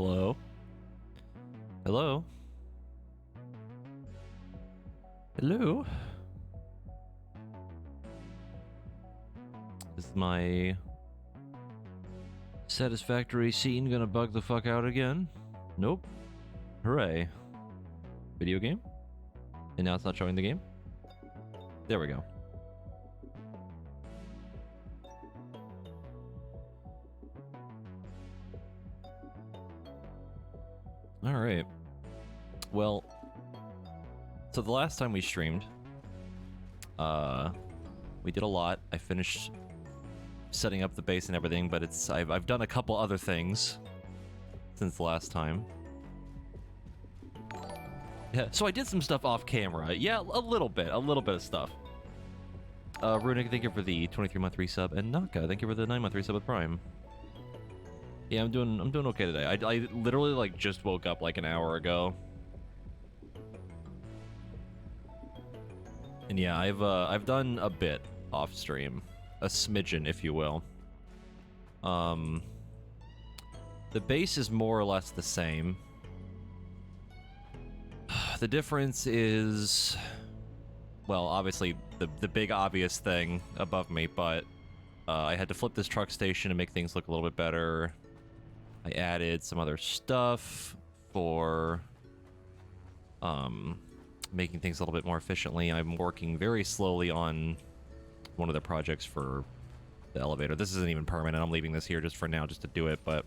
Hello? Hello? Hello? Is my Satisfactory scene gonna bug the fuck out again? Nope. Hooray. Video game? And now it's not showing the game? There we go. Alright. Well, so the last time we streamed, we did a lot. I finished setting up the base and everything, but I've done a couple other things since the last time. Yeah, so I did some stuff off camera. Yeah, a little bit of stuff. Runic, thank you for the 23-month resub, and Naka, thank you for the 9-month resub with Prime. Yeah, I'm doing okay today. I literally like just woke up like an hour ago. And yeah, I've done a bit off stream. A smidgen, if you will. The base is more or less the same. The difference is, well, obviously the big obvious thing above me, but I had to flip this truck station to make things look a little bit better. I added some other stuff for making things a little bit more efficiently. I'm working very slowly on one of the projects for the elevator. This isn't even permanent. I'm leaving this here just for now, just to do it, but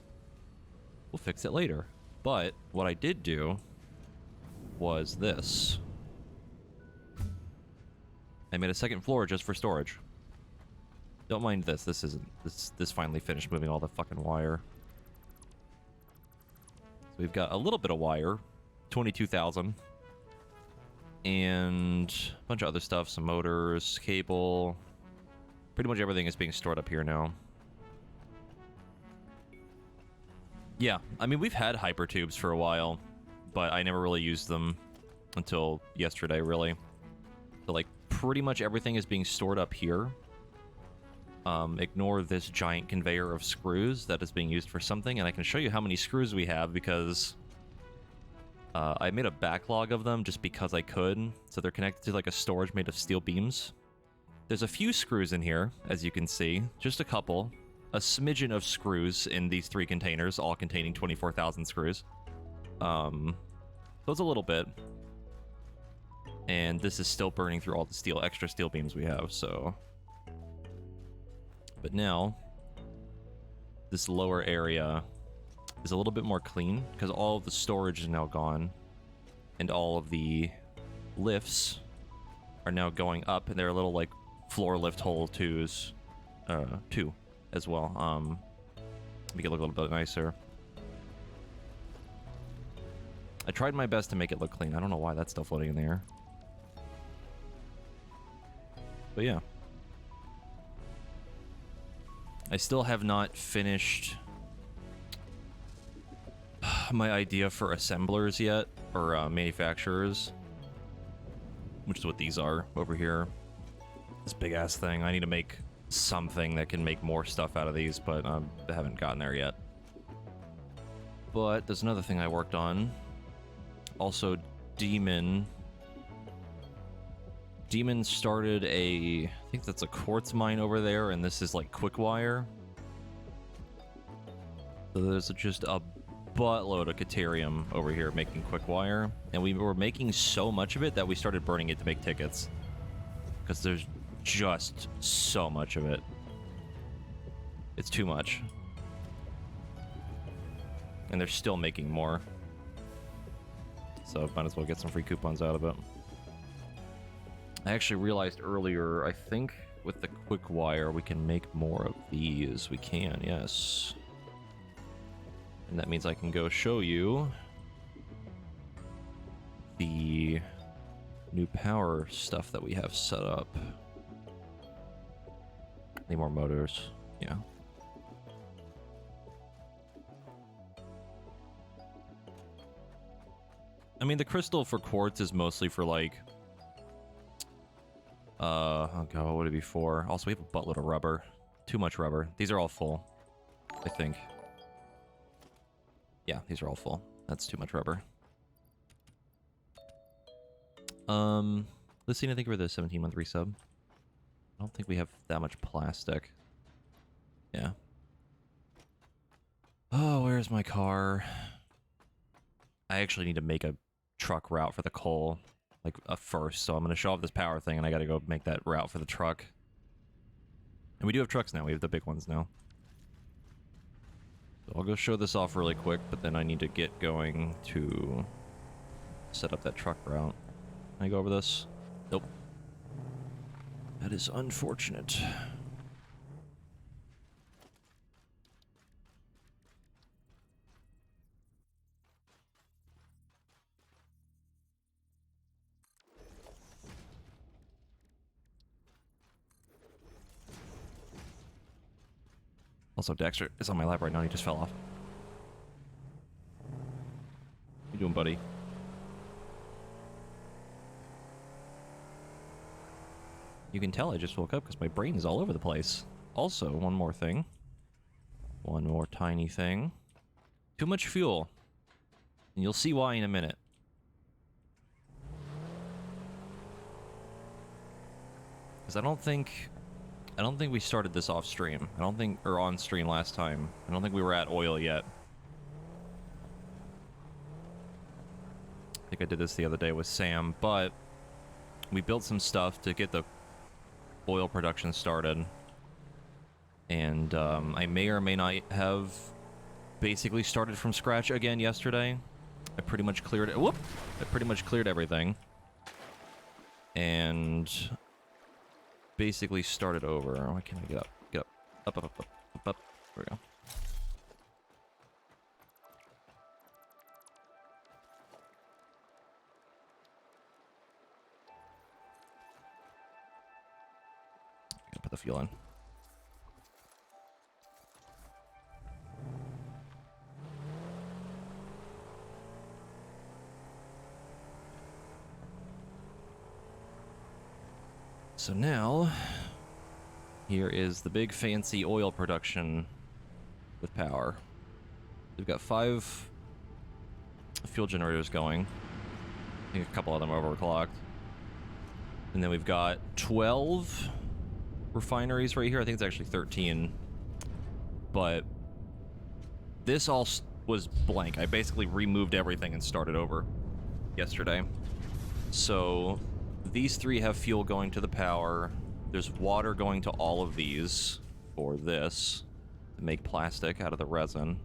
we'll fix it later. But what I did do was this. I made a second floor just for storage. Don't mind this. This finally finished moving all the fucking wire. So we've got a little bit of wire, 22,000. And a bunch of other stuff, some motors, cable. Pretty much everything is being stored up here now. Yeah, I mean, we've had hypertubes for a while, but I never really used them until yesterday, really. So, like, pretty much everything is being stored up here. Ignore this giant conveyor of screws that is being used for something, and I can show you how many screws we have because I made a backlog of them just because I could. So they're connected to like a storage made of steel beams. There's a few screws in here, as you can see, just a couple. A smidgen of screws in these 3 containers, all containing 24,000 screws. So it's a little bit. And this is still burning through all the extra steel beams we have, so... But now, this lower area is a little bit more clean, because all of the storage is now gone. And all of the lifts are now going up, and they're little, like, floor lift hole twos, two, as well. Make it look a little bit nicer. I tried my best to make it look clean. I don't know why that's still floating in the air. But yeah. I still have not finished my idea for assemblers yet, or manufacturers, which is what these are over here. This big ass thing. I need to make something that can make more stuff out of these, but I haven't gotten there yet. But there's another thing I worked on. Also, Demon started I think that's a quartz mine over there, and this is like quick wire. So there's just a buttload of Caterium over here making quick wire, and we were making so much of it that we started burning it to make tickets. Because there's just so much of it. It's too much. And they're still making more. So might as well get some free coupons out of it. I actually realized earlier, I think with the quick wire we can make more of these. We can, yes. And that means I can go show you the new power stuff that we have set up. Need more motors, yeah. I mean, the crystal for quartz is mostly for like... oh god, what would it be for? Also, we have a buttload of rubber. Too much rubber. These are all full, I think. Yeah, these are all full. That's too much rubber. Let's see anything for the 17-month resub. I don't think we have that much plastic. Yeah. Oh, where's my car? I actually need to make a truck route for the coal, like, first. So I'm going to show off this power thing, and I got to go make that route for the truck. And we do have trucks now. We have the big ones now. So I'll go show this off really quick, but then I need to get going to set up that truck route. Can I go over this? Nope. That is unfortunate. Also, Dexter is on my lap right now. He just fell off. How you doing, buddy? You can tell I just woke up because my brain is all over the place. Also, one more thing. One more tiny thing. Too much fuel. And you'll see why in a minute. Because I don't think we started this off stream. I don't think, or on stream last time. I don't think we were at oil yet. I think I did this the other day with Sam, but we built some stuff to get the oil production started. And I may or may not have basically started from scratch again yesterday. I pretty much cleared it. Whoop! I pretty much cleared everything. And basically started over. Why can't I get up? Get up. Up, up, up, up, up, up. There we go. Gotta put the fuel in. So now, here is the big fancy oil production with power. We've got 5 fuel generators going. I think a couple of them are overclocked. And then we've got 12 refineries right here. I think it's actually 13. But this all was blank. I basically removed everything and started over yesterday. So these 3 have fuel going to the power. There's water going to all of these for this to make plastic out of the resin.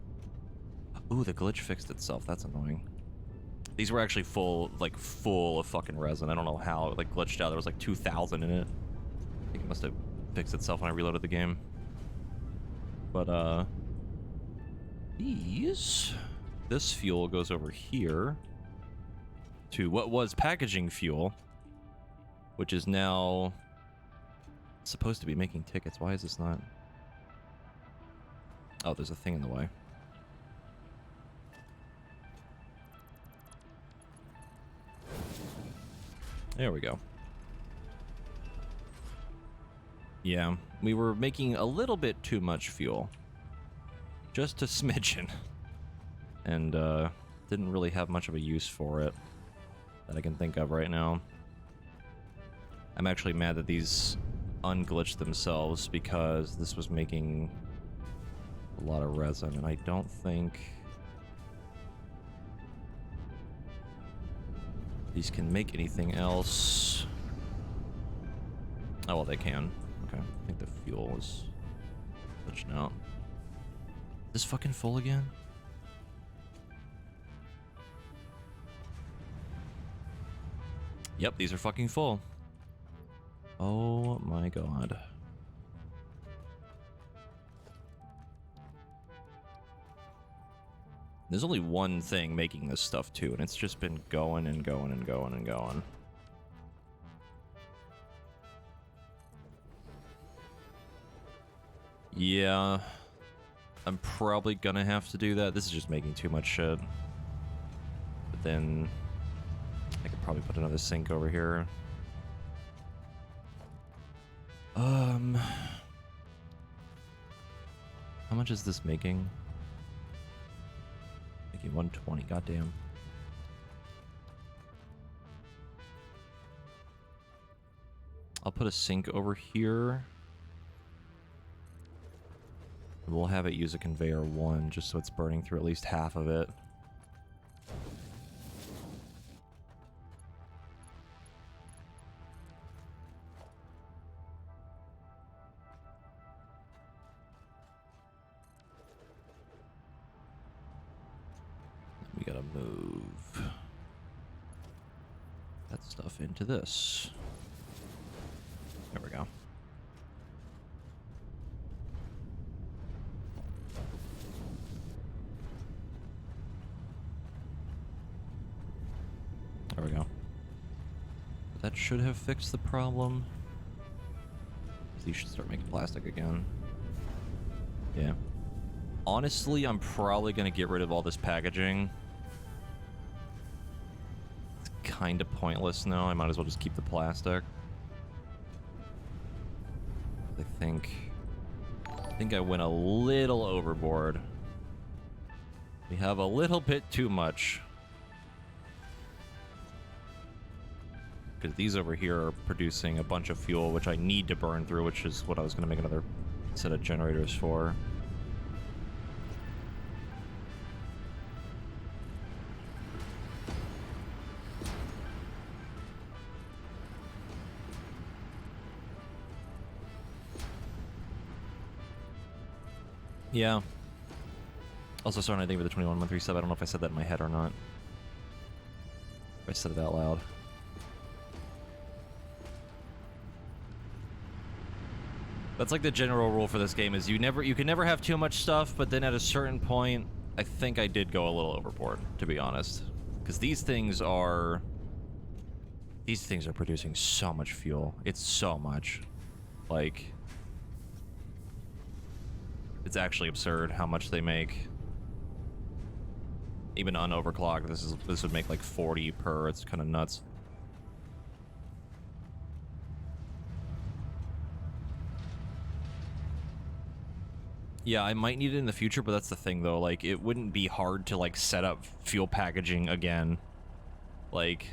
Ooh, the glitch fixed itself. That's annoying. These were actually full of fucking resin. I don't know how it like glitched out. There was like 2,000 in it. I think it must have fixed itself when I reloaded the game. But this fuel goes over here to what was packaging fuel, which is now supposed to be making tickets. Why is this not? Oh, there's a thing in the way. There we go. Yeah, we were making a little bit too much fuel. Just a smidgen. And, didn't really have much of a use for it that I can think of right now. I'm actually mad that these unglitched themselves because this was making a lot of resin, and I don't think these can make anything else. Oh, well, they can. Okay, I think the fuel is glitching out. Is this fucking full again? Yep, these are fucking full. Oh my god. There's only one thing making this stuff too, and it's just been going and going and going and going. Yeah, I'm probably gonna have to do that. This is just making too much shit. But then I could probably put another sink over here. How much is this making? Making 120, goddamn. I'll put a sink over here. We'll have it use a conveyor 1 just so it's burning through at least half of it. We gotta move that stuff into this. There we go. There we go. That should have fixed the problem. These should start making plastic again. Yeah. Honestly, I'm probably gonna get rid of all this packaging. It's kind of pointless now. I might as well just keep the plastic. I think I went a little overboard. We have a little bit too much. Because these over here are producing a bunch of fuel, which I need to burn through, which is what I was going to make another set of generators for. Yeah. Also, sorry, I think with the 21137, I don't know if I said that in my head or not. If I said it out loud. That's like the general rule for this game is you can never have too much stuff, but then at a certain point, I think I did go a little overboard, to be honest. Because these things are producing so much fuel. It's so much. Like, it's actually absurd how much they make. Even unoverclocked, this would make like 40 per. It's kind of nuts. Yeah, I might need it in the future, but that's the thing though. Like, it wouldn't be hard to like set up fuel packaging again. Like,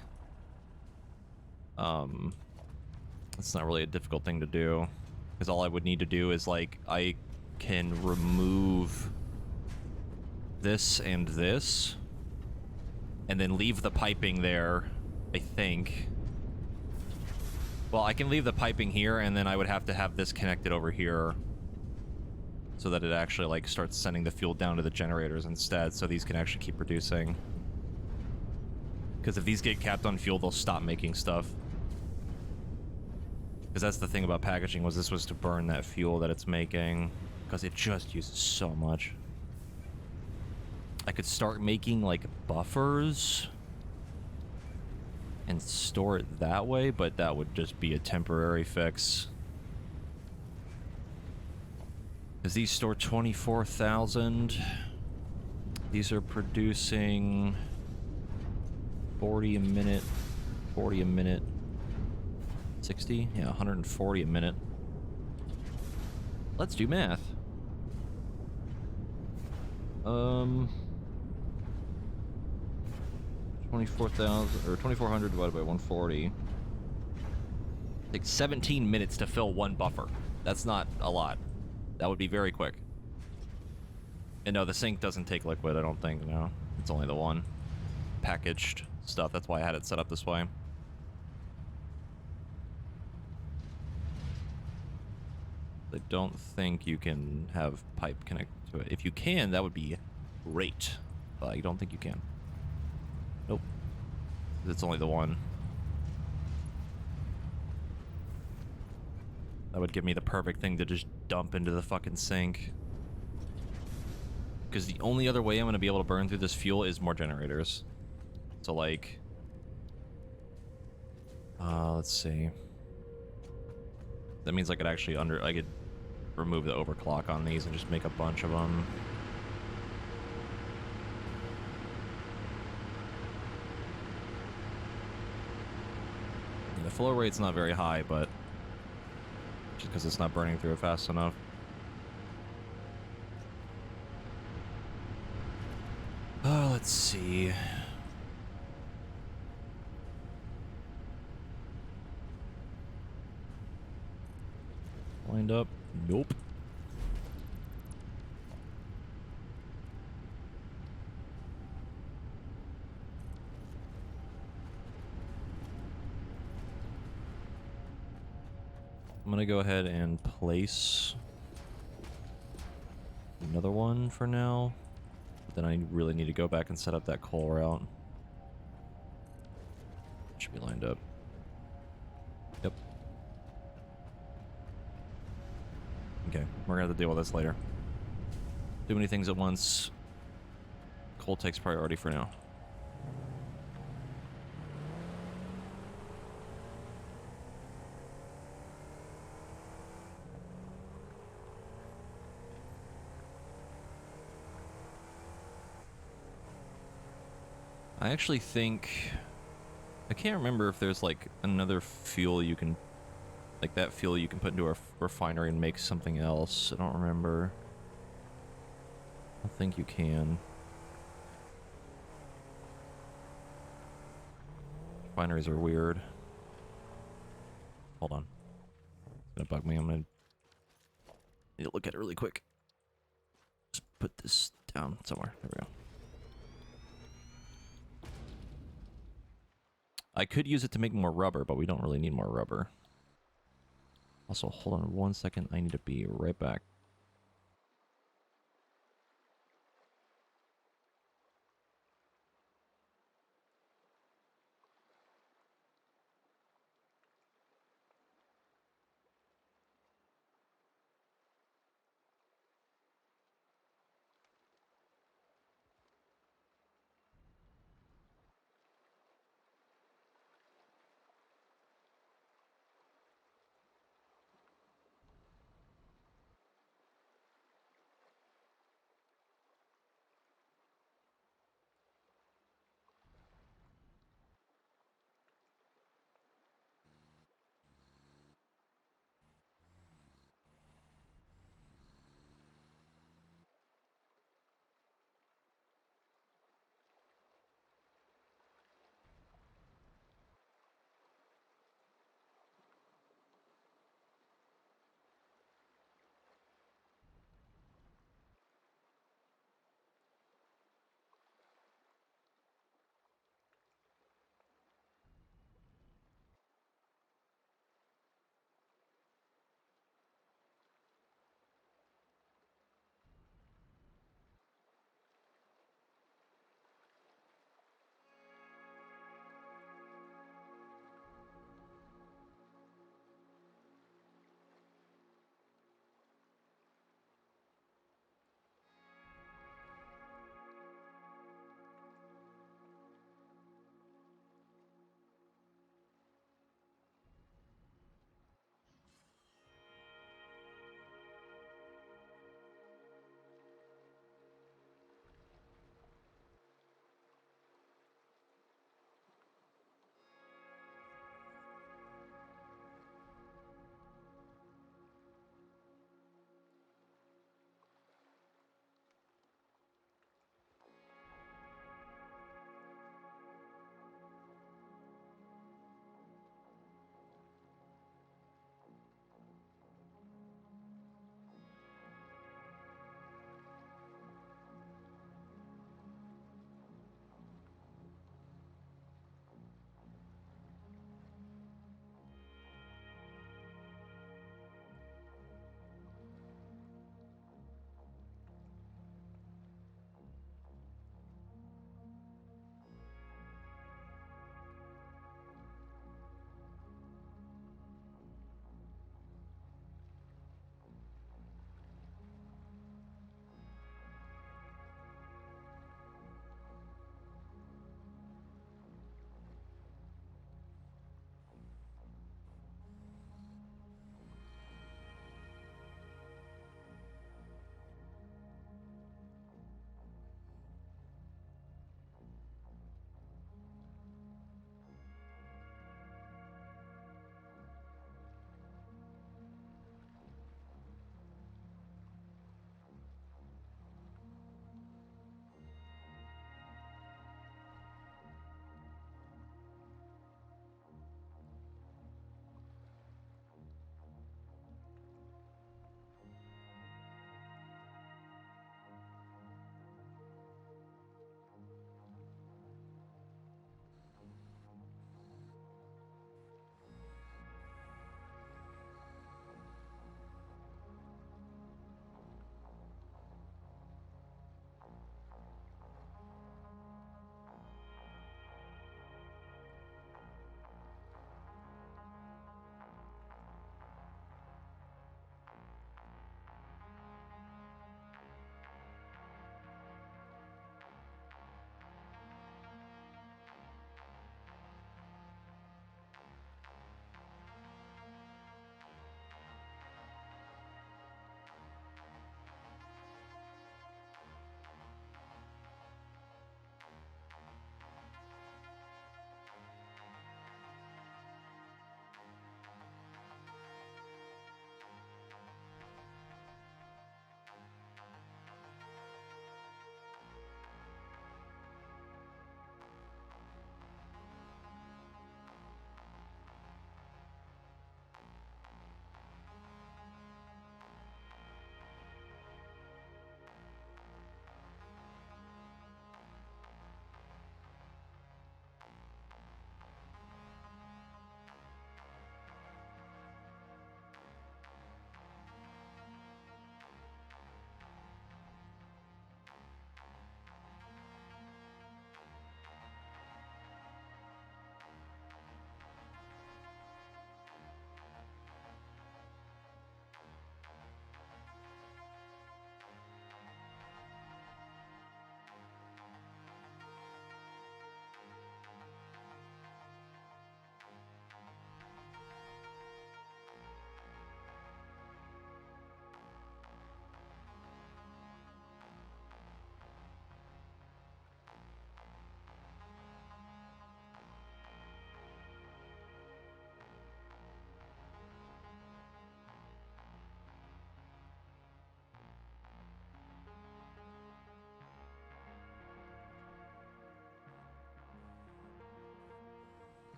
it's not really a difficult thing to do, because all I would need to do is like I can remove this and this, and then leave the piping there, I think. Well, I can leave the piping here, and then I would have to have this connected over here so that it actually like starts sending the fuel down to the generators instead, so these can actually keep producing. Because if these get capped on fuel, they'll stop making stuff. Because that's the thing about packaging, was this was to burn that fuel that it's making, because it just uses so much. I could start making like buffers and store it that way, but that would just be a temporary fix. Because these store 24,000. These are producing 40 a minute, 40 a minute, 60? Yeah, 140 a minute. Let's do math. 24,000 or 2,400 divided by 140. Takes 17 minutes to fill one buffer. That's not a lot. That would be very quick. And no, the sink doesn't take liquid, I don't think, no. It's only the one packaged stuff. That's why I had it set up this way. I don't think you can have pipe connected to it. If you can, that would be great. But I don't think you can. Nope. It's only the one. That would give me the perfect thing to just dump into the fucking sink. Because the only other way I'm going to be able to burn through this fuel is more generators. So, like... let's see. That means I could actually I could remove the overclock on these and just make a bunch of them. Yeah, the flow rate's not very high, but just because it's not burning through it fast enough. Let's see. Lined up? Nope. I'm gonna go ahead and place another one for now. But then I really need to go back and set up that coal route. Should be lined up. Yep. Okay, we're gonna have to deal with this later. Too many things at once. Coal takes priority for now. I actually think... I can't remember if there's like another fuel you can... Like that fuel you can put into a refinery and make something else. I don't remember. I don't think you can. Refineries are weird. Hold on. It's gonna bug me. I'm gonna need to look at it really quick. Just put this down somewhere. There we go. I could use it to make more rubber, but we don't really need more rubber. Also, hold on 1 second. I need to be right back.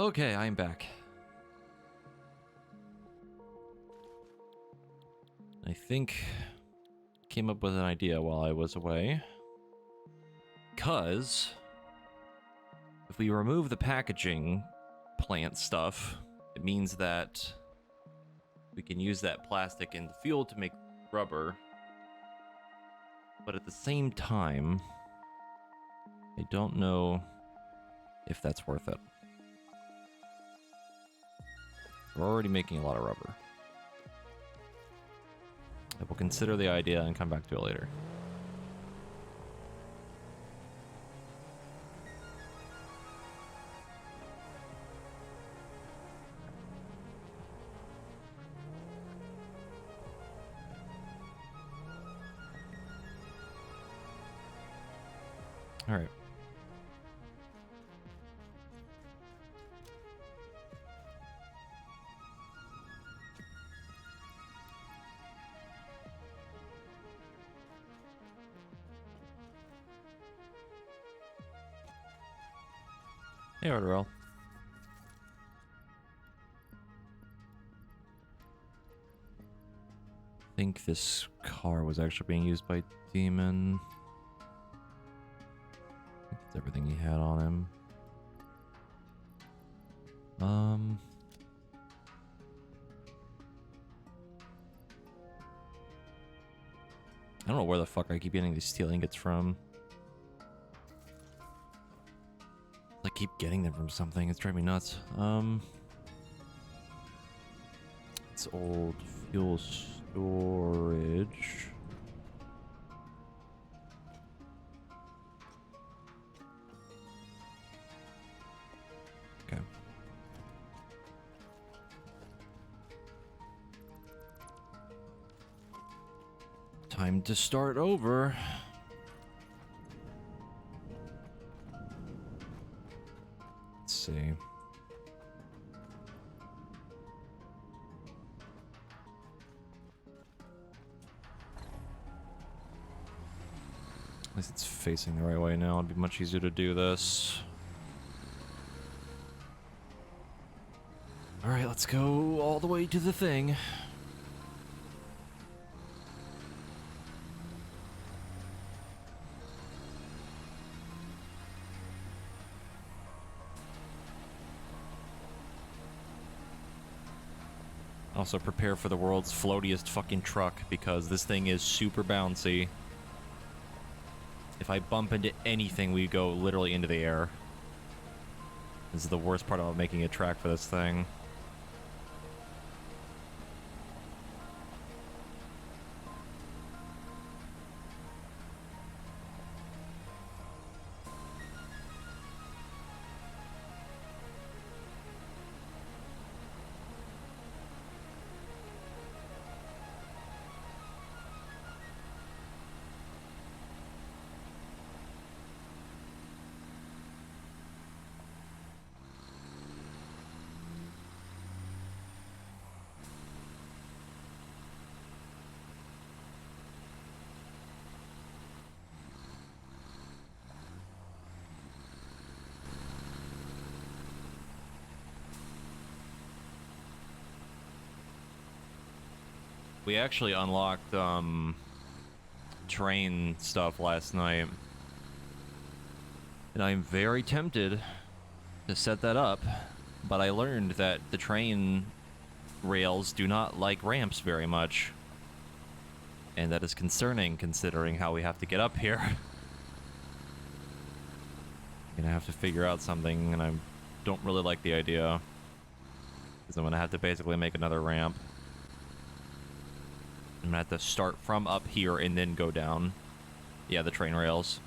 Okay, I'm back. I think came up with an idea while I was away. Because if we remove the packaging plant stuff, it means that we can use that plastic in the field to make rubber. But at the same time, I don't know if that's worth it. We're already making a lot of rubber. I will consider the idea and come back to it later. All right. Hey, Arterel. I think this car was actually being used by Demon. I think that's everything he had on him. I don't know where the fuck I keep getting these steel ingots from. I keep getting them from something. It's driving me nuts. It's old fuel storage. Okay. Time to start over. Let's see. At least it's facing the right way now. It'd be much easier to do this. All right, let's go all the way to the thing. Also prepare for the world's floatiest fucking truck because this thing is super bouncy. If I bump into anything, we go literally into the air. This is the worst part about making a track for this thing. We actually unlocked train stuff last night. And I'm very tempted to set that up, but I learned that the train rails do not like ramps very much. And that is concerning considering how we have to get up here. I'm gonna have to figure out something, and I don't really like the idea. Because I'm gonna have to basically make another ramp. I'm gonna have to start from up here and then go down. Yeah, the train rails.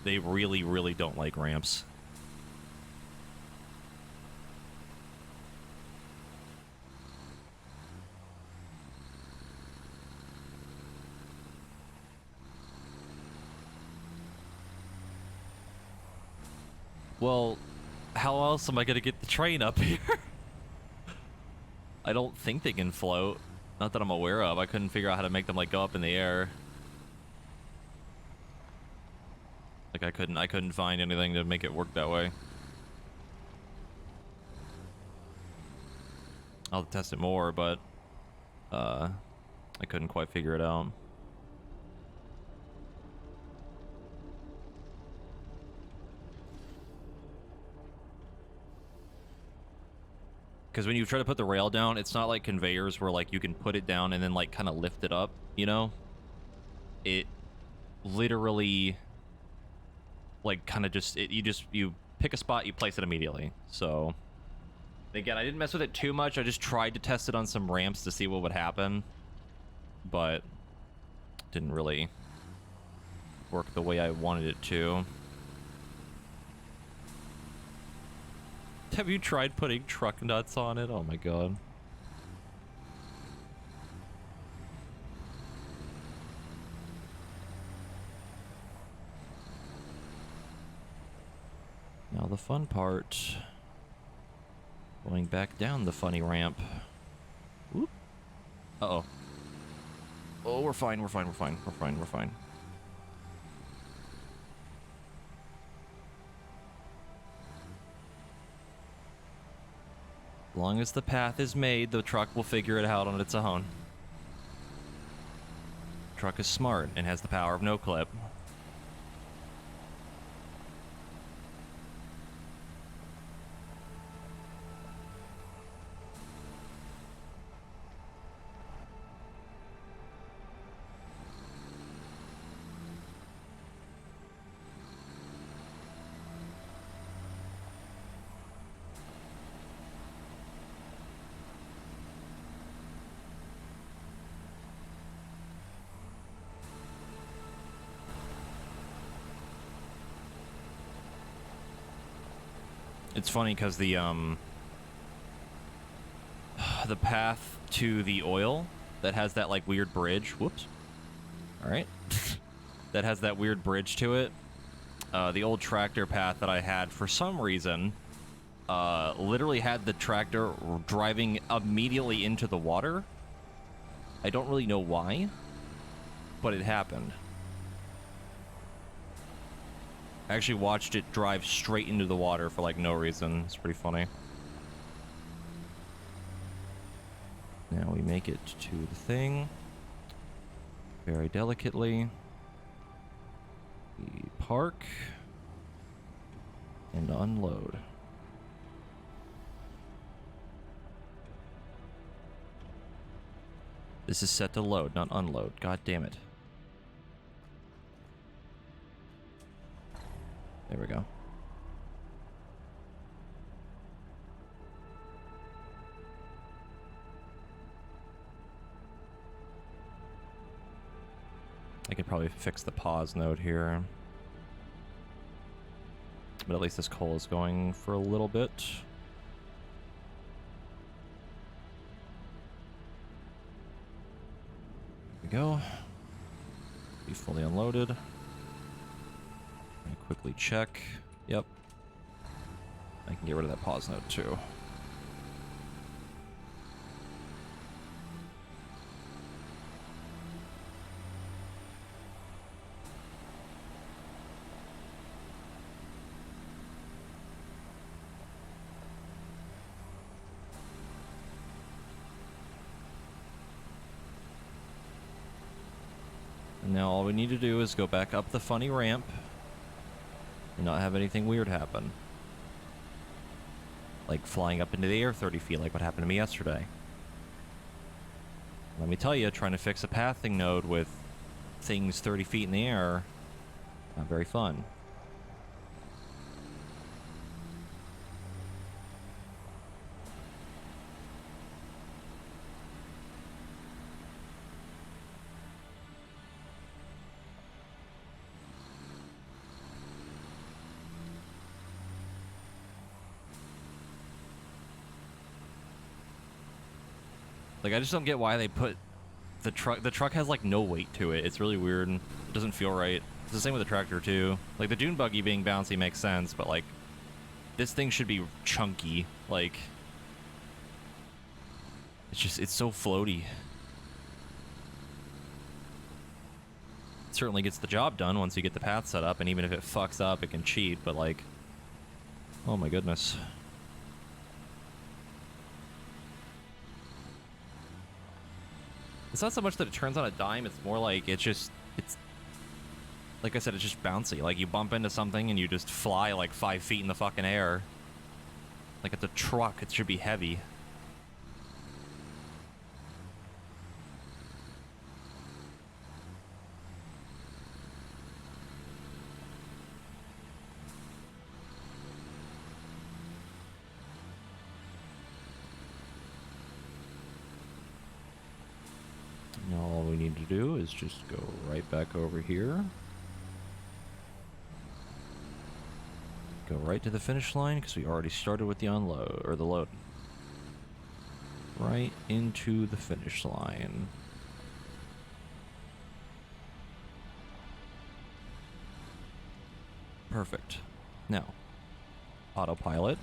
They really, really don't like ramps. Well, how else am I gonna get the train up here? I don't think they can float. Not that I'm aware of. I couldn't figure out how to make them like go up in the air. Like I couldn't find anything to make it work that way. I'll test it more, but I couldn't quite figure it out. Because when you try to put the rail down, it's not like conveyors where like you can put it down and then like kind of lift it up, you know? It literally like kind of just you pick a spot, you place it immediately. So again, I didn't mess with it too much. I just tried to test it on some ramps to see what would happen, but didn't really work the way I wanted it to. Have you tried putting truck nuts on it? Oh my god. Now the fun part. Going back down the funny ramp. Whoop. Uh-oh. Oh, we're fine, we're fine, we're fine, we're fine, we're fine. As long as the path is made, the truck will figure it out on its own. The truck is smart and has the power of no clip. It's funny because the path to the oil that has that like weird bridge. Whoops. All right. That has that weird bridge to it. The old tractor path that I had for some reason literally had the tractor driving immediately into the water. I don't really know why, but it happened. I actually watched it drive straight into the water for like no reason. It's pretty funny. Now we make it to the thing. Very delicately. We park. And unload. This is set to load, not unload. God damn it. There we go. I could probably fix the pause node here. But at least this coal is going for a little bit. There we go. Be fully unloaded. Quickly check. Yep. I can get rid of that pause node too. And now all we need to do is go back up the funny ramp and not have anything weird happen. Like flying up into the air 30 feet like what happened to me yesterday. Let me tell you, trying to fix a pathing node with things 30 feet in the air, not very fun. Like, I just don't get why they put the truck... The truck has, like, no weight to it. It's really weird. It doesn't feel right. It's the same with the tractor, too. Like, the dune buggy being bouncy makes sense, but, like, this thing should be chunky. Like, it's just... It's so floaty. It's certainly gets the job done once you get the path set up, and even if it fucks up, it can cheat, but like... Oh my goodness. It's not so much that it turns on a dime, it's more like it's like I said, it's just bouncy. Like you bump into something and you just fly like 5 feet in the fucking air. Like it's a truck, it should be heavy. All we need to do is just go right back over here. Go right to the finish line because we already started with the unload or the load. Right into the finish line. Perfect. Now, autopilot.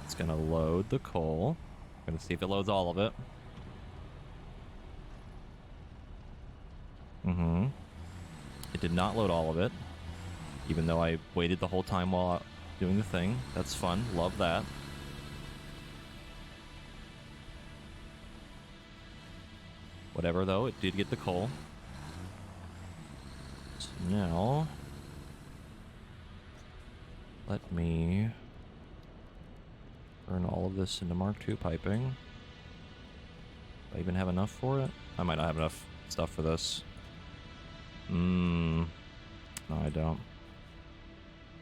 It's gonna load the coal. Gonna see if it loads all of it. Mm-hmm. It did not load all of it, even though I waited the whole time while doing the thing. That's fun. Love that. Whatever, though, it did get the coal. So now, let me turn all of this into Mark II piping. Do I even have enough for it? I might not have enough stuff for this. No, I don't.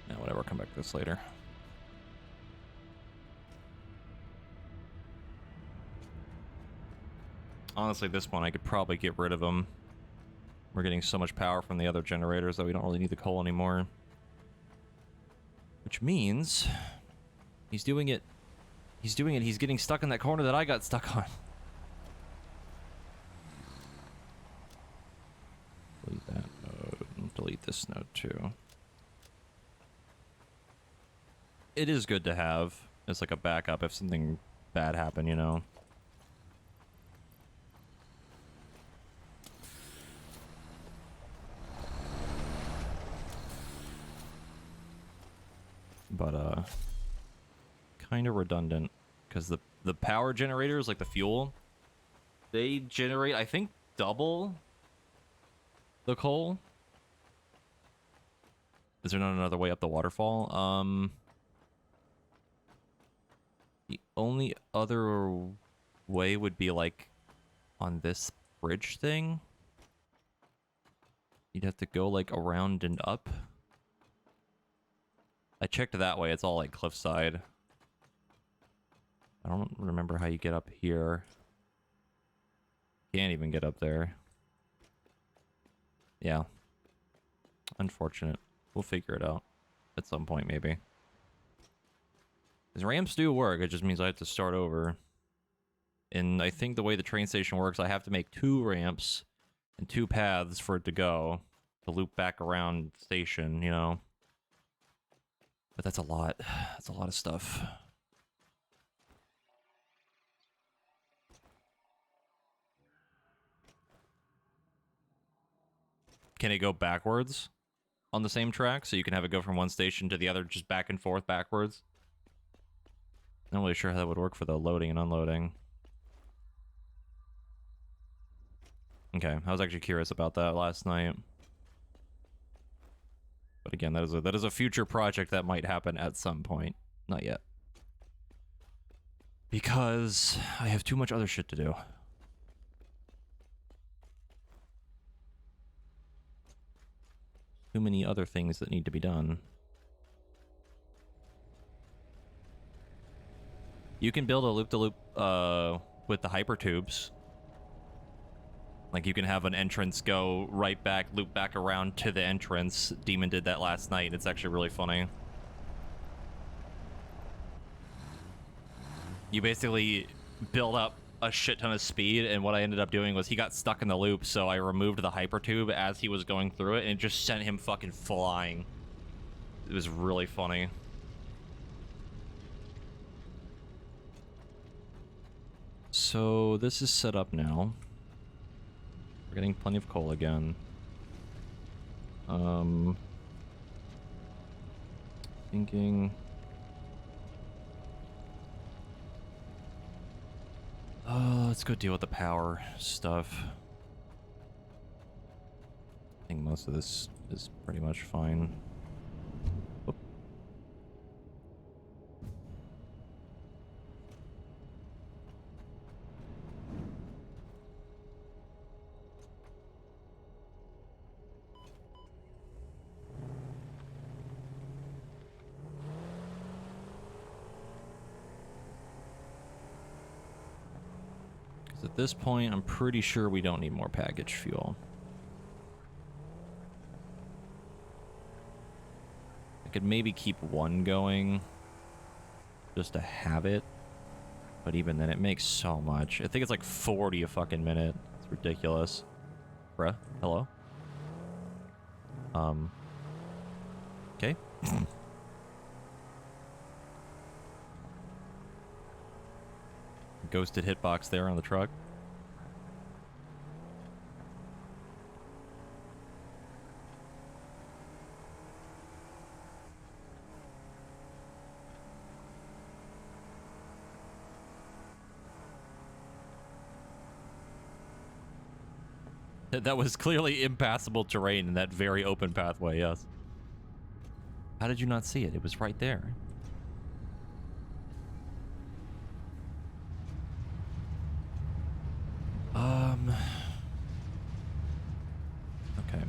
No, whatever, I'll come back to this later. Honestly, this one, I could probably get rid of them. We're getting so much power from the other generators that we don't really need the coal anymore. Which means... He's doing it. He's doing it. He's getting stuck in that corner that I got stuck on. Delete that node. And delete this node, too. It is good to have as like a backup if something bad happened, you know. But kind of redundant because the power generators, like the fuel, they generate, I think, double the coal. Is there not another way up the waterfall? The only other way would be like on this bridge thing. You'd have to go like around and up. I checked that way, it's all like cliffside. I don't remember how you get up here. Can't even get up there. Yeah. Unfortunate. We'll figure it out at some point, maybe. Because ramps do work, it just means I have to start over. And I think the way the train station works, I have to make 2 ramps and 2 paths for it to go. To loop back around the station, you know? But that's a lot. That's a lot of stuff. Can it go backwards on the same track? So you can have it go from one station to the other, just back and forth backwards? Not really sure how that would work for the loading and unloading. Okay, I was actually curious about that last night. But again, that is a future project that might happen at some point. Not yet. Because I have too much other shit to do. Too many other things that need to be done. You can build a loop-to-loop with the hypertubes. Like, you can have an entrance go right back, loop back around to the entrance. Demon did that last night. It's actually really funny. You basically build up a shit ton of speed, and what I ended up doing was he got stuck in the loop, so I removed the hypertube as he was going through it, and it just sent him fucking flying. It was really funny. So, this is set up now. We're getting plenty of coal again. Thinking... let's go deal with the power stuff. I think most of this is pretty much fine. Oop. At this point, I'm pretty sure we don't need more package fuel. I could maybe keep one going just to have it, but even then it makes so much. I think it's like 40 a fucking minute. It's ridiculous. Bruh, hello? Okay. Ghosted hitbox there on the truck. That was clearly impassable terrain in that very open pathway, yes. How did you not see it? It was right there. Okay.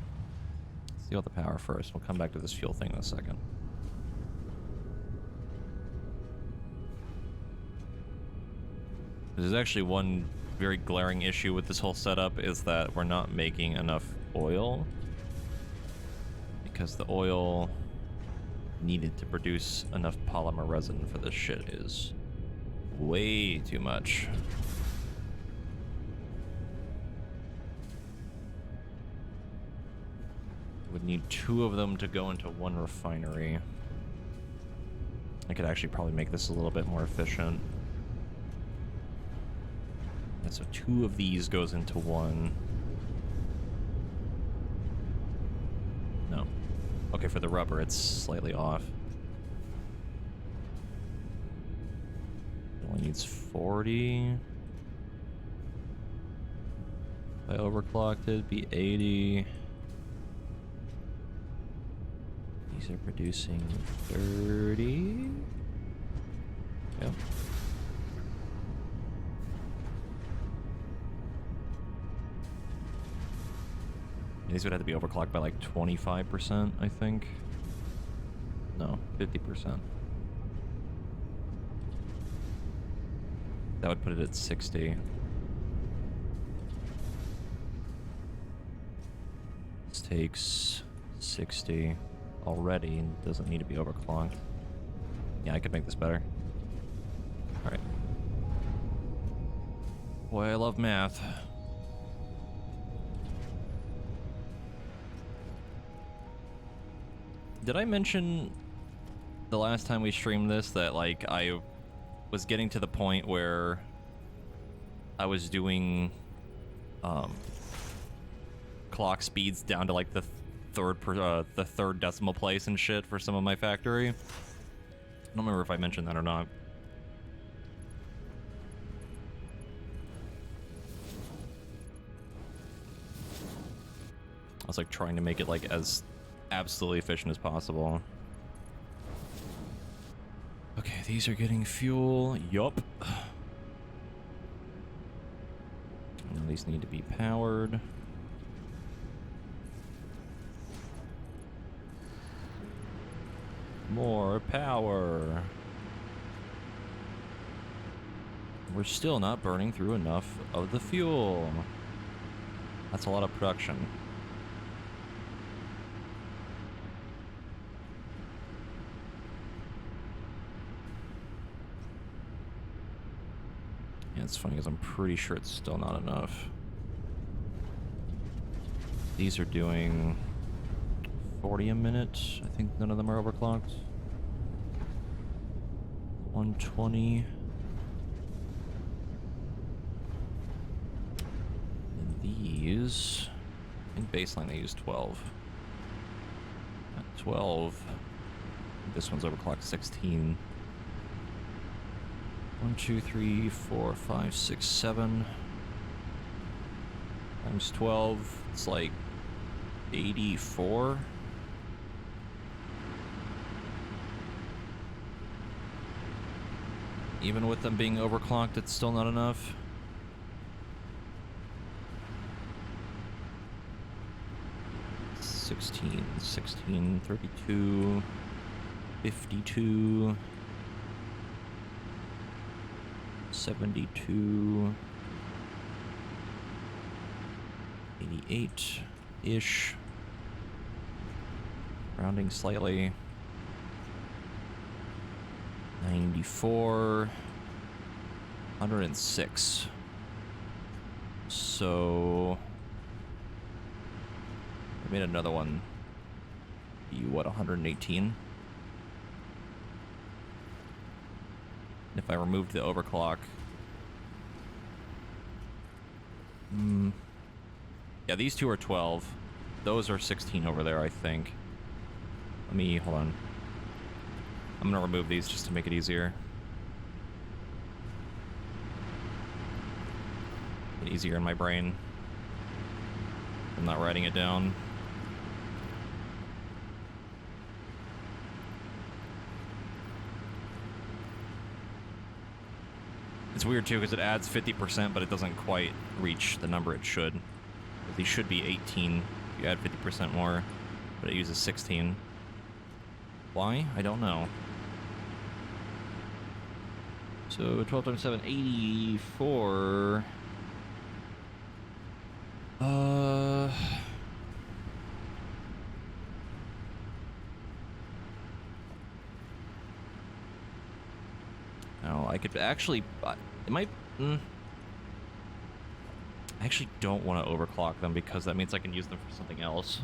Let's deal with the power first. We'll come back to this fuel thing in a second. There's actually one very glaring issue with this whole setup is that we're not making enough oil. Because the oil needed to produce enough polymer resin for this shit is way too much. Would need 2 of them to go into 1 refinery. I could actually probably make this a little bit more efficient. And so 2 of these goes into 1. No. Okay, for the rubber, it's slightly off. It only needs 40. If I overclocked it, it'd be 80. These are producing 30. Yep. These would have to be overclocked by like 25%, I think. No, 50%. That would put it at 60. This takes 60 already and doesn't need to be overclocked. Yeah, I could make this better. Alright. Boy, I love math. Did I mention the last time we streamed this that, like, I was getting to the point where I was doing clock speeds down to, like, the third decimal place and shit for some of my factory? I don't remember if I mentioned that or not. I was, like, trying to make it, like, as absolutely efficient as possible. Okay, these are getting fuel. Yup. Now these need to be powered. More power. We're still not burning through enough of the fuel. That's a lot of production. Yeah, it's funny because I'm pretty sure it's still not enough. These are doing 40 a minute. I think none of them are overclocked. 120. And these baseline they use 12. At 12. This one's overclocked 16. 1, 2, 3, 4, 5, 6, 7. Times 12. It's like 84. Even with them being overclocked, it's still not enough. $16, 16, 32, 52, 72, 88-ish. Rounding slightly. 94, 106. So I made another one. Be what, 118? If I removed the overclock. Yeah, these two are 12. Those are 16 over there, I think. Let me, hold on. I'm gonna remove these just to make it easier. Get easier in my brain. I'm not writing it down. It's weird too because it adds 50%, but it doesn't quite reach the number it should. These should be 18 if you add 50% more, but it uses 16. Why? I don't know. So 12 times 7, 84. No, I could actually. It might. I actually don't want to overclock them because that means I can use them for something else.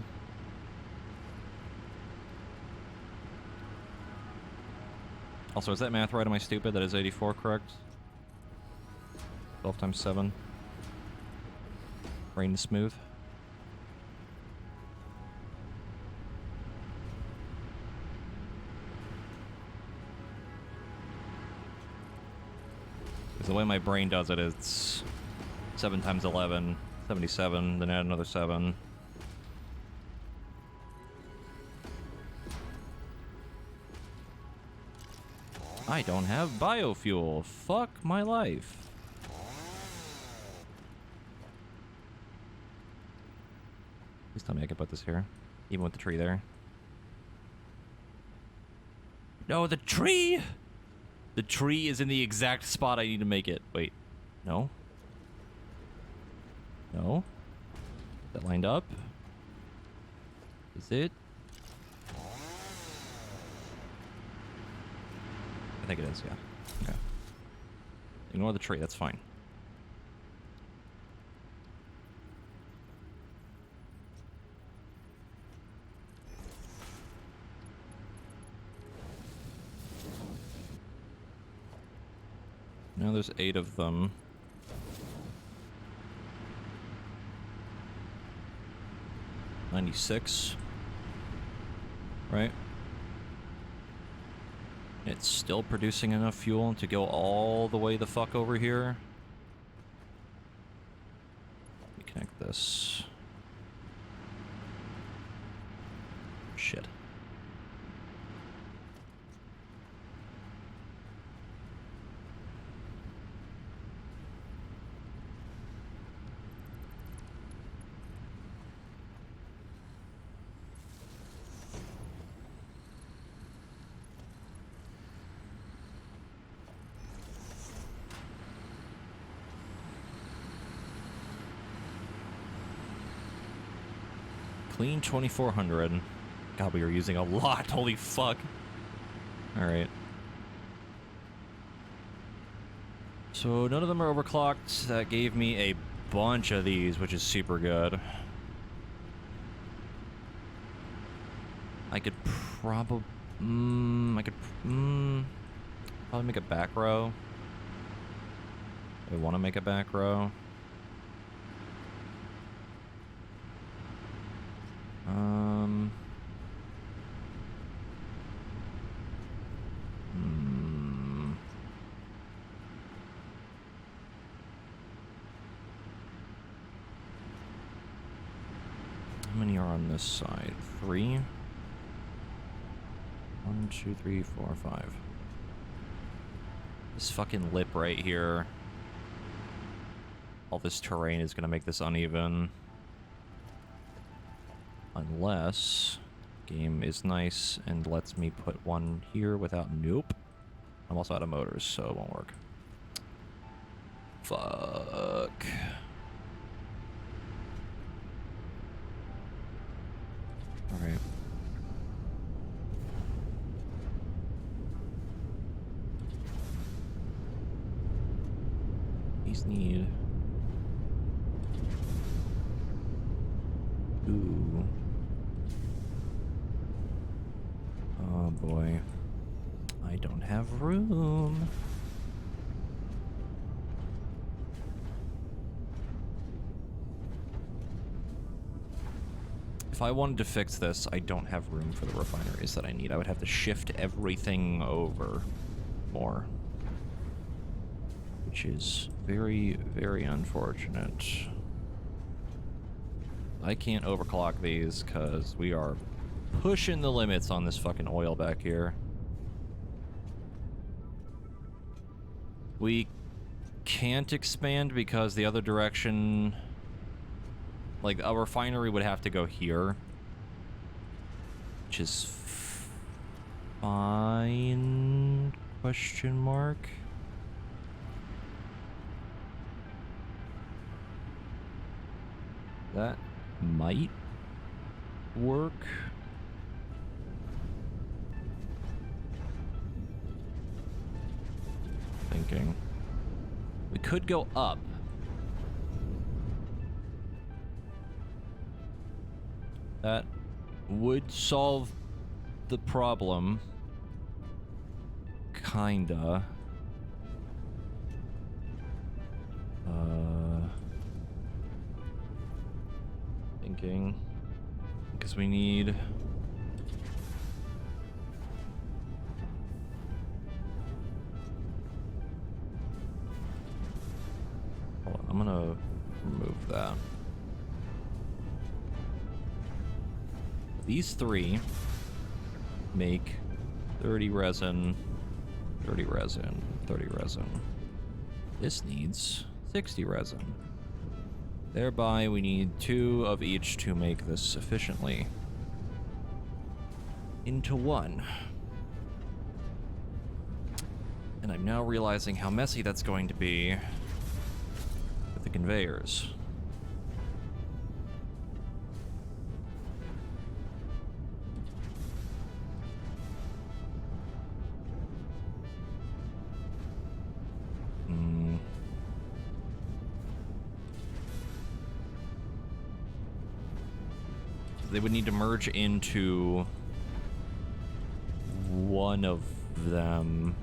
Also, is that math right? Am I stupid? That is 84, correct? 12 times 7. Brain smooth. Because the way my brain does it, it's 7 times 11, 77, then add another 7. I don't have biofuel. Fuck my life. Please tell me I can put this here. Even with the tree there. No, the tree! The tree is in the exact spot I need to make it. Wait. No? No? Is that lined up? Is it? I think it is, yeah. Okay. Ignore the tree, that's fine. Now there's 8 of them. $96. Right? It's still producing enough fuel to go all the way the fuck over here. Let me connect this. Shit. Clean 2400. God, we are using a lot. Holy fuck. Alright. So none of them are overclocked. That gave me a bunch of these, which is super good. I could probably... probably make a back row. I want to make a back row. How many are on this side? 3? 1, 2, 3, 4, 5. This fucking lip right here. All this terrain is gonna make this uneven. Unless game is nice and lets me put one here without... Nope. I'm also out of motors, so it won't work. Fuck. Alright. These need... Ooh. Oh boy. I don't have room. If I wanted to fix this, I don't have room for the refineries that I need. I would have to shift everything over more. Which is very, very unfortunate. I can't overclock these because we are pushing the limits on this fucking oil back here. We can't expand because the other direction... Like, a refinery would have to go here. Which is... fine... Question mark? That might work. Thinking. We could go up. That would solve the problem. Kinda. Thinking. Because we need... Hold on, I'm gonna remove that. These three make 30 resin, 30 resin, 30 resin. This needs 60 resin. Thereby, we need 2 of each to make this efficiently into 1. And I'm now realizing how messy that's going to be with the conveyors. They would need to merge into one of them.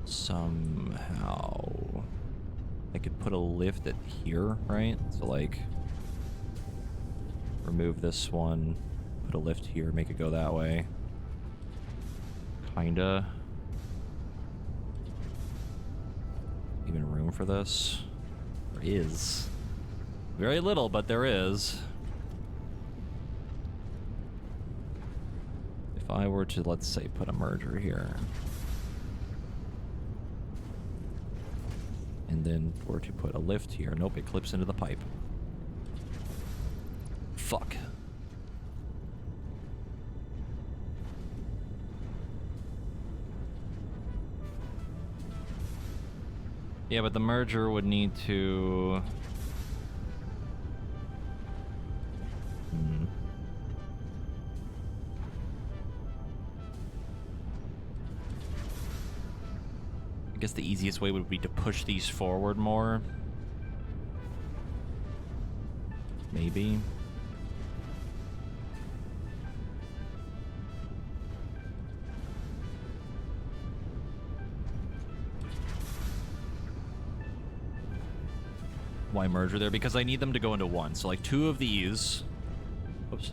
Somehow. I could put a lift at here, right? So like, remove this one, put a lift here, make it go that way. Kinda. Even room for this? There is. Very little, but there is. If I were to, let's say, put a merger here. And then were to put a lift here. Nope, it clips into the pipe. Fuck. Yeah, but the merger would need to... I guess the easiest way would be to push these forward more. Maybe. Why merger there? Because I need them to go into one. So like 2 of these, oops,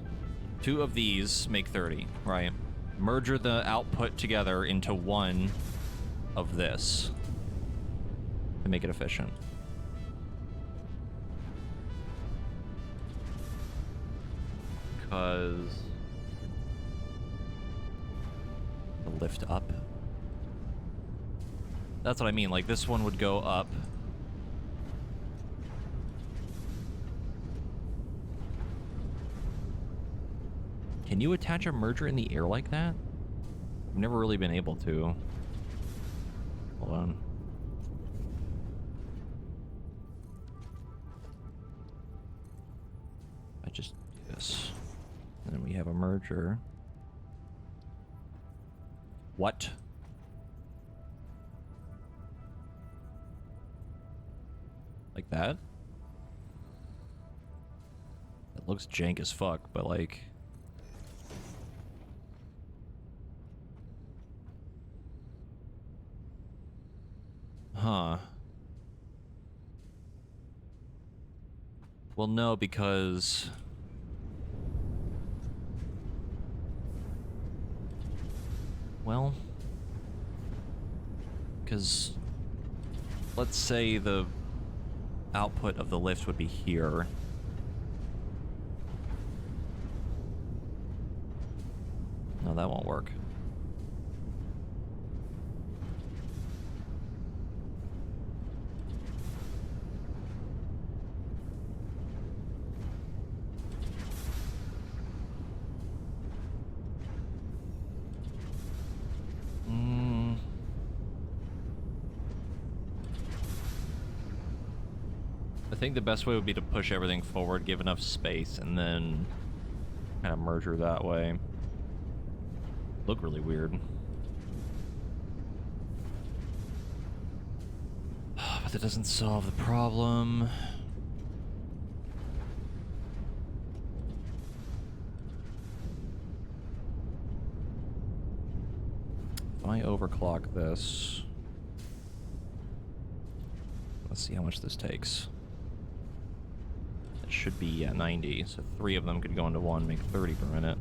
2 of these make 30, right? Merger the output together into 1 of this to make it efficient. Because the lift up. That's what I mean. Like this one would go up. Can you attach a merger in the air like that? I've never really been able to. Hold on. I just do this. And then we have a merger. What? Like that? It looks jank as fuck, but like... Huh. Well, no, because... Well... Because... Let's say the output of the lift would be here. No, that won't work. I think the best way would be to push everything forward, give enough space, and then kind of merger that way. Look really weird. But that doesn't solve the problem. If I overclock this... Let's see how much this takes. It should be at 90, so 3 of them could go into one, make 30 per minute.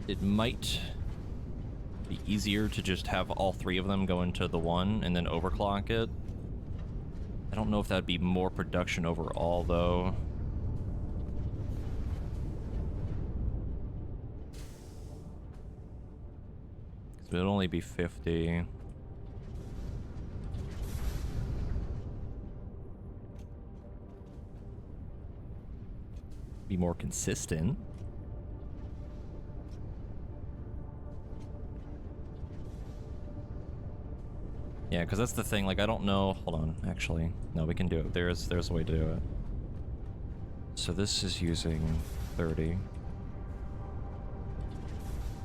It might be easier to just have all 3 of them go into the one and then overclock it. I don't know if that'd be more production overall, though. It would only be 50. Be more consistent. Yeah, because that's the thing, like, I don't know... Hold on, actually. No, we can do it. There's a way to do it. So this is using 30.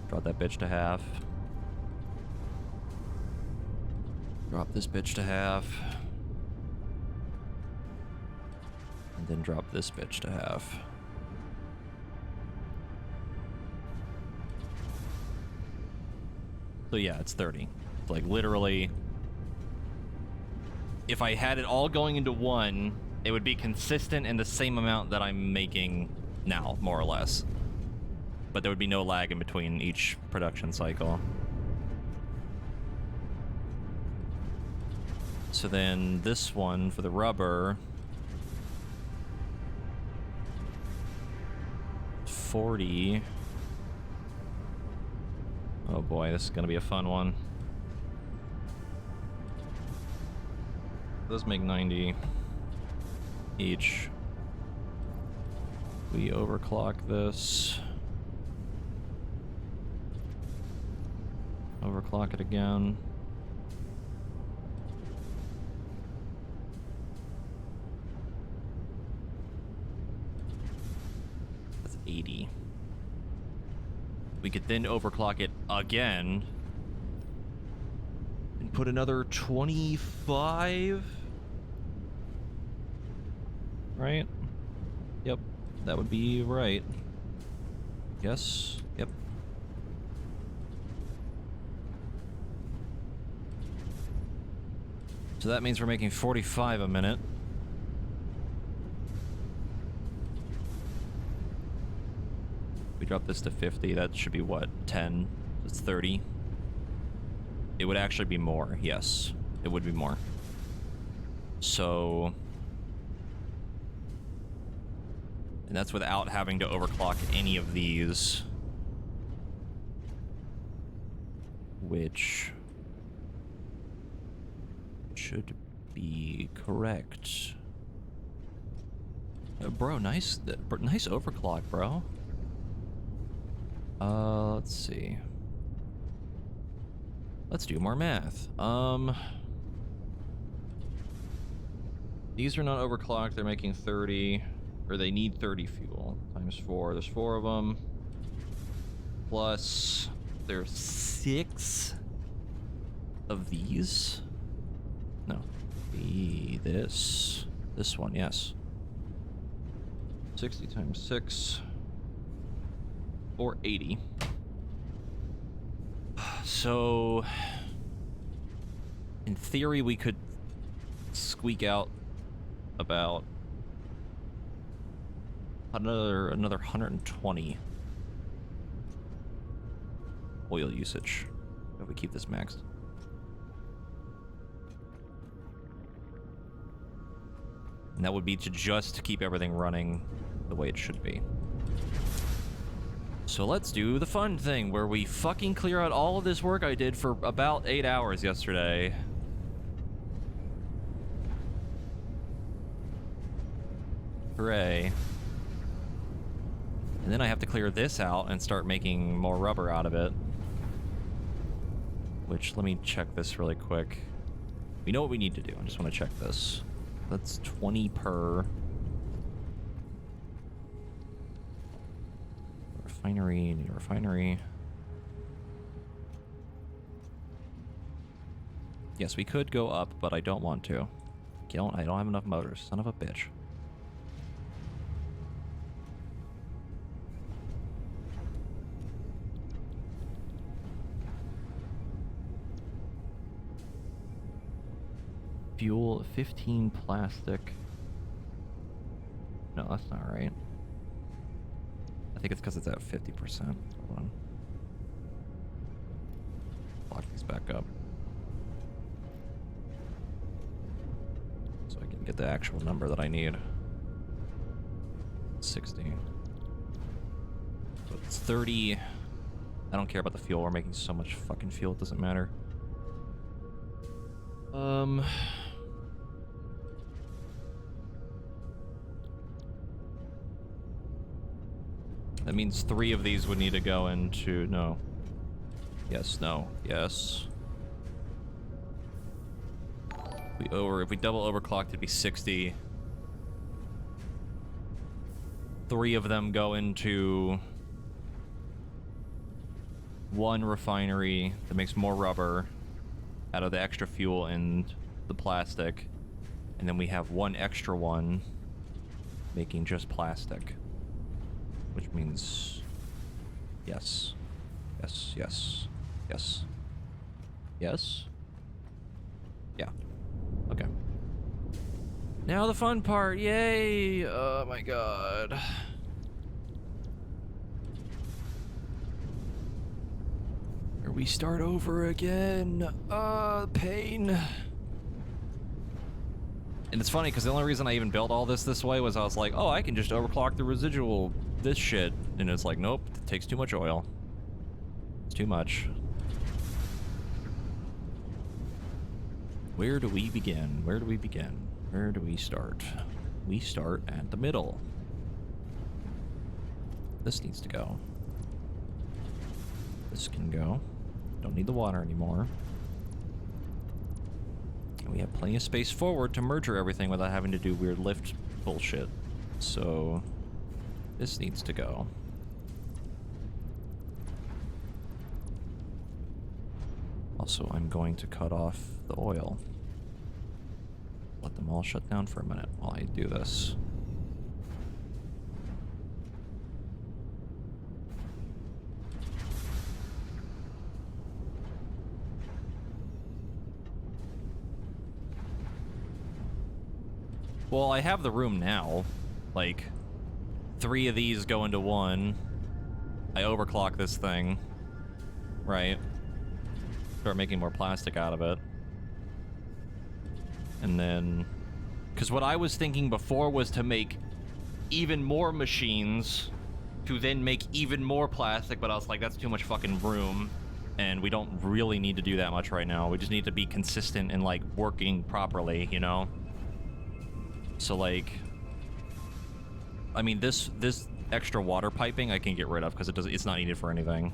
Drop that bitch to half. Drop this bitch to half. And then drop this bitch to half. So yeah, it's 30. It's like, literally... If I had it all going into one, it would be consistent in the same amount that I'm making now, more or less. But there would be no lag in between each production cycle. So then this one for the rubber... 40... Oh boy, this is gonna be a fun one. Those make 90 each. We overclock this. Overclock it again. That's 80. We could then overclock it again. And put another 25? Right? Yep, that would be right. Yes, yep. So that means we're making 45 a minute. We drop this to 50, that should be what, 10? It's 30. It would actually be more, yes. It would be more. So... And that's without having to overclock any of these. Which... should be correct. Bro, nice overclock, bro. Let's see. Let's do more math. These are not overclocked, they're making 30, or they need 30 fuel, times 4, there's 4 of them. Plus, there's 6 of these. No, this one, yes. 60 times 6, or 80. So, in theory, we could squeak out about another 120 oil usage if we keep this maxed. And that would be to just keep everything running the way it should be. So let's do the fun thing where we fucking clear out all of this work I did for about 8 hours yesterday. Hooray. And then I have to clear this out and start making more rubber out of it. Which, let me check this really quick. We know what we need to do. I just want to check this. That's 20 per. Refinery, need a refinery. Yes, we could go up, but I don't want to. I don't have enough motors. Son of a bitch. Fuel, 15 plastic. No, that's not right. I think it's because it's at 50%. Hold on. Lock these back up. So I can get the actual number that I need. 60. So it's 30. I don't care about the fuel. We're making so much fucking fuel, it doesn't matter. That means 3 of these would need to go into... No. Yes, no. Yes. If we double overclocked, it'd be 60. 3 of them go into... 1 refinery that makes more rubber out of the extra fuel and the plastic. And then we have 1 extra one making just plastic. Which means, yes, yes, yes, yes, yes, yeah, okay. Now the fun part, yay! Oh my god. Here we start over again, pain. And it's funny, because the only reason I even built all this way was I was like, oh, I can just overclock the residual this shit. And it's like, nope, it takes too much oil. It's too much. Where do we begin? Where do we begin? Where do we start? We start at the middle. This needs to go. This can go. Don't need the water anymore. And we have plenty of space forward to merger everything without having to do weird lift bullshit. So this needs to go. Also, I'm going to cut off the oil. Let them all shut down for a minute while I do this. Well, I have the room now. Like, 3 of these go into 1. I overclock this thing. Right? Start making more plastic out of it. And then... Because what I was thinking before was to make even more machines to then make even more plastic, but I was like, that's too much fucking room. And we don't really need to do that much right now. We just need to be consistent and, like, working properly, you know? So, like... I mean, this extra water piping I can get rid of because it's not needed for anything.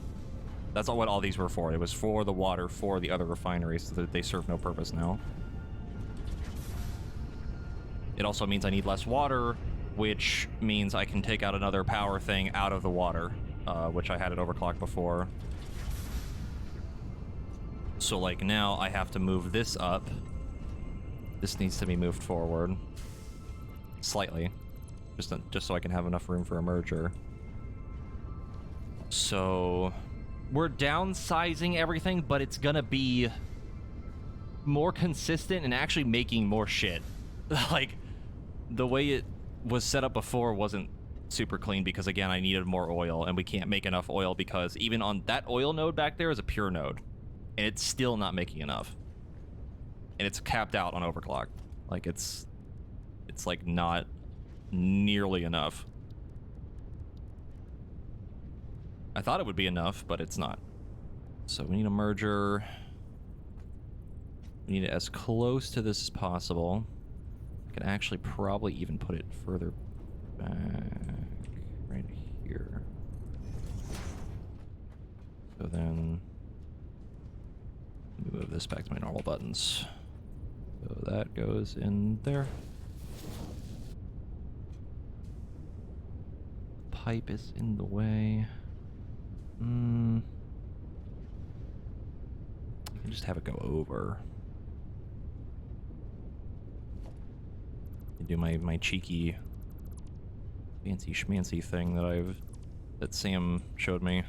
That's what all these were for. It was for the water for the other refineries, so that they serve no purpose now. It also means I need less water, which means I can take out another power thing out of the water, which I had it overclocked before. So, like, now I have to move this up. This needs to be moved forward. Slightly. Just so I can have enough room for a merger. So... we're downsizing everything, but it's gonna be more consistent and actually making more shit. Like, the way it was set up before wasn't super clean because, again, I needed more oil, and we can't make enough oil because even on that oil node back there is a pure node, and it's still not making enough. And it's capped out on overclock. Like, it's like, not nearly enough. I thought it would be enough, but it's not. So we need a merger. We need it as close to this as possible. I can actually probably even put it further back. Right here. So then... let me move this back to my normal buttons. So that goes in there. Pipe is in the way. I can just have it go over. I do my cheeky fancy schmancy thing that Sam showed me.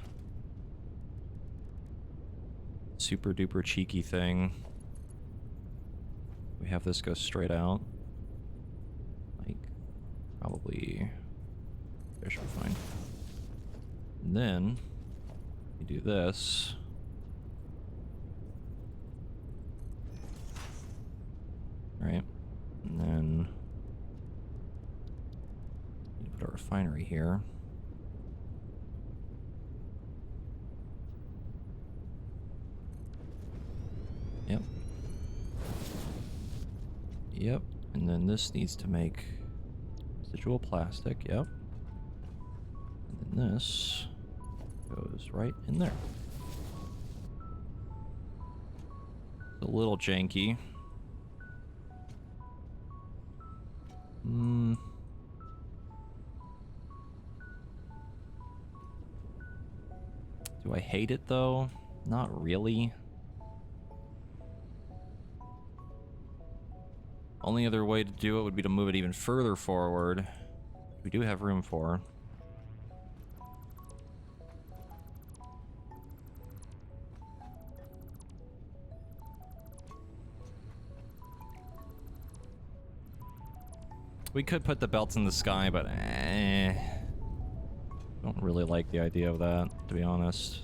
Super duper cheeky thing. We have this go straight out. Like, probably there should be fine. And then you do this. Right. And then you put a refinery here. Yep. Yep. And then this needs to make residual plastic. Yep. And then this goes right in there. It's a little janky. Do I hate it though? Not really. Only other way to do it would be to move it even further forward. We do have room for. We could put the belts in the sky, but don't really like the idea of that, to be honest.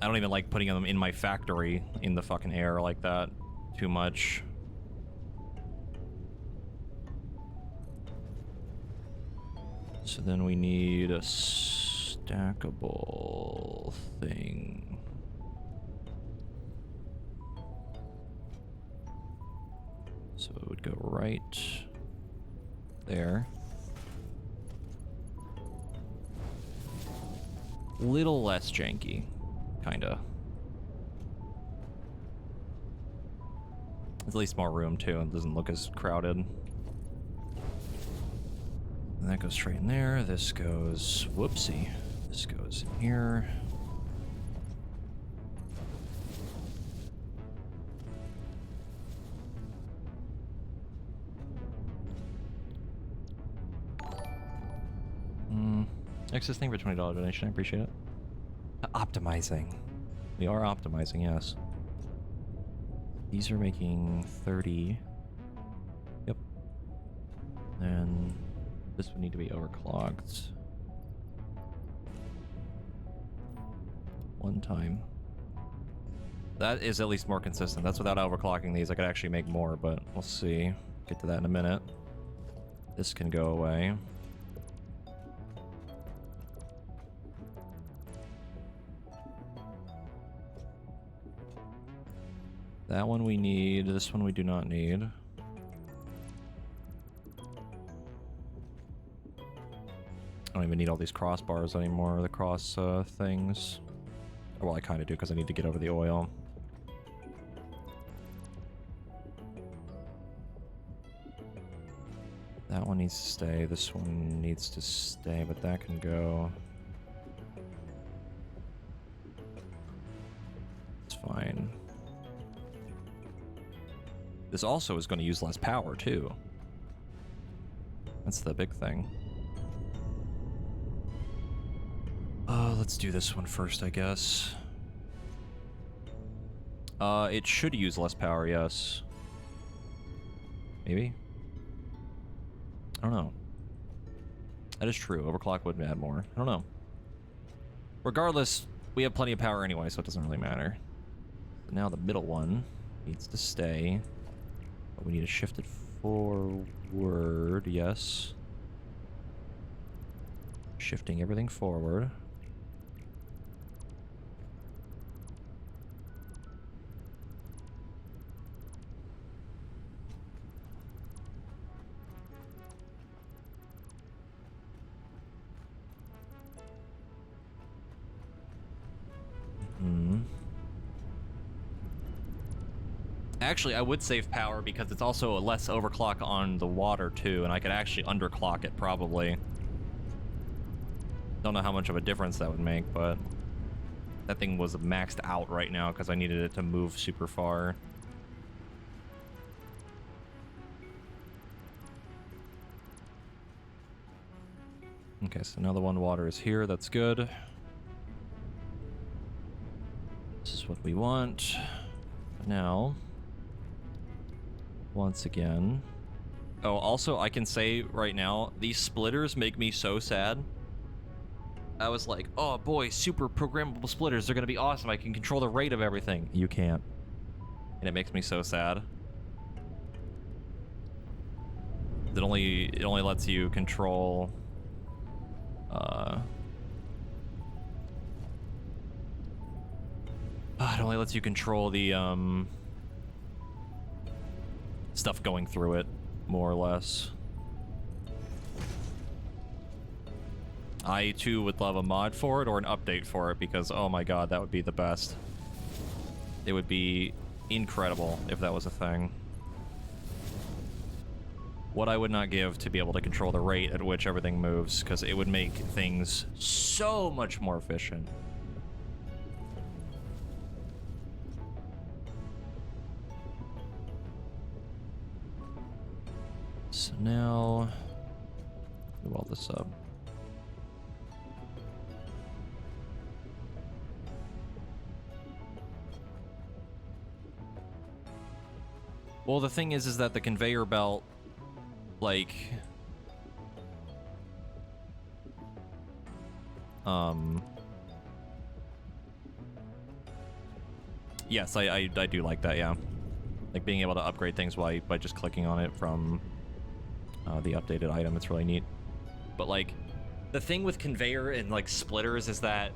I don't even like putting them in my factory in the fucking air like that too much. So then we need a stackable thing. So it would go right there. Little less janky, kinda. There's at least more room too, and it doesn't look as crowded. And that goes straight in there. This goes, whoopsie. This goes in here. Excess thing for $20 donation. I appreciate it. Optimizing. We are optimizing, yes. These are making 30. Yep. And this would need to be overclocked. One time. That is at least more consistent. That's without overclocking these. I could actually make more, but we'll see. Get to that in a minute. This can go away. That one we need. This one we do not need. I don't even need all these crossbars anymore, the cross things. Well, I kind of do because I need to get over the oil. That one needs to stay. This one needs to stay, but that can go. It's fine. This also is going to use less power, too. That's the big thing. Let's do this one first, I guess. It should use less power, yes. Maybe? I don't know. That is true. Overclock would add more. I don't know. Regardless, we have plenty of power anyway, so it doesn't really matter. So now the middle one needs to stay. But we need to shift it forward, yes. Shifting everything forward. Actually, I would save power because it's also a less overclock on the water too, and I could actually underclock it probably. Don't know how much of a difference that would make, but that thing was maxed out right now because I needed it to move super far. Okay, so now the one water is here. That's good. This is what we want. Now, once again. Oh, also, I can say right now, these splitters make me so sad. I was like, oh boy, super programmable splitters. They're going to be awesome. I can control the rate of everything. You can't. And it makes me so sad. It only lets you control... it only lets you control the, stuff going through it, more or less. I, too, would love a mod for it or an update for it because, oh my god, that would be the best. It would be incredible if that was a thing. What I would not give to be able to control the rate at which everything moves, because it would make things so much more efficient. So now, do all this up. Well, the thing is that the conveyor belt, like, yes, I do like that, yeah. Like being able to upgrade things by just clicking on it from the updated item. It's really neat. But like, the thing with conveyor and like splitters is that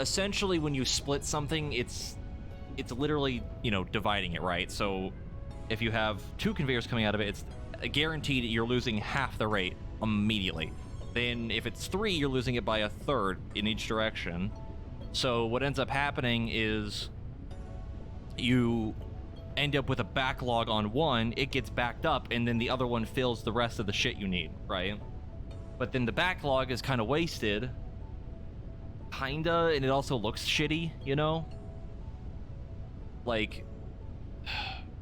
essentially when you split something, it's literally, you know, dividing it, right? So if you have two conveyors coming out of it, it's guaranteed you're losing half the rate immediately. Then if it's three, you're losing it by a third in each direction. So what ends up happening is you end up with a backlog on one, it gets backed up, and then the other one fills the rest of the shit you need, right? But then the backlog is kind of wasted. Kinda, and it also looks shitty, you know? Like,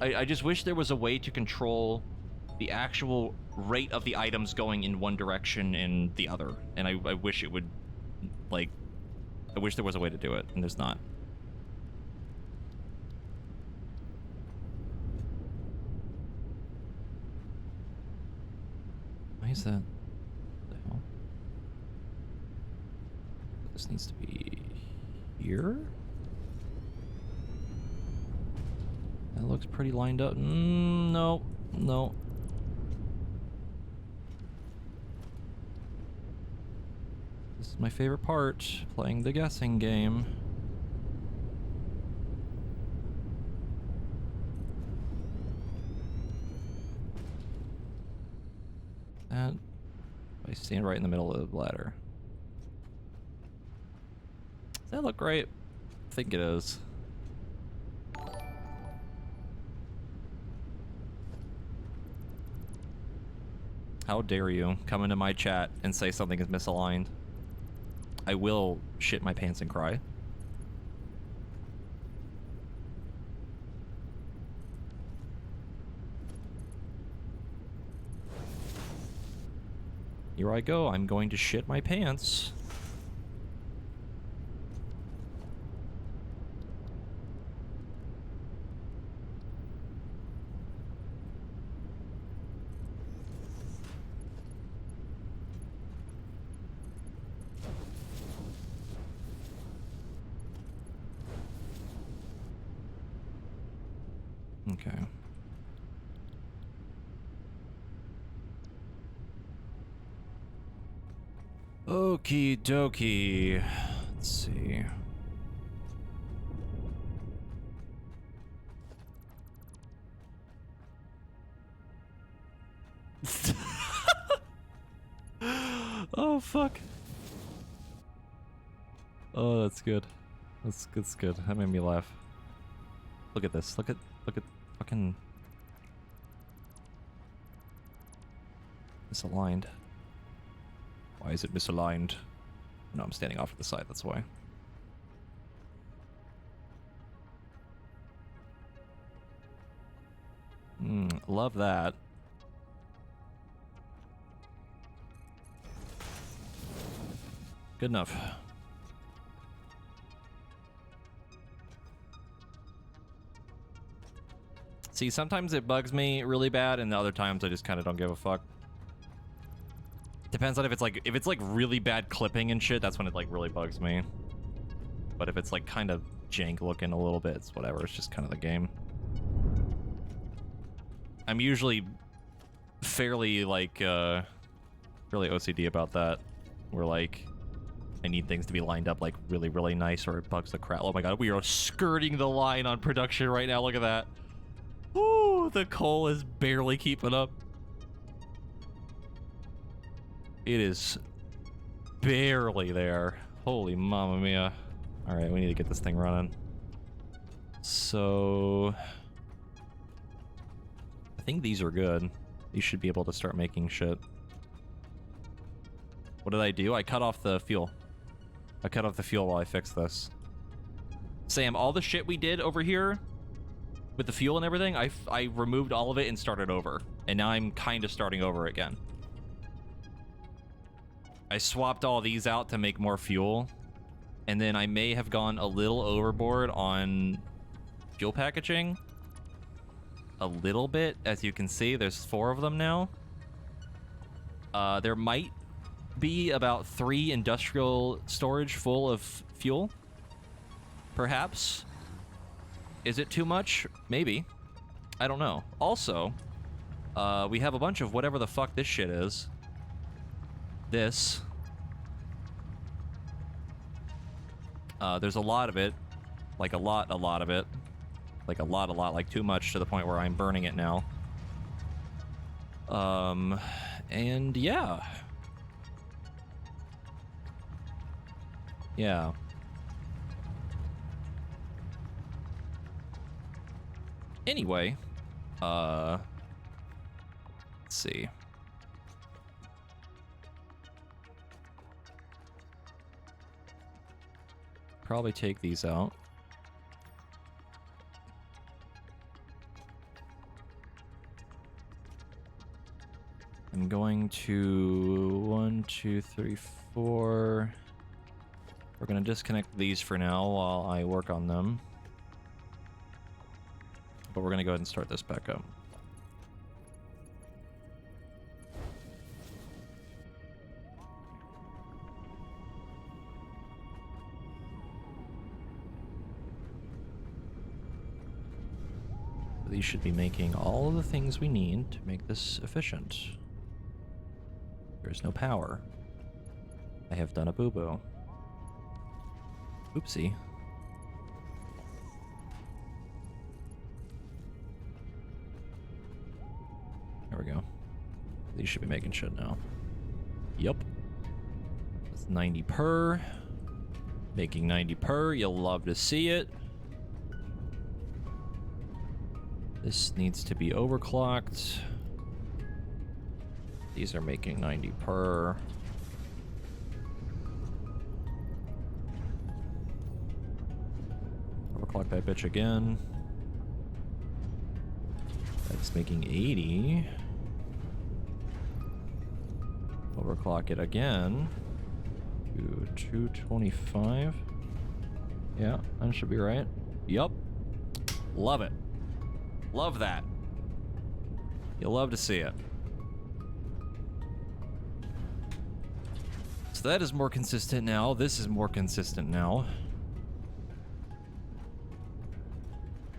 I just wish there was a way to control the actual rate of the items going in one direction and the other. And I wish it would, like, I wish there was a way to do it, and there's not. Why is that? What the hell? This needs to be here? That looks pretty lined up. No, no. This is my favorite part, playing the guessing game. That, I stand right in the middle of the ladder. Does that look great? I think it is. How dare you come into my chat and say something is misaligned? I will shit my pants and cry. Here I go. I'm going to shit my pants. Okay. Okie dokie. Let's see. Oh fuck. Oh, that's good. That's good. That made me laugh. Look at this. Look at fucking misaligned. Why is it misaligned? No, I'm standing off to the side, that's why. Love that. Good enough. See, sometimes it bugs me really bad, and the other times I just kind of don't give a fuck. Depends on if it's like really bad clipping and shit, that's when it like really bugs me. But if it's like kind of jank looking a little bit, it's whatever, it's just kind of the game. I'm usually fairly like really OCD about that, where like I need things to be lined up like really, really nice or it bugs the crap. Oh my god, we are skirting the line on production right now, look at that. Ooh, the coal is barely keeping up. It is barely there. Holy mamma mia. Alright, we need to get this thing running. So I think these are good. These should be able to start making shit. What did I do? I cut off the fuel. I cut off the fuel while I fixed this. Sam, all the shit we did over here with the fuel and everything, I removed all of it and started over. And now I'm kind of starting over again. I swapped all these out to make more fuel. And then I may have gone a little overboard on fuel packaging. A little bit. As you can see, there's 4 of them now. There might be about 3 industrial storage full of fuel. Perhaps. Is it too much? Maybe. I don't know. Also, we have a bunch of whatever the fuck this shit is. This. There's a lot of it. Like a lot of it. Like a lot, like too much to the point where I'm burning it now. And yeah. Yeah. Anyway, let's see. probably take these out. I'm going to 1, 2, 3, 4. We're going to disconnect these for now while I work on them. But we're going to go ahead and start this back up. These should be making all of the things we need to make this efficient. There's no power. I have done a boo-boo. Oopsie. There we go. These should be making shit now. Yup. That's 90 per. Making 90 per. You'll love to see it. This needs to be overclocked. These are making 90 per. Overclock that bitch again. That's making 80. Overclock it again. To 225. Yeah, that should be right. Yup. Love it. Love that. You'll love to see it. So that is more consistent now. This is more consistent now.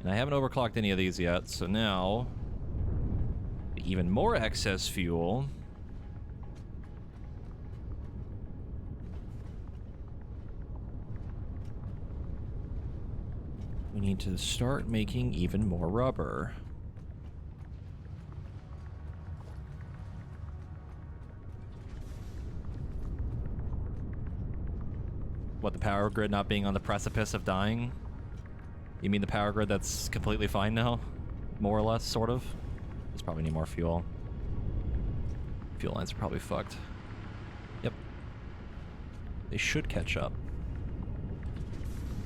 And I haven't overclocked any of these yet, so now even more excess fuel. We need to start making even more rubber. What, the power grid not being on the precipice of dying? You mean the power grid that's completely fine now? More or less, sort of? Just probably need more fuel. Fuel lines are probably fucked. Yep. They should catch up.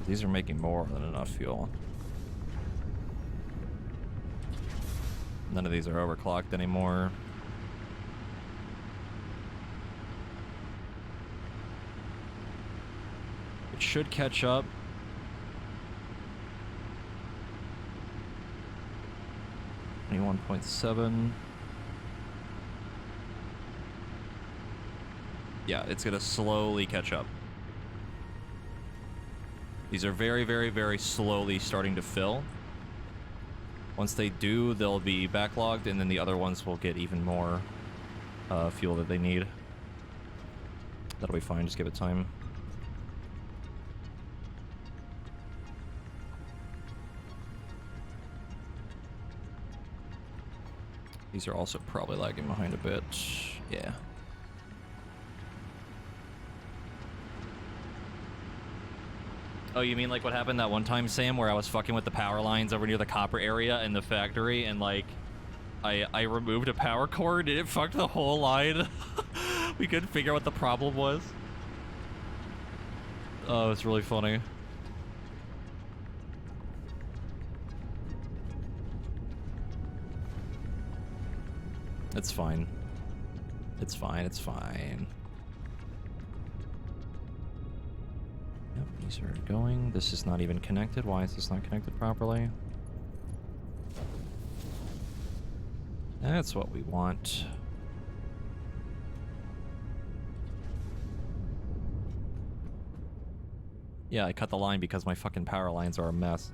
These are making more than enough fuel. None of these are overclocked anymore. It should catch up. $21.7. Yeah, it's gonna slowly catch up. These are very, very, very slowly starting to fill. Once they do, they'll be backlogged, and then the other ones will get even more fuel that they need. That'll be fine, just give it time. These are also probably lagging behind a bit. Yeah. Oh, you mean like what happened that one time, Sam, where I was fucking with the power lines over near the copper area in the factory, and like, I removed a power cord and it fucked the whole line? We couldn't figure out what the problem was. Oh, it's really funny. It's fine. It's fine, it's fine. Yep, these are going. This is not even connected. Why is this not connected properly? That's what we want. Yeah, I cut the line because my fucking power lines are a mess.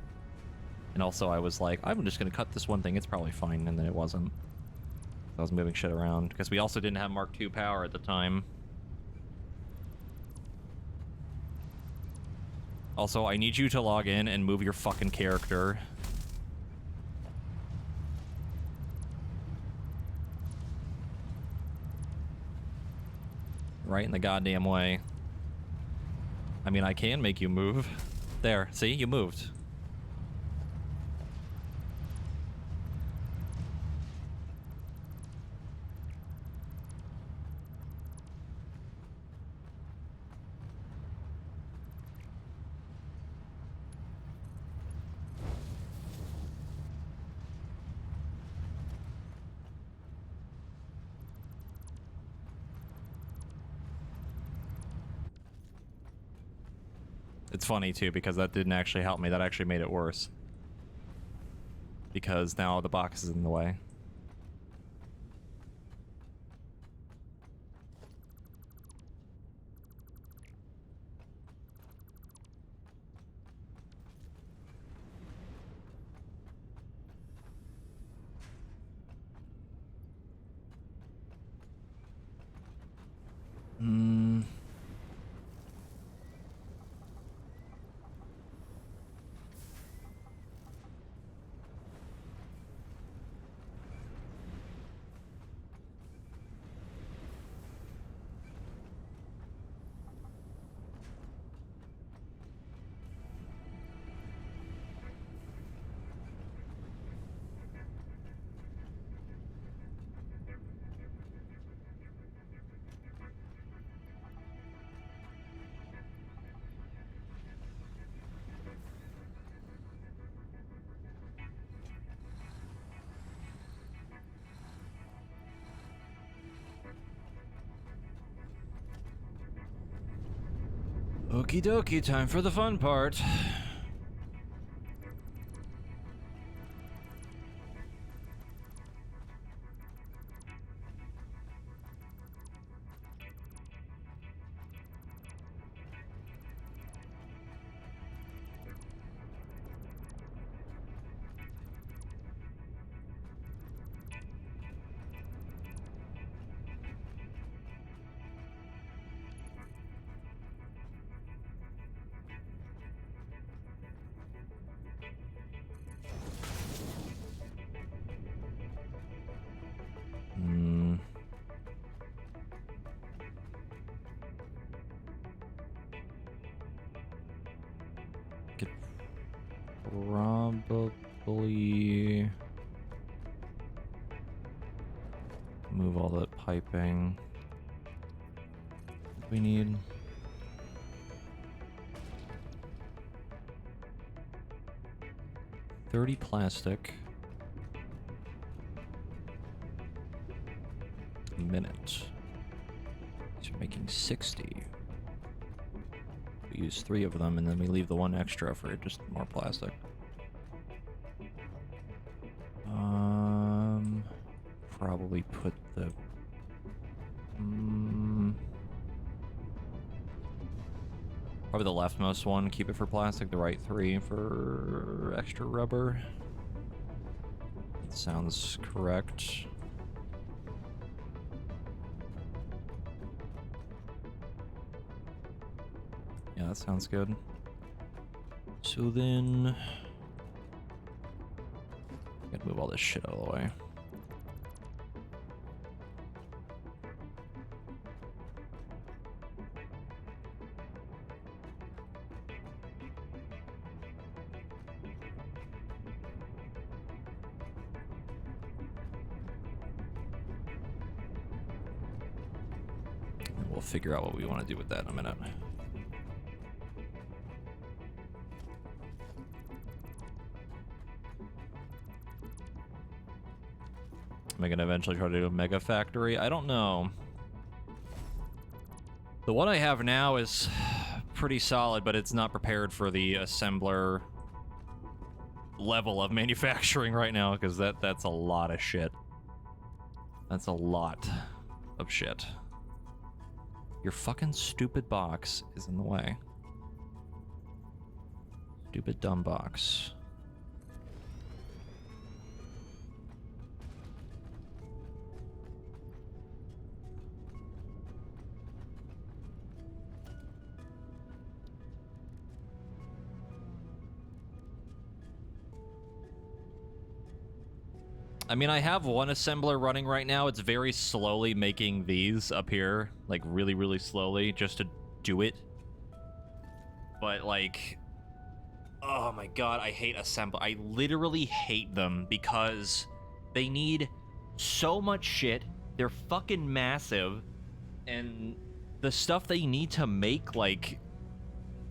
And also I was like, I'm just gonna cut this one thing, it's probably fine, and then it wasn't. I was moving shit around, because we also didn't have Mark II power at the time. Also, I need you to log in and move your fucking character. Right in the goddamn way. I mean, I can make you move. There, see? You moved. It's funny too because that didn't actually help me. That actually made it worse. Because now the box is in the way. Hmm. Okie dokie, time for the fun part. Could probably move all that piping we need. $30 plastic. A minute. So you're making 60. We use 3 of them and then we leave the 1 extra for just more plastic. Probably put the probably the leftmost one, keep it for plastic, the right 3 for extra rubber. That sounds correct. Yeah, that sounds good. So then gotta move all this shit out of the way. We'll figure out what we want to do with that in a minute. Am I gonna eventually try to do a mega factory? I don't know. The one I have now is pretty solid, but it's not prepared for the assembler level of manufacturing right now, because that's a lot of shit. That's a lot of shit. Your fucking stupid box is in the way. Stupid dumb box. I mean, I have one assembler running right now. It's very slowly making these up here, like really, really slowly, just to do it. But like, oh my god, I hate assembler. I literally hate them because they need so much shit. They're fucking massive, and the stuff they need to make, like,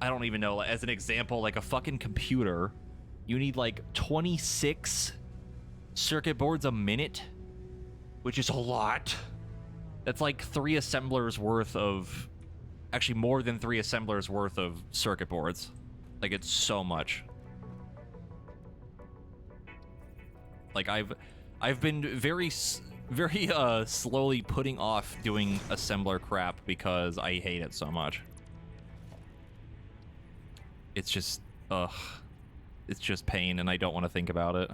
I don't even know. As an example, like a fucking computer, you need like 26 circuit boards a minute, which is a lot. That's like 3 assemblers worth of actually more than 3 assemblers worth of circuit boards. Like, it's so much. Like, I've been very slowly putting off doing assembler crap because I hate it so much. It's just, ugh. It's just pain, and I don't want to think about it.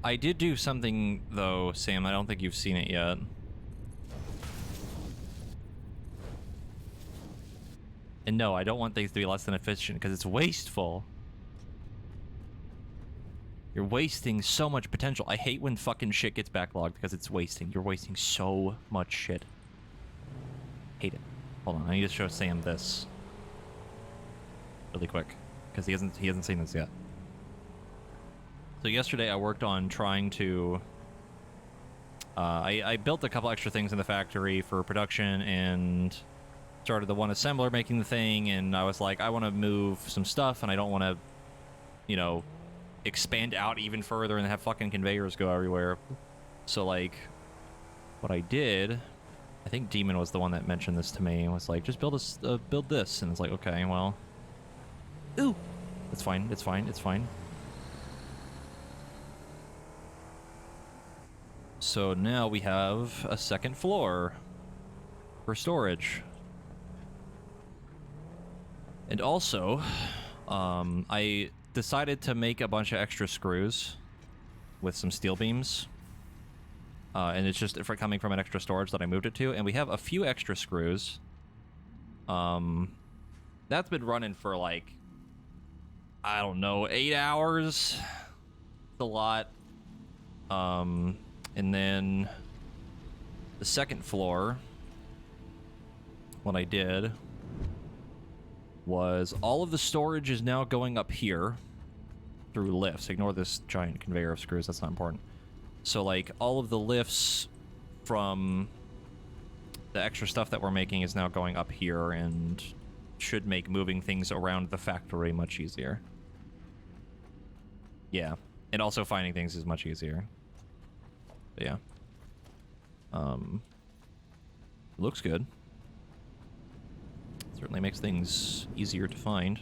I did do something, though, Sam. I don't think you've seen it yet. And no, I don't want things to be less than efficient, because it's wasteful. You're wasting so much potential. I hate when fucking shit gets backlogged, because it's wasting. You're wasting so much shit. Hate it. Hold on, I need to show Sam this. Really quick. Because he hasn't seen this yet. So yesterday I worked on trying to... I built a couple extra things in the factory for production and started the one assembler making the thing, and I was like, I want to move some stuff and I don't want to, you know, expand out even further and have fucking conveyors go everywhere. So, like, what I did... I think Demon was the one that mentioned this to me. Was like, just build this. And it's like, okay, well... Ooh! It's fine, it's fine, it's fine. So now we have a second floor for storage. And also, I decided to make a bunch of extra screws with some steel beams. And it's just for coming from an extra storage that I moved it to. And we have a few extra screws. That's been running for like, I don't know, 8 hours. It's a lot. And then the second floor, what I did was all of the storage is now going up here through lifts. Ignore this giant conveyor of screws, that's not important. So, like, all of the lifts from the extra stuff that we're making is now going up here and should make moving things around the factory much easier. Yeah, and also finding things is much easier. But yeah. Looks good. Certainly makes things easier to find.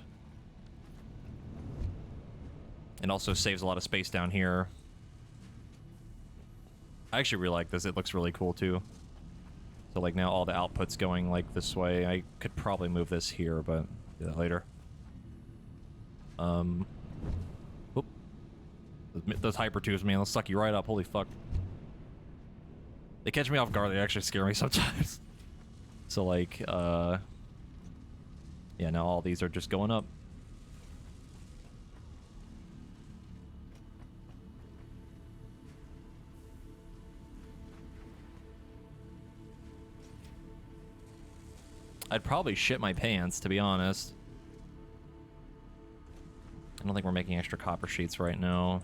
And also saves a lot of space down here. I actually really like this. It looks really cool too. So like now all the output's going like this way. I could probably move this here, but do that later. Whoop. Those hyper tubes, man, they'll suck you right up. Holy fuck. They catch me off guard. They actually scare me sometimes. So like, yeah, now all these are just going up. I'd probably shit my pants, to be honest. I don't think we're making extra copper sheets right now.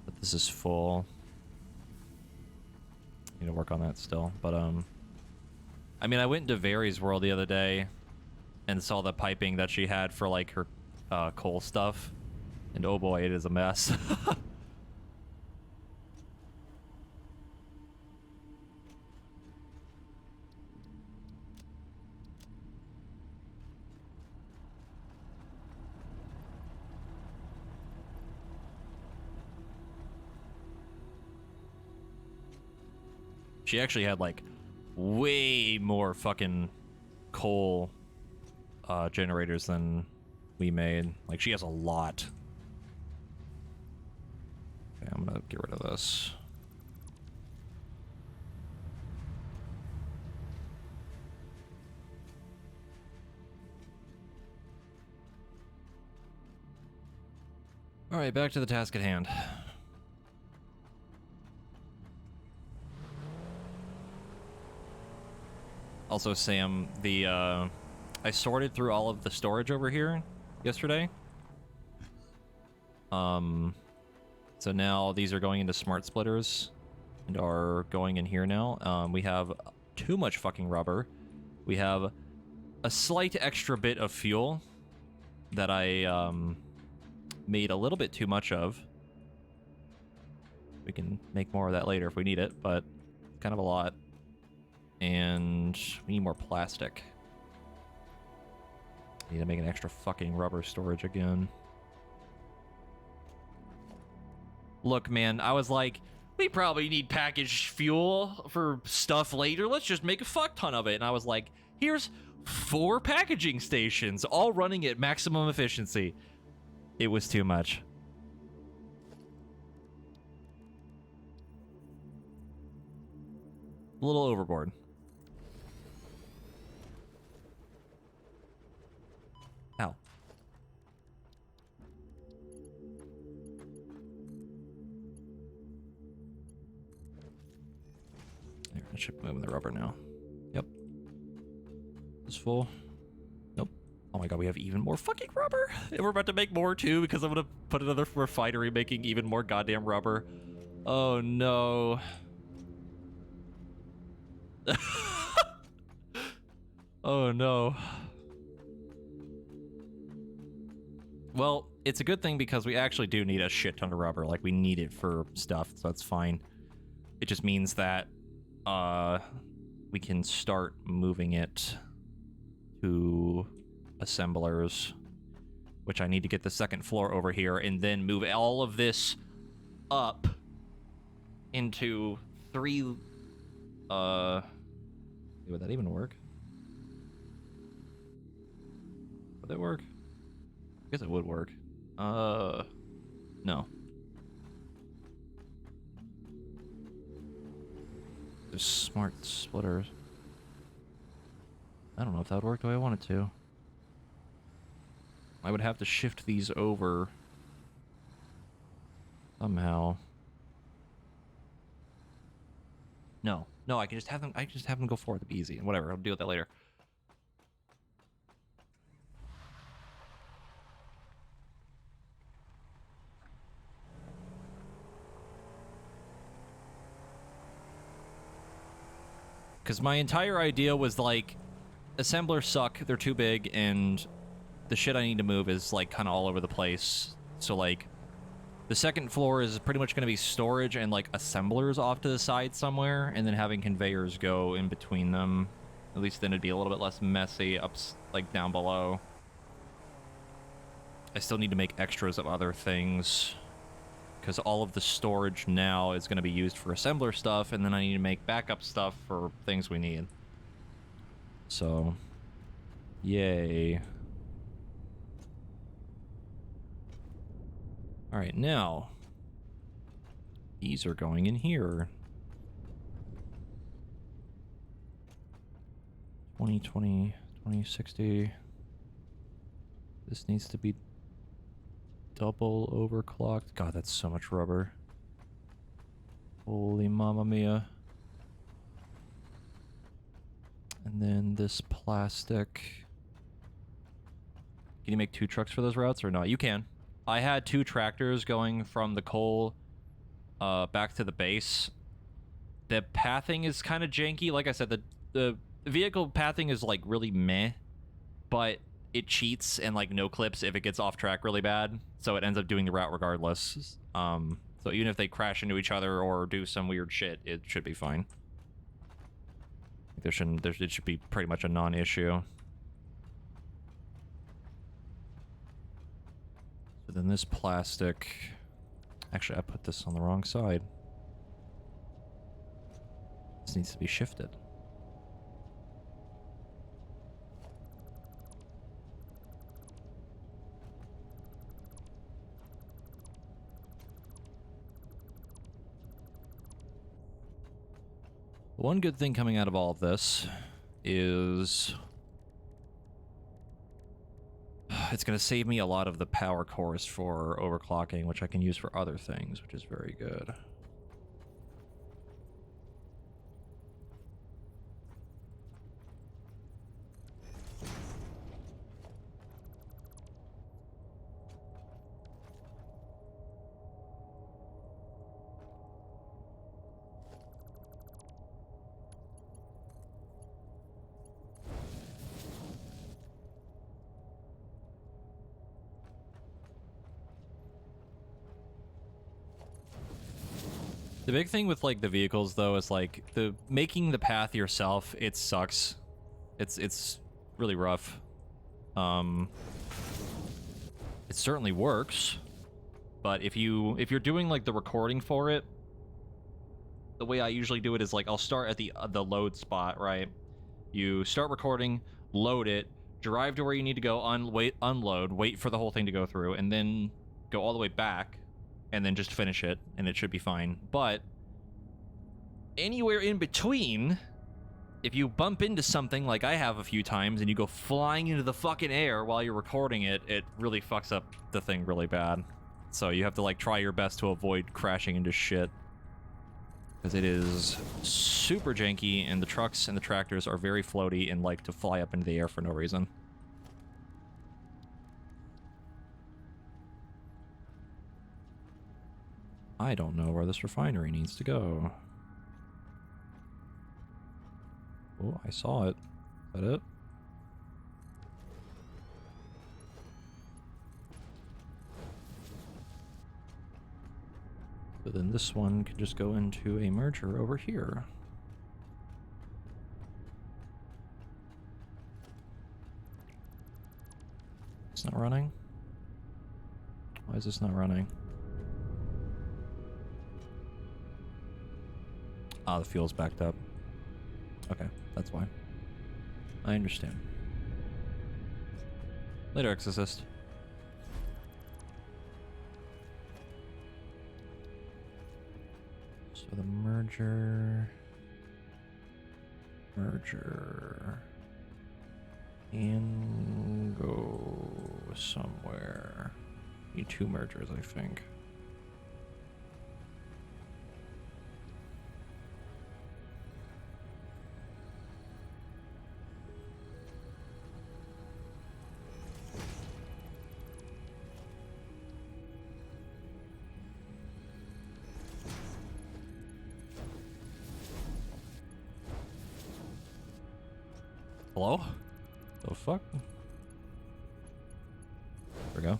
But this is full. Need to work on that still, but I mean, I went into Vary's world the other day and saw the piping that she had for like her coal stuff, and oh boy, it is a mess. She actually had like way more fucking coal generators than we made. Like, she has a lot. Okay, I'm gonna get rid of this. All right, back to the task at hand. Also, Sam, I sorted through all of the storage over here yesterday. So now these are going into smart splitters and are going in here now. We have too much fucking rubber. We have a slight extra bit of fuel that I made a little bit too much of. We can make more of that later if we need it, but it's kind of a lot. And we need more plastic. Need to make an extra fucking rubber storage again. Look, man, I was like, we probably need packaged fuel for stuff later. Let's just make a fuck ton of it. And I was like, here's 4 packaging stations, all running at maximum efficiency. It was too much. A little overboard. Ow. There, I should be moving the rubber now. Yep. It's full. Nope. Oh my god, we have even more fucking rubber. And we're about to make more too because I'm gonna put another refinery making even more goddamn rubber. Oh no. Oh no. Well, it's a good thing because we actually do need a shit ton of rubber. Like, we need it for stuff, so that's fine. It just means that we can start moving it to assemblers, which I need to get the second floor over here and then move all of this up into 3 would that even work? Would that work? I guess it would work. No. There's smart splitters. I don't know if that would work the way I want it to. I would have to shift these over somehow. No, I can just have them. I can just have them go forward. It'd be easy. Whatever. I'll deal with that later. Because my entire idea was like, assemblers suck. They're too big, and the shit I need to move is like kind of all over the place. So like, the second floor is pretty much going to be storage and like assemblers off to the side somewhere, and then having conveyors go in between them. At least then it'd be a little bit less messy up, like down below. I still need to make extras of other things, because all of the storage now is going to be used for assembler stuff, and then I need to make backup stuff for things we need. So, yay. All right, now, these are going in here. 2020, 2060. This needs to be double overclocked. God, that's so much rubber. Holy mamma mia. And then this plastic. Can you make 2 trucks for those routes or not? You can. I had 2 tractors going from the coal back to the base. The pathing is kind of janky. Like I said, the vehicle pathing is like really meh, but it cheats and like no clips if it gets off track really bad, so it ends up doing the route regardless. So even if they crash into each other or do some weird shit, it should be fine. It should be pretty much a non-issue. So then this plastic, actually I put this on the wrong side. This needs to be shifted. One good thing coming out of all of this is it's going to save me a lot of the power cores for overclocking, which I can use for other things, which is very good. The big thing with like the vehicles though is like the making the path yourself, it sucks. It's really rough. It certainly works, but if you're doing like the recording for it, the way I usually do it is like I'll start at the load spot, right? You start recording, load it, drive to where you need to go, unload, wait for the whole thing to go through, and then go all the way back, and then just finish it, and it should be fine. But anywhere in between, if you bump into something like I have a few times and you go flying into the fucking air while you're recording it, it really fucks up the thing really bad. So you have to like try your best to avoid crashing into shit, because it is super janky and the trucks and the tractors are very floaty and like to fly up into the air for no reason. I don't know where this refinery needs to go. Oh, I saw it. Is that it? So then this one can just go into a merger over here. It's not running? Why is this not running? Ah, the fuel's backed up. Okay, that's why. I understand. Later, Exorcist. So the merger and go somewhere. Need 2 mergers, I think. Hello? The fuck? There we go.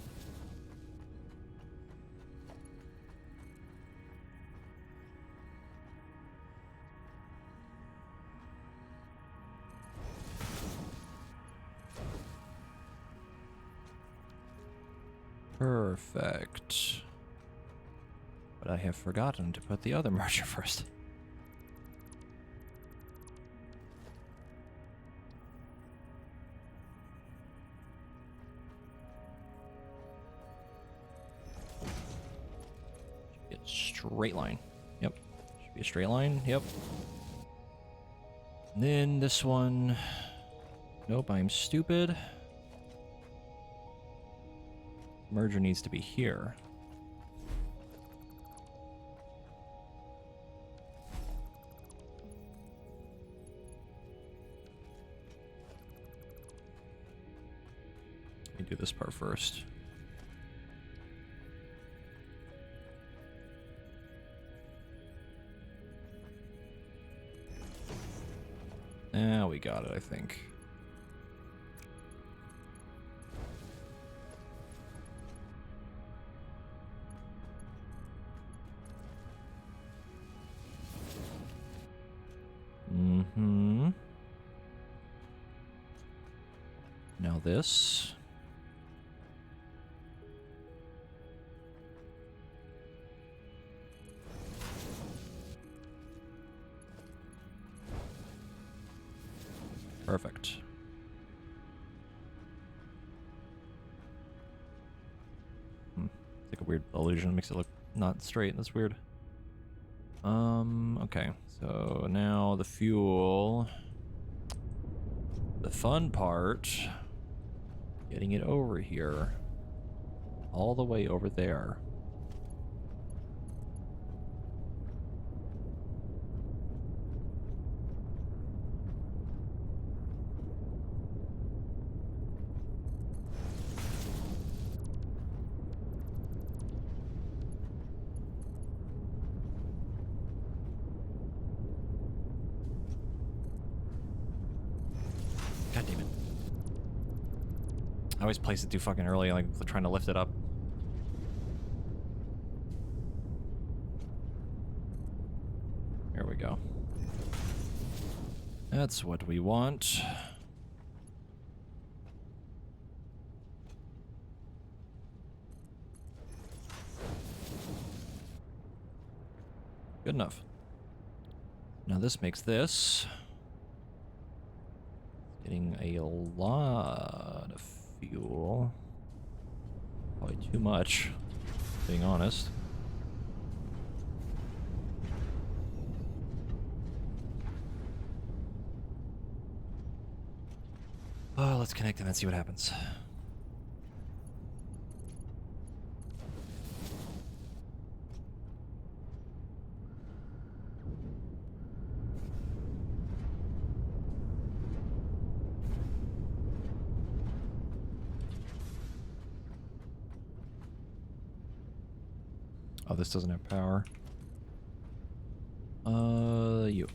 Perfect. But I have forgotten to put the other merger first. Straight line. Yep. Should be a straight line. Yep. And then this one. Nope, I'm stupid. Merger needs to be here. Let me do this part first. Now we got it, I think. Mm-hmm. Now this. Perfect. It's like a weird illusion. Makes it look not straight. That's weird. Okay. So now the fuel. The fun part Getting it over here. All the way over there. God damn it. I always place it too fucking early, like trying to lift it up. There we go. That's what we want. Good enough. Now this makes this. Getting a lot of fuel. Probably too much, being honest. Oh, let's connect them and see what happens. Oh, this doesn't have power. You.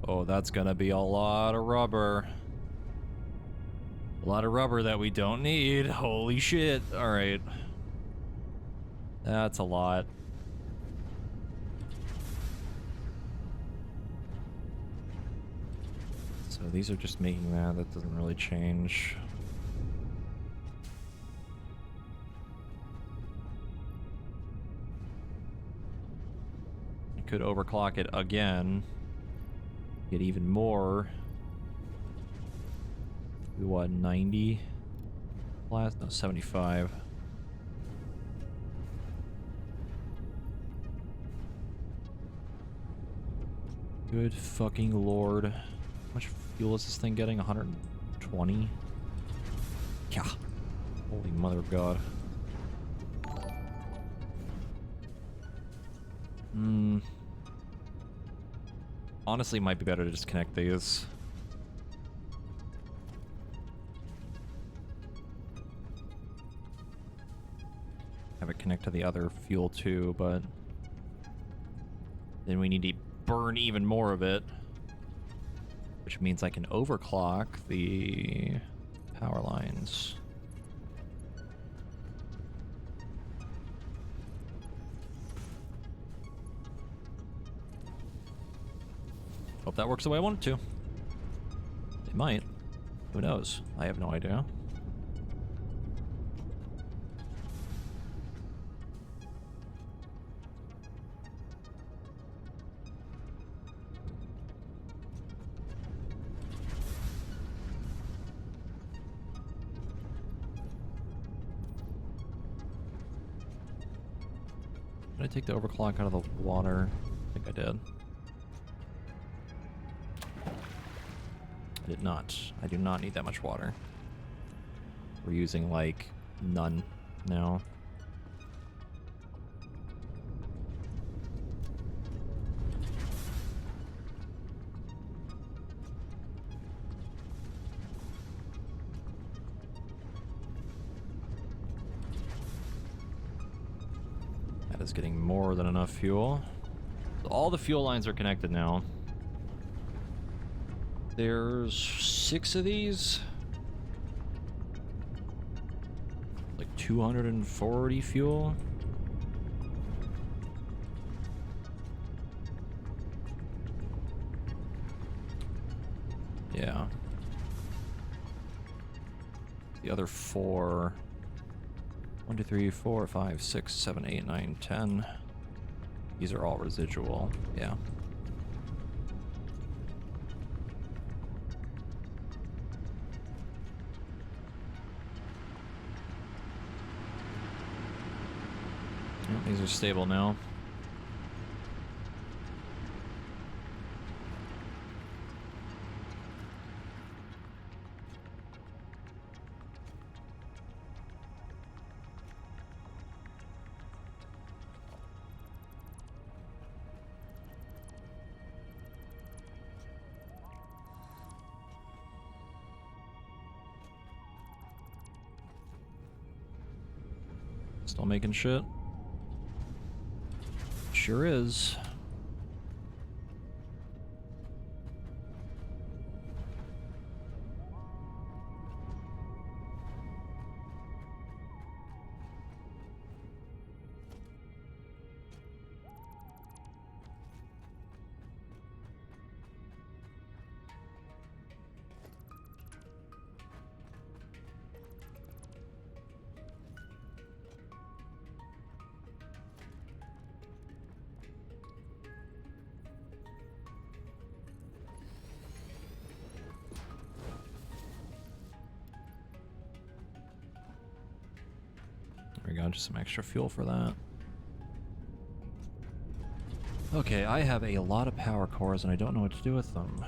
Oh, that's gonna be a lot of rubber. A lot of rubber that we don't need. Holy shit. Alright. That's a lot. So these are just making that. That doesn't really change. I could overclock it again. Get even more. What, 90? Last, no, 75. Good fucking lord. How much fuel is this thing getting? 120? Yeah. Holy mother of God. Honestly, it might be better to just connect these. Have it connect to the other fuel too, but then we need to burn even more of it, which means I can overclock the power lines. Hope that works the way I want it to. It might. Who knows? I have no idea. Did I take the overclock out of the water? I think I did. I did not. I do not need that much water. We're using, like, none now. That is getting more than enough fuel. So all the fuel lines are connected now. There's 6 of these. Like 240 fuel. Yeah. The other 4. 1, 2, 3, 4, 5, 6, 7, 8, 9, 10. These are all residual. Yeah. These are stable now. Still making shit. Sure is. There we go, just some extra fuel for that. Okay, I have a lot of power cores and I don't know what to do with them.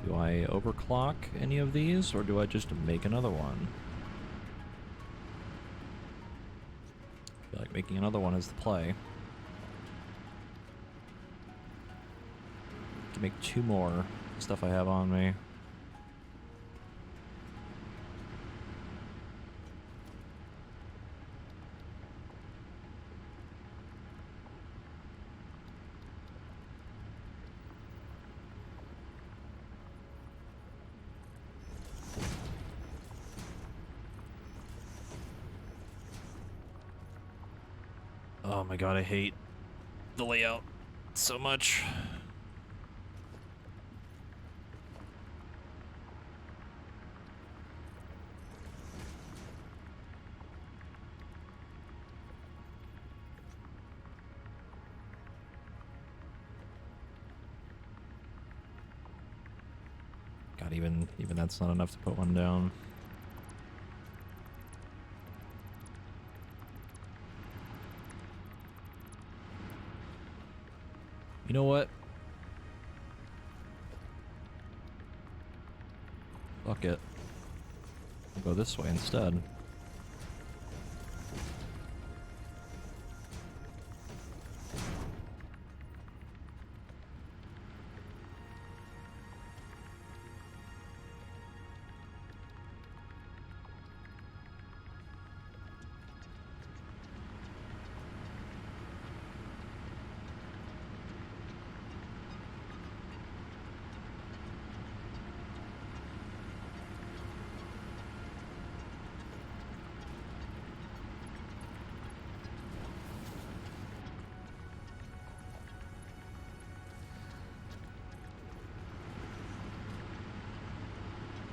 Do I overclock any of these or do I just make another one? I feel like making another one is the play. Can make 2 more stuff I have on me. Oh my god, I hate the layout so much. God, even that's not enough to put one down. You know what? Fuck it. I'll go this way instead.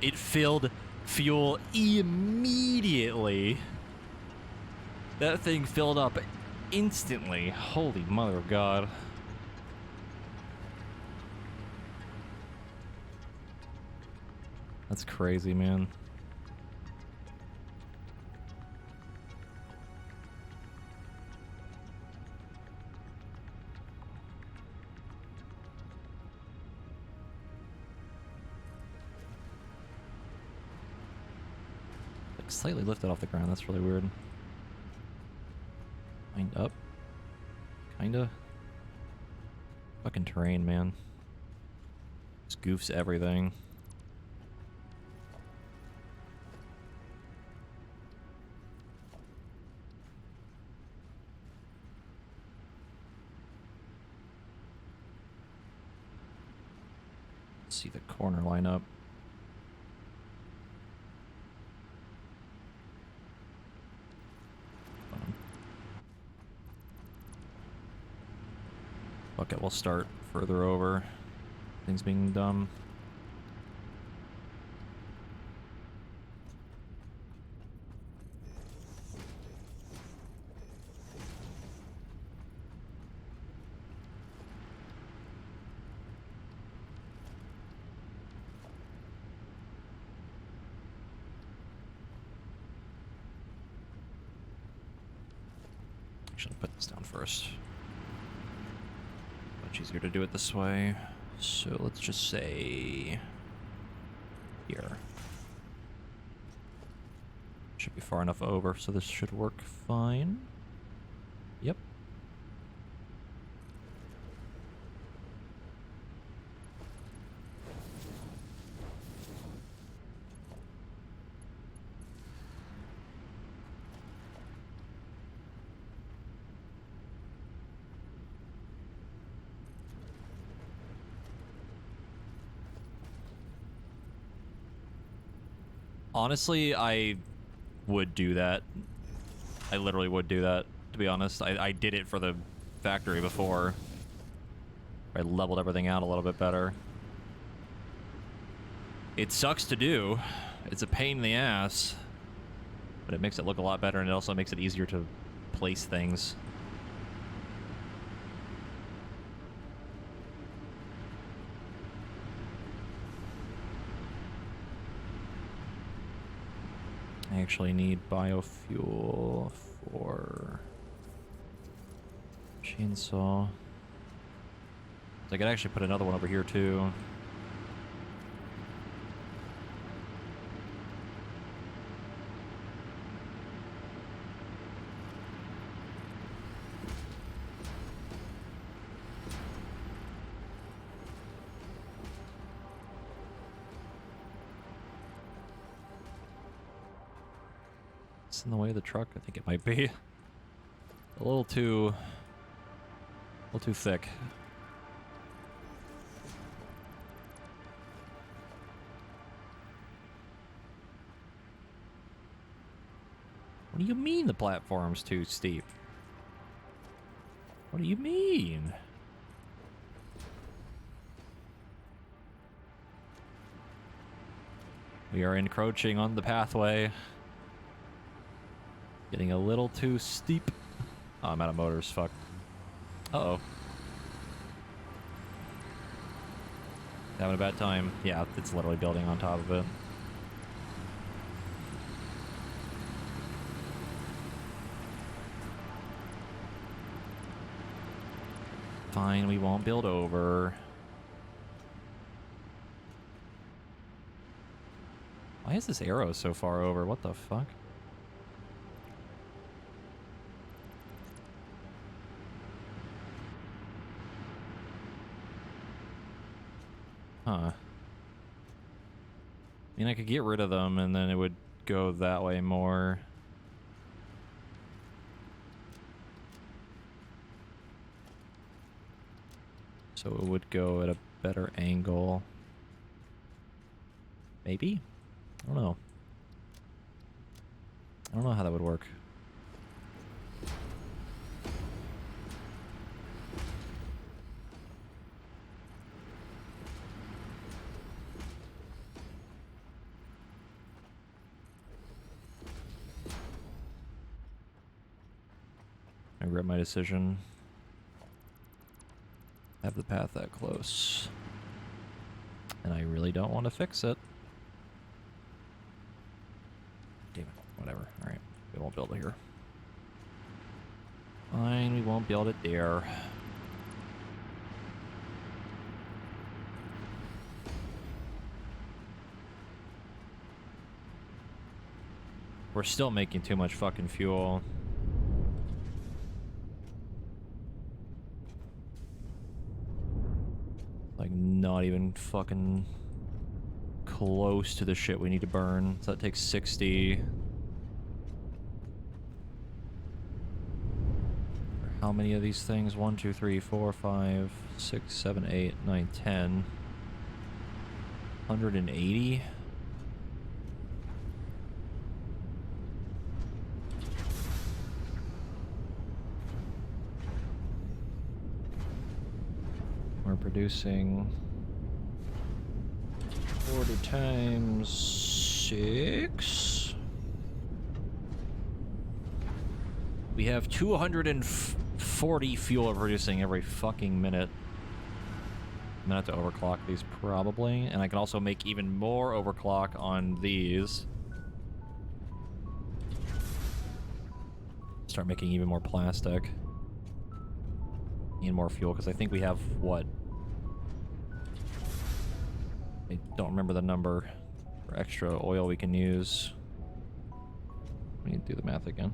It filled fuel immediately. That thing filled up instantly. Holy mother of God. That's crazy, man. Slightly lifted off the ground, that's really weird. Lined up. Kinda. Fucking terrain, man. Just goofs everything. Let's see the corner line up. Okay, we'll start further over. Things being dumb. Actually, put this down first. Much easier to do it this way. So let's just say here. Should be far enough over, so this should work fine. Yep. Honestly, I would do that. I literally would do that, to be honest. I did it for the factory before. I leveled everything out a little bit better. It sucks to do. It's a pain in the ass. But it makes it look a lot better, and it also makes it easier to place things. I actually need biofuel for chainsaw. So I could actually put another one over here too. In the way of the truck? I think it might be a little too thick. What do you mean the platform's too steep? What do you mean? We are encroaching on the pathway. Getting a little too steep. Oh, I'm out of motors, fuck. Uh-oh. Having a bad time. Yeah, it's literally building on top of it. Fine, we won't build over. Why is this arrow so far over? What the fuck? Huh. I mean, I could get rid of them and then it would go that way more. So it would go at a better angle. Maybe? I don't know. I don't know how that would work. I regret my decision. Have the path that close. And I really don't want to fix it. Damn it. Whatever. Alright. We won't build it here. Fine, we won't build it there. We're still making too much fucking fuel. Like, not even fucking close to the shit we need to burn. So that takes 60. How many of these things? 1, 2, 3, 4, 5, 6, 7, 8, 9, 10. 180? We're producing 40 times 6. We have 240 fuel producing every fucking minute. I'm gonna have to overclock these probably, and I can also make even more overclock on these. Start making even more plastic. Need more fuel, because I think we have, what? I don't remember the number for extra oil we can use. We need to do the math again.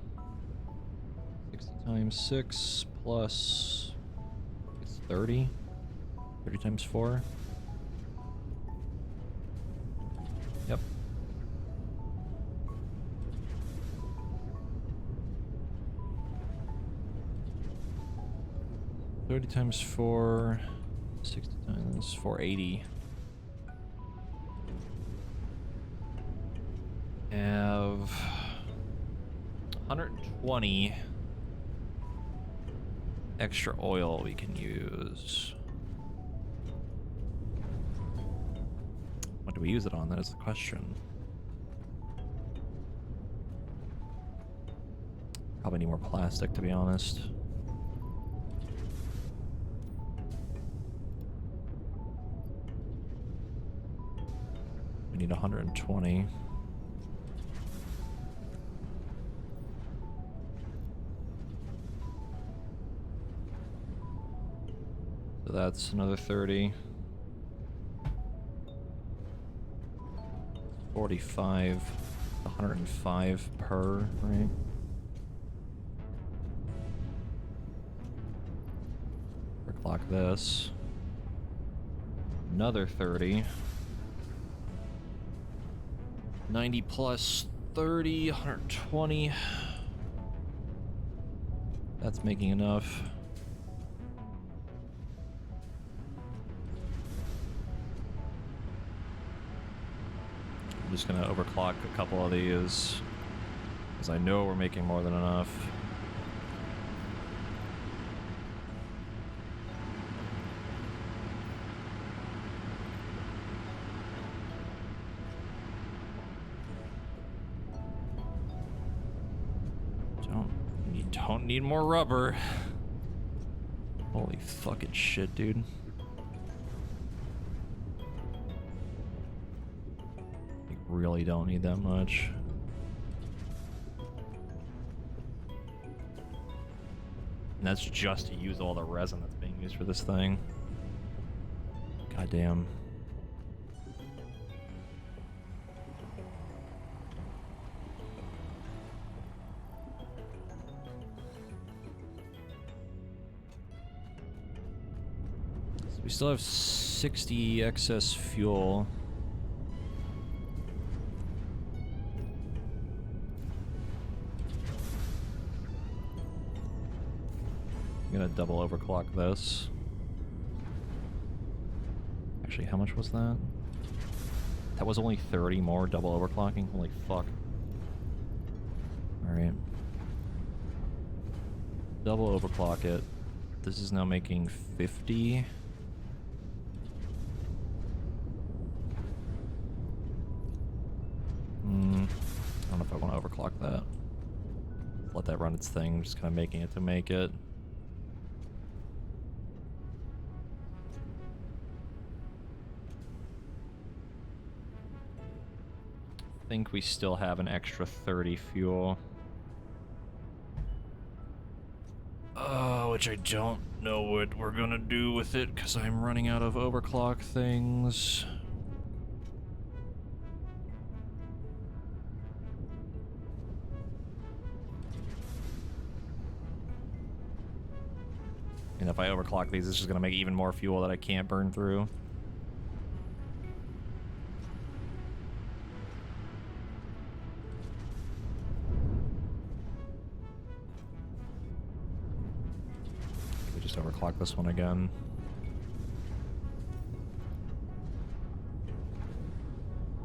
60 times 6 plus... it's 30? 30 times 4? Yep. $30 times 4, 60 times 480. Have 120 extra oil we can use. What do we use it on? That is the question. Probably need more plastic, to be honest. We need 120. So that's another 30. 45, 105 per, right? Overclock this. Another 30. 90 plus 30, 120. That's making enough. I'm just gonna overclock a couple of these, because I know we're making more than enough. Don't need more rubber. Holy fucking shit, dude. Really don't need that much. And that's just to use all the resin that's being used for this thing. God damn. So we still have 60 excess fuel. I'm gonna double overclock this. Actually, how much was that? That was only 30 more double overclocking? Holy fuck. Alright. Double overclock it. This is now making 50. I don't know if I want to overclock that. Let that run its thing, just kind of making it to make it. I think we still have an extra 30 fuel. Which I don't know what we're gonna do with it, because I'm running out of overclock things. And if I overclock these, it's just gonna make even more fuel that I can't burn through. Overclock this one again.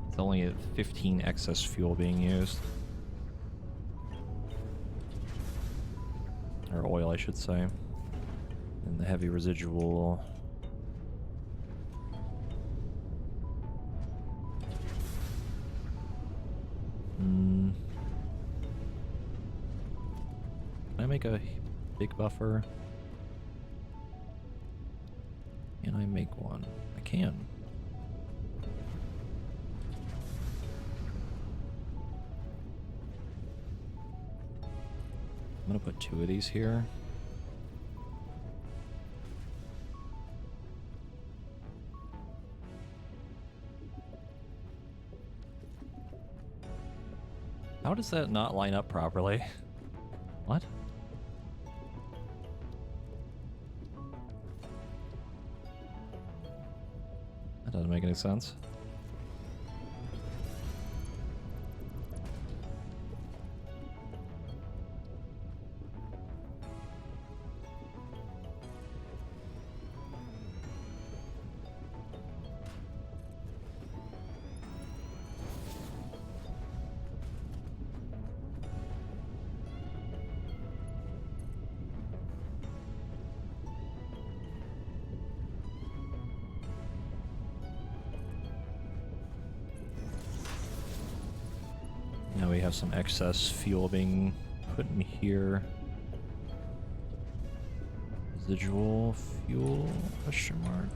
It's only at 15 excess fuel being used. Or oil, I should say. And the heavy residual. Can I make a big buffer? Can I make one? I can. I'm gonna put 2 of these here. How does that not line up properly? What? That doesn't make any sense. Now we have some excess fuel being put in here. Residual fuel, question mark.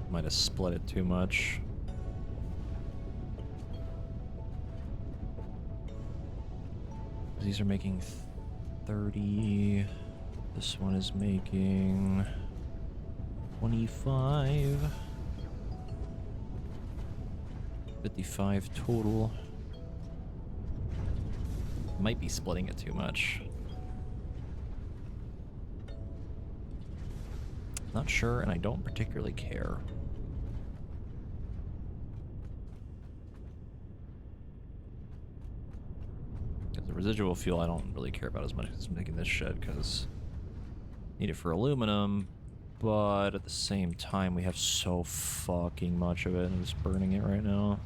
Might have split it too much. These are making 30. This one is making 25. 55 total. Might be splitting it too much. Not sure, and I don't particularly care. Because the residual fuel I don't really care about as much as making this shit, because need it for aluminum, but at the same time we have so fucking much of it and I'm just burning it right now.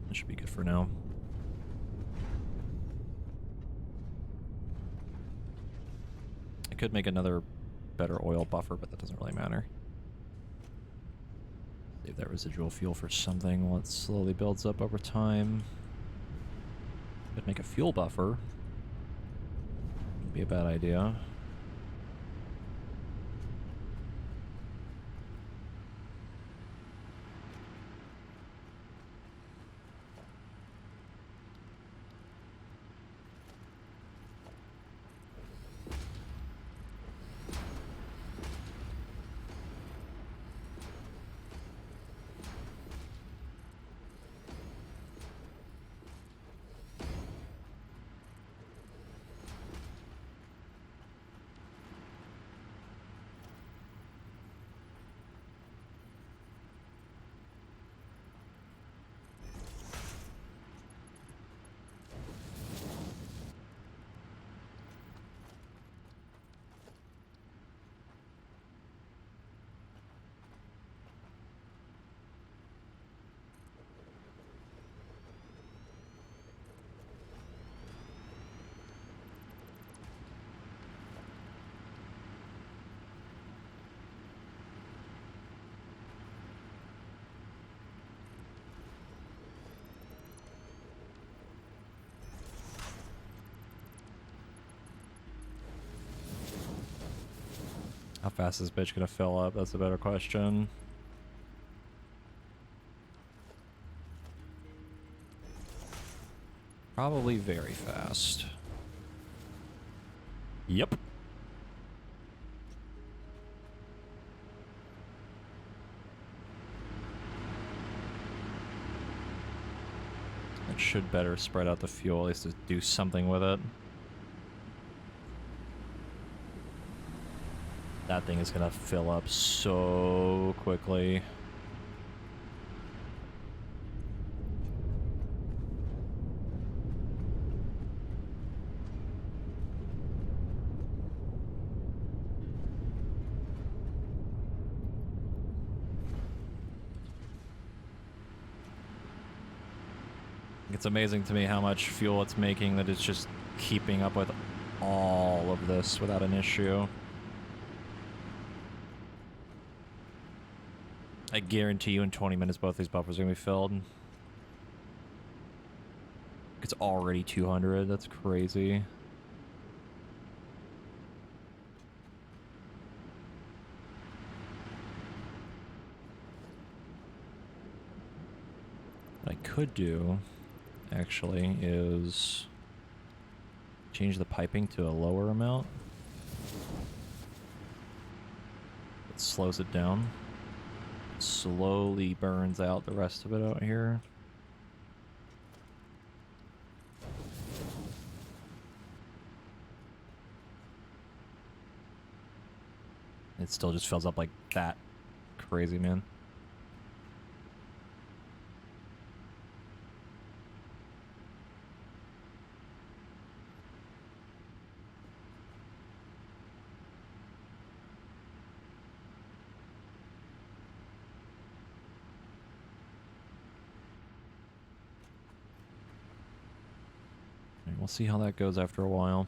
That should be good for now. I could make another better oil buffer, but that doesn't really matter. Save that residual fuel for something while it slowly builds up over time. Could make a fuel buffer. Wouldn't be a bad idea. How fast is this bitch gonna fill up? That's a better question. Probably very fast. Yep. It should better spread out the fuel, at least to do something with it. That thing is gonna fill up so quickly. It's amazing to me how much fuel it's making that it's just keeping up with all of this without an issue. I guarantee you in 20 minutes both these buffers are going to be filled. It's already 200. That's crazy. What I could do, actually, is change the piping to a lower amount. It slows it down. Slowly burns out the rest of it out here. It still just fills up like that. Crazy, man. We'll see how that goes after a while.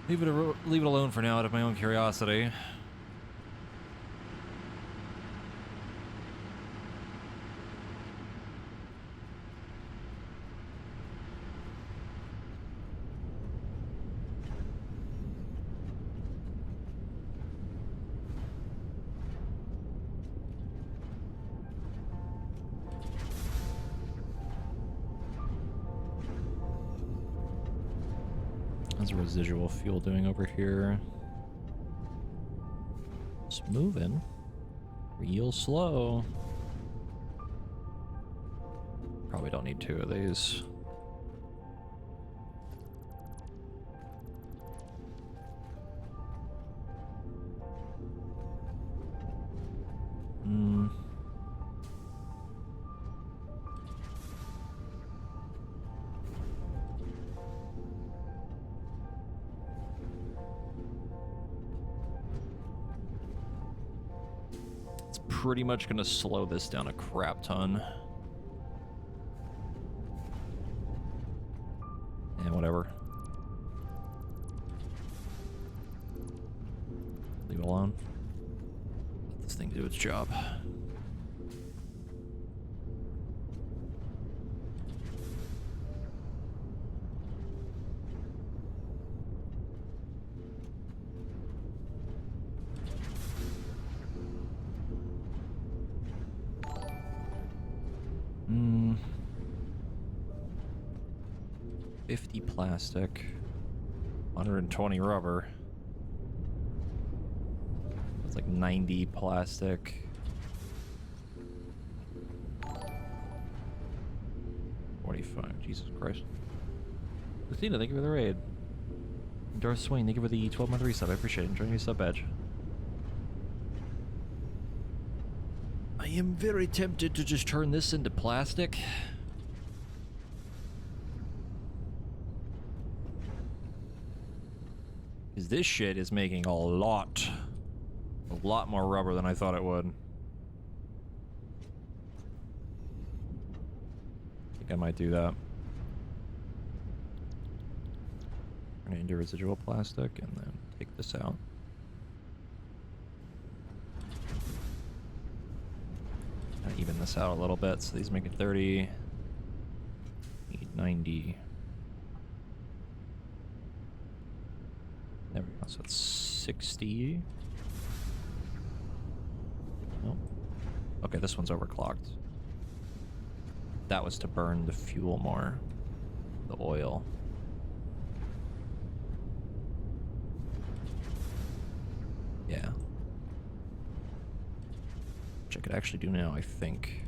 Leave it alone for now out of my own curiosity. How's residual fuel doing over here? It's moving. Real slow. Probably don't need 2 of these. Pretty much gonna slow this down a crap ton. And whatever. Leave it alone. Let this thing do its job. Hmm. 50 plastic. 120 rubber. It's like 90 plastic. 45. Jesus Christ. Christina, thank you for the raid. Darth Swain, thank you for the 12-month resub. I appreciate it. Enjoying your sub badge. I am very tempted to just turn this into plastic. Because this shit is making a lot more rubber than I thought it would. I think I might do that. Turn it into residual plastic and then take this out. Even this out a little bit, so these make it 30. Need 90. There we go, so it's 60. Nope. Okay, this one's overclocked. That was to burn the fuel more. The oil. Yeah. Which I could actually do now, I think.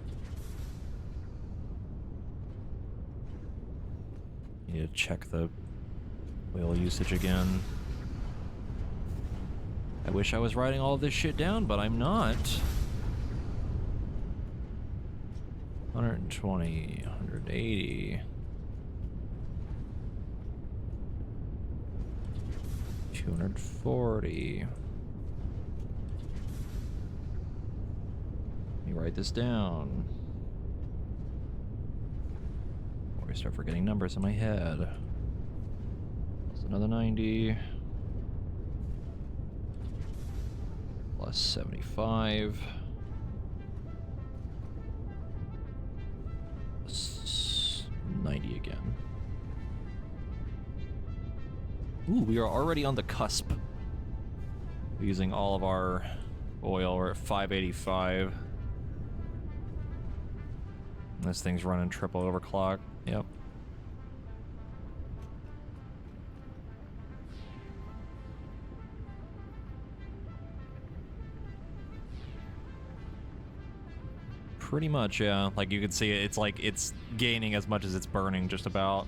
You need to check the oil usage again. I wish I was writing all this shit down, but I'm not. 120, 180. 240. Let me write this down before I start forgetting numbers in my head. That's another 90. Plus 75. Plus 90 again. Ooh, we are already on the cusp. Using all of our oil. We're at 585. This thing's running triple overclock. Yep. Pretty much, yeah. Like you can see it's like it's gaining as much as it's burning, just about.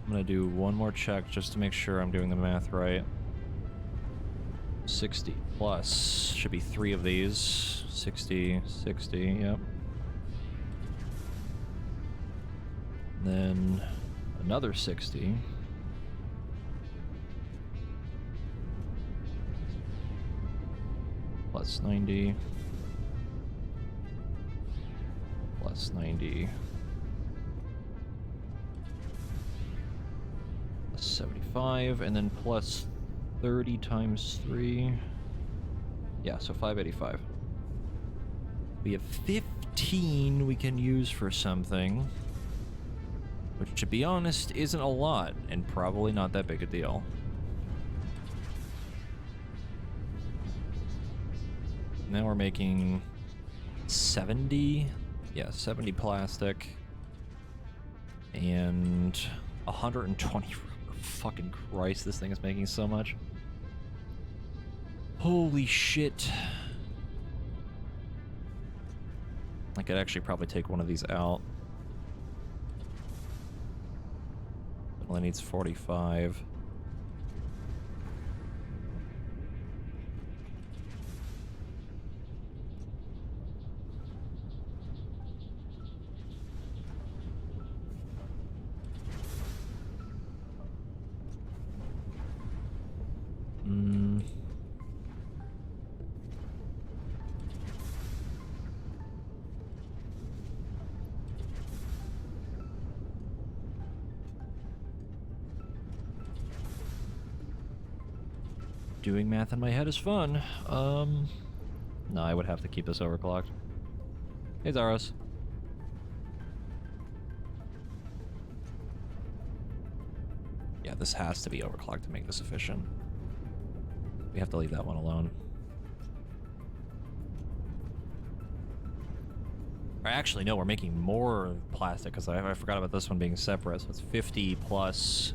I'm gonna do one more check just to make sure I'm doing the math right. 60 plus. Should be 3 of these. 60, 60, yep. Then another 60. Plus 90. Plus 90. Plus 75, and then plus 30 times 3. Yeah, so 585. We have 15 we can use for something. Which, to be honest, isn't a lot, and probably not that big a deal. Now we're making 70. Yeah, 70 plastic. And 120. Fucking Christ, this thing is making so much. Holy shit. I could actually probably take one of these out. It only needs 45. Doing math in my head is fun. No, I would have to keep this overclocked. Hey, Zaros. Yeah, this has to be overclocked to make this efficient. We have to leave that one alone. Or actually, no, we're making more plastic because I forgot about this one being separate. So it's 50 plus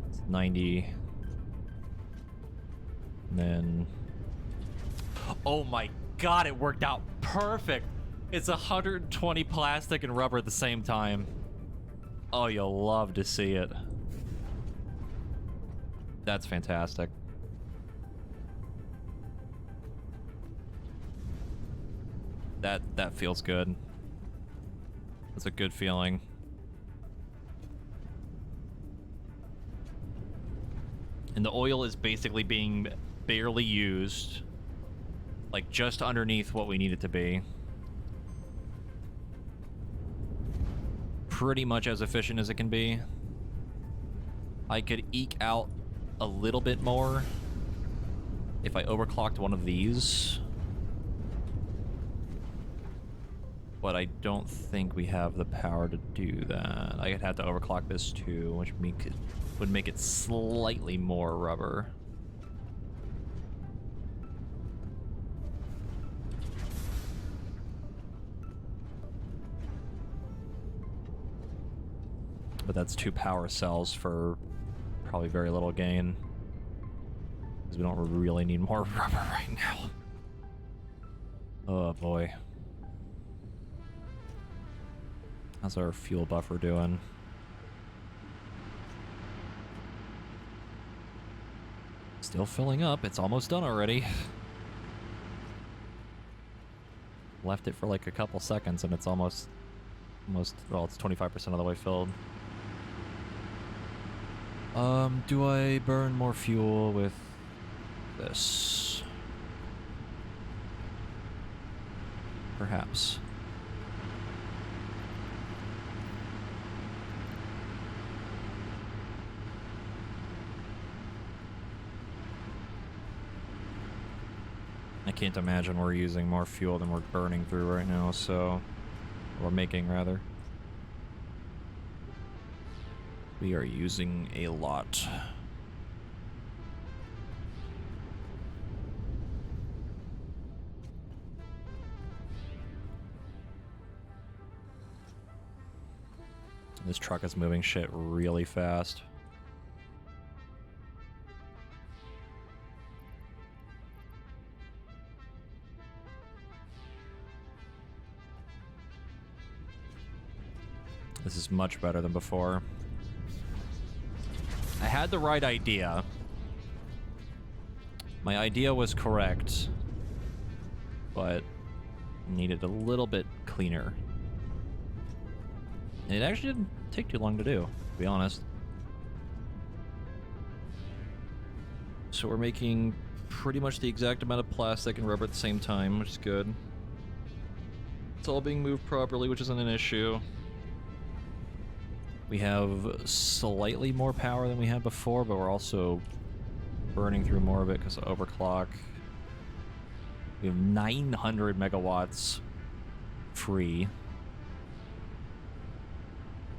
it's 90. And then... Oh my god, it worked out perfect! It's 120 plastic and rubber at the same time. Oh, you'll love to see it. That's fantastic. That feels good. That's a good feeling. And the oil is basically being barely used. Like, just underneath what we need it to be. Pretty much as efficient as it can be. I could eke out a little bit more if I overclocked one of these. But I don't think we have the power to do that. I'd have to overclock this too, which would make it slightly more rubber. But that's 2 power cells for probably very little gain. Because we don't really need more rubber right now. Oh boy. How's our fuel buffer doing? Still filling up. It's almost done already. Left it for like a couple seconds and it's almost, well, it's 25% of the way filled. Do I burn more fuel with this? Perhaps. I can't imagine we're using more fuel than we're burning through right now, so... Or making, rather. We are using a lot. This truck is moving shit really fast. This is much better than before. I had the right idea. My idea was correct, but needed a little bit cleaner. And it actually didn't take too long to do, to be honest. So we're making pretty much the exact amount of plastic and rubber at the same time, which is good. It's all being moved properly, which isn't an issue. We have slightly more power than we had before, but we're also burning through more of it because of overclock. We have 900 megawatts free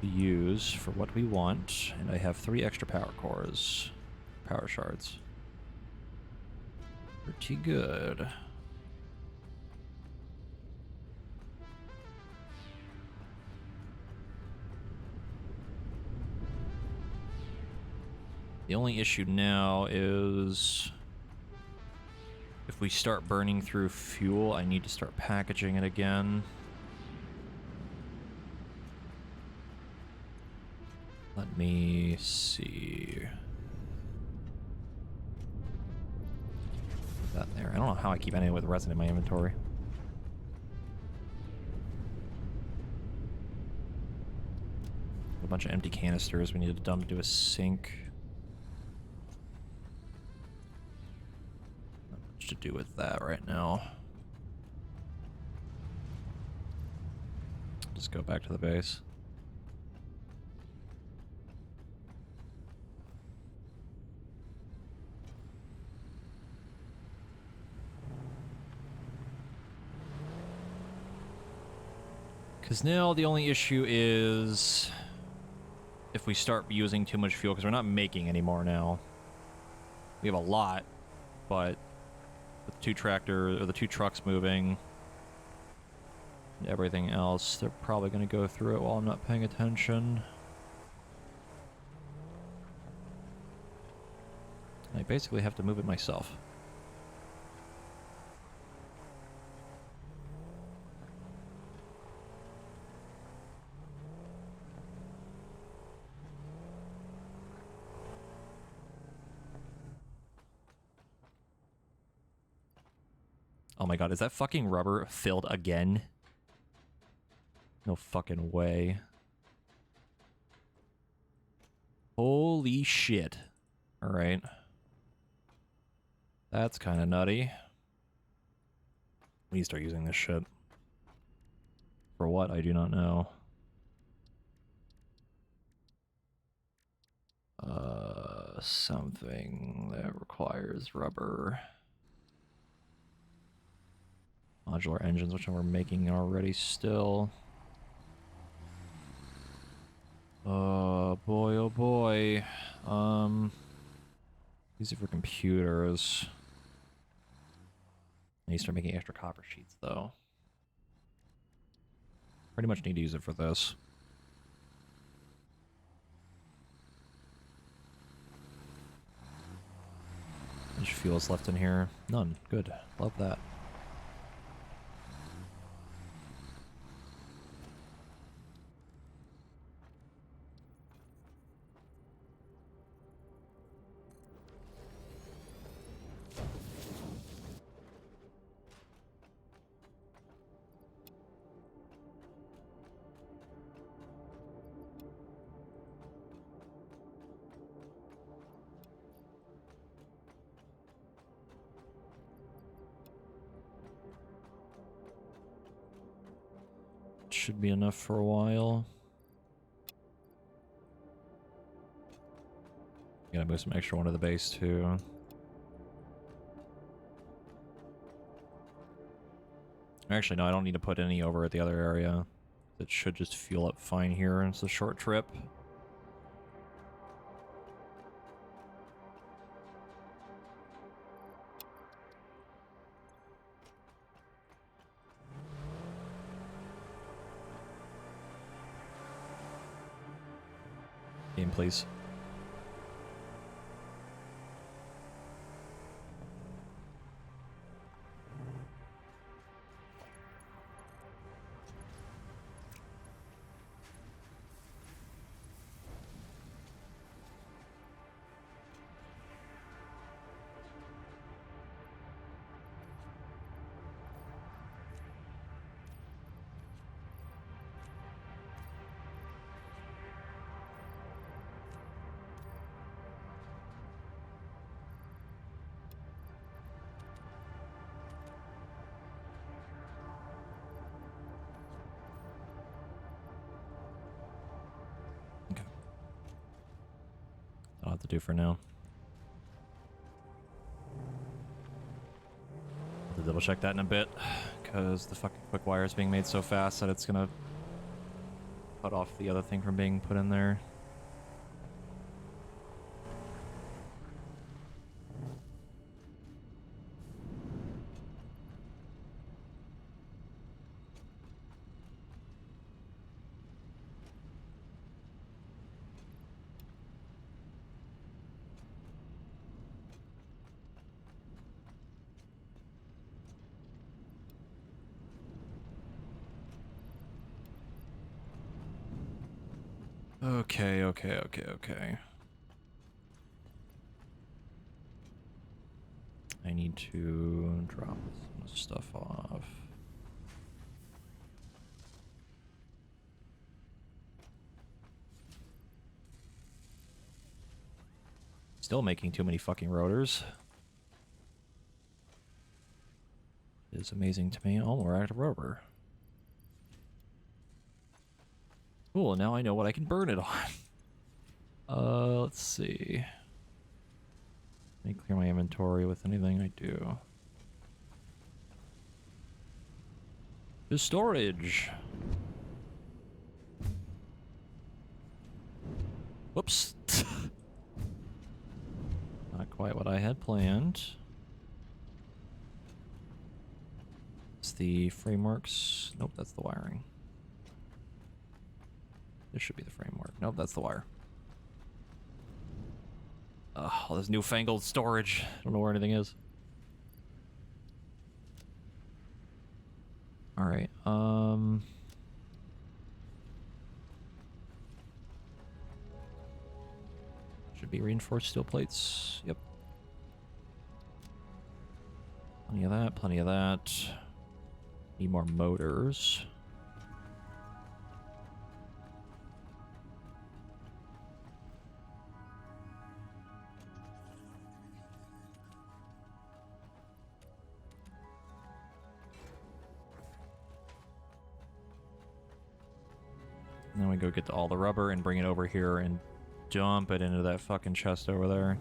to use for what we want, and I have 3 extra power cores, power shards. Pretty good. The only issue now is if we start burning through fuel, I need to start packaging it again. Let me see. Put that there. I don't know how I keep anything with resin in my inventory. A bunch of empty canisters we need to dump into a sink. Not much to do with that right now. Just go back to the base. Because now the only issue is if we start using too much fuel, because we're not making any more now. We have a lot, but with the two trucks moving and everything else, they're probably going to go through it while I'm not paying attention. I basically have to move it myself. Oh my god, is that fucking rubber filled again? No fucking way. Holy shit. Alright. That's kind of nutty. We need to start using this shit. For what? I do not know. Something that requires rubber. Modular engines, which we're making already still. Oh boy, oh boy. These are for computers. I need to start making extra copper sheets, though. Pretty much need to use it for this. How much fuel is left in here? None. Good. Love that. Should be enough for a while. Gotta move some extra one to the base too. Actually, no, I don't need to put any over at the other area. It should just fuel up fine here. It's a short trip. Game, please. I'll have to do for now. I'll have to double check that in a bit, because the fucking quick wire is being made so fast that it's gonna cut off the other thing from being put in there. Okay. I need to drop some stuff off. Still making too many fucking rotors. It is amazing to me. Oh, we're at a rotor. Cool, now I know what I can burn it on. Let's see. Let me clear my inventory with anything I do. To storage. Whoops. Not quite what I had planned. It's the frameworks. Nope, that's the wiring. This should be the framework. Nope, that's the wire. All this newfangled storage. I don't know where anything is. Alright, should be reinforced steel plates. Yep. Plenty of that, plenty of that. Need more motors. Then we go get all the rubber and bring it over here and dump it into that fucking chest over there.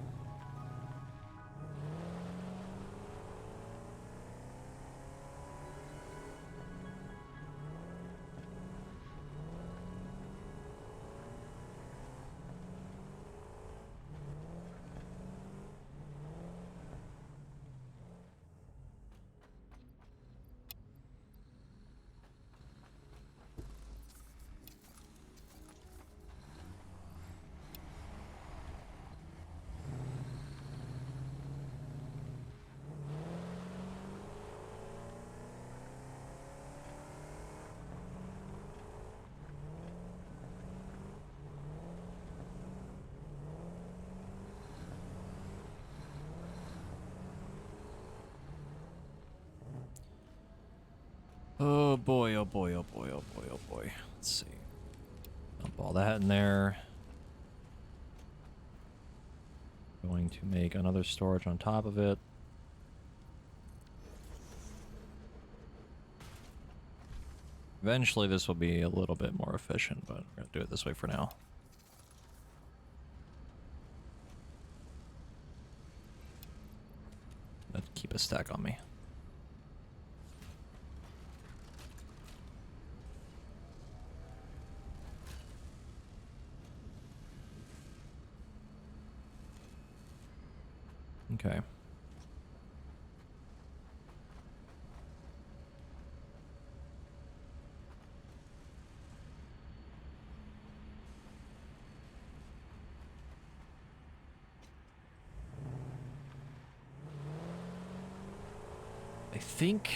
Oh boy, oh boy, oh boy, oh boy, oh boy. Let's see. Dump all that in there. Going to make another storage on top of it. Eventually this will be a little bit more efficient, but we're gonna do it this way for now. Let's keep a stack on me. Okay. I think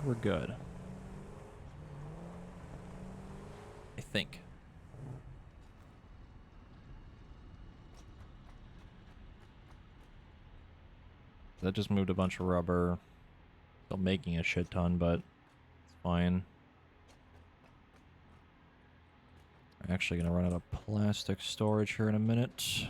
we're good. I think. That just moved a bunch of rubber. Still making a shit ton, but it's fine. I'm actually gonna run out of plastic storage here in a minute.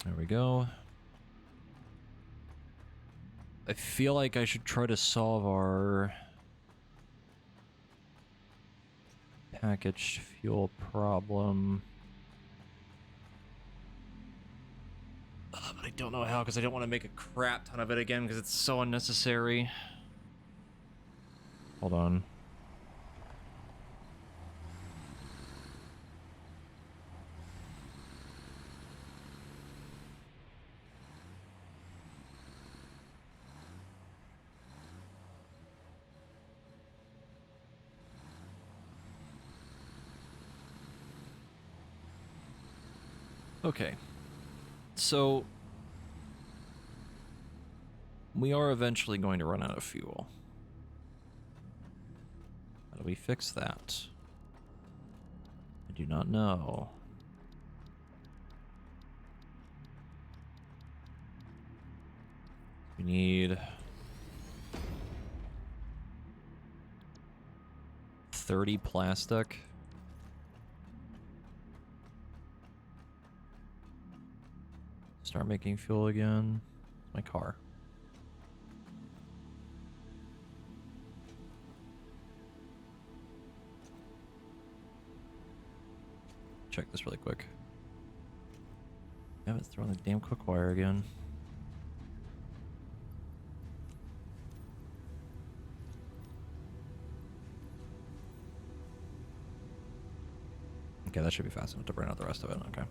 There we go. I feel like I should try to solve our packaged fuel problem. But I don't know how, because I don't want to make a crap ton of it again, because it's so unnecessary. Hold on. Okay. So we are eventually going to run out of fuel. How do we fix that? I do not know. We need 30 plastic. Start making fuel again. My car. Check this really quick. I haven't thrown the damn cook wire again. Okay, that should be fast enough to burn out the rest of it. Okay.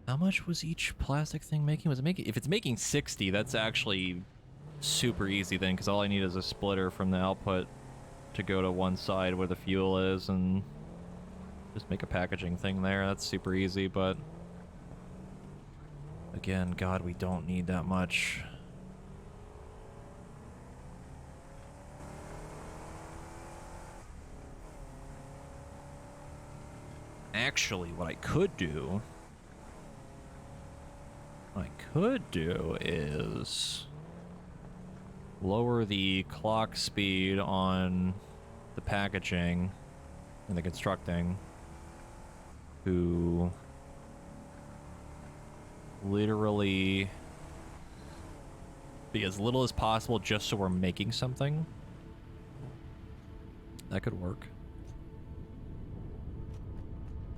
How much was each plastic thing making? Was it making? If it's making 60, that's actually super easy then, because all I need is a splitter from the output to go to one side where the fuel is and just make a packaging thing there. That's super easy, but again, God, we don't need that much. Actually, what I could do is lower the clock speed on the packaging and the constructing to literally be as little as possible just so we're making something. That could work.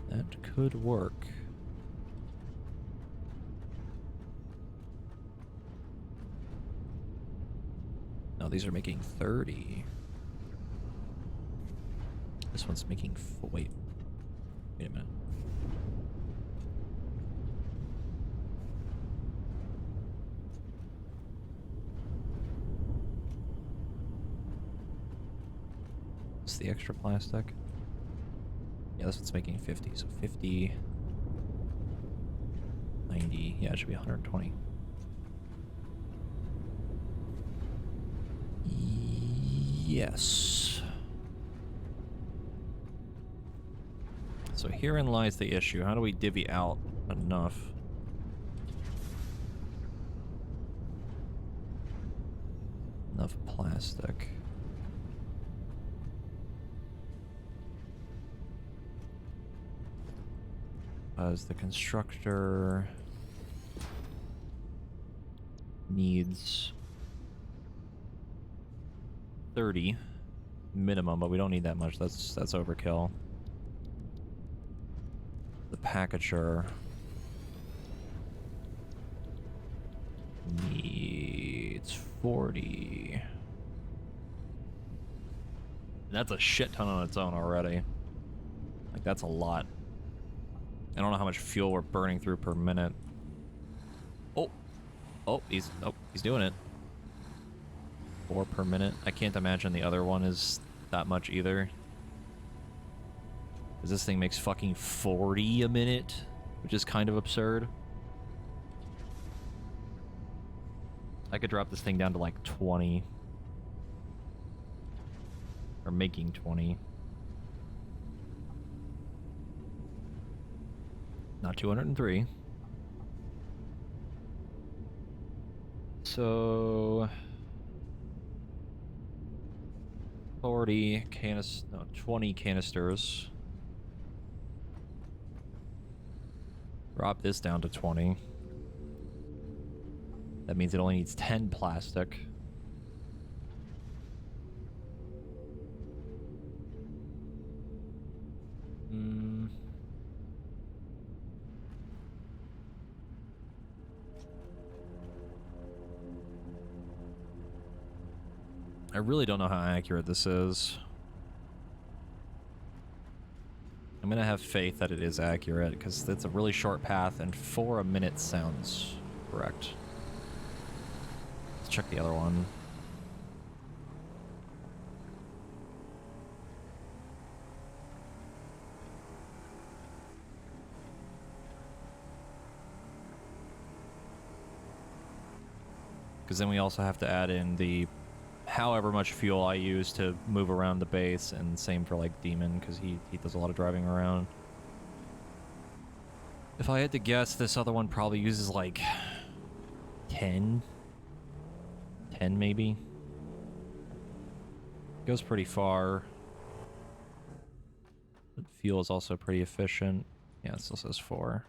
That could work. No, these are making 30. This one's making wait a minute. What's the extra plastic? Yeah, this one's making 50, so 50, 90, yeah, it should be 120. Yes. So herein lies the issue. How do we divvy out enough? Enough plastic. As the constructor needs 30 minimum, but we don't need that much. That's overkill. The packager needs 40. That's a shit ton on its own already. Like, that's a lot. I don't know how much fuel we're burning through per minute. Oh. Oh, he's doing it. 4 per minute. I can't imagine the other one is that much either. Because this thing makes fucking 40 a minute, which is kind of absurd. I could drop this thing down to like 20. Or making 20. Not 203. So 40 no, 20 canisters. Drop this down to 20. That means it only needs 10 plastic. I really don't know how accurate this is. I'm gonna have faith that it is accurate, because it's a really short path, and 4 a minute sounds correct. Let's check the other one. Because then we also have to add in the however much fuel I use to move around the base, and same for like Demon, because he does a lot of driving around. If I had to guess, this other one probably uses like 10 maybe. Goes pretty far. But fuel is also pretty efficient. Yeah, it still says 4.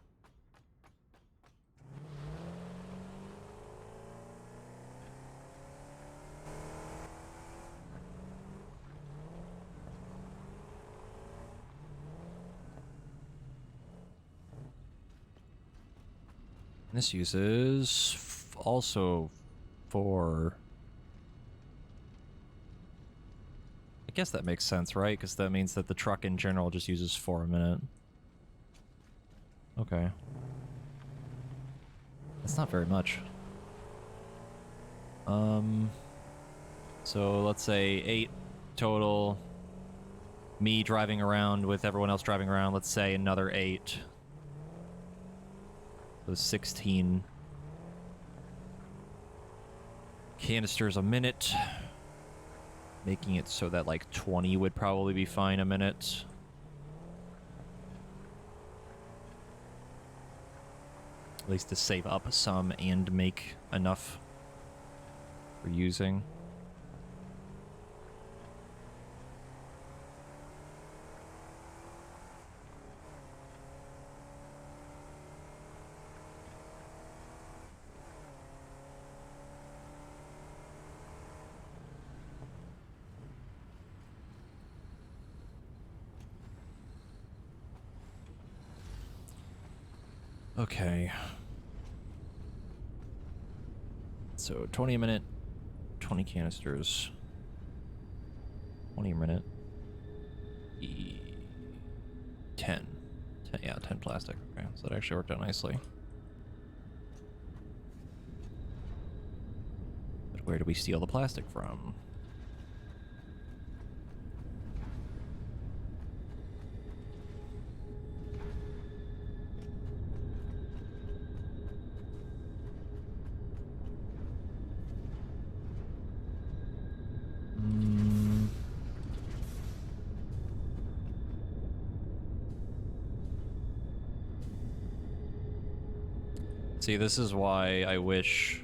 This uses also 4. I guess that makes sense, right? Because that means that the truck in general just uses 4 a minute. Okay. That's not very much. So let's say 8 total. Me driving around with everyone else driving around, let's say another 8. Those 16 canisters a minute, making it so that like 20 would probably be fine a minute. At least to save up some and make enough for using. Okay. So 20 a minute, 20 canisters. 20 a minute. 10. Yeah, 10 plastic. Okay, so that actually worked out nicely. But where do we steal the plastic from? See, this is why I wish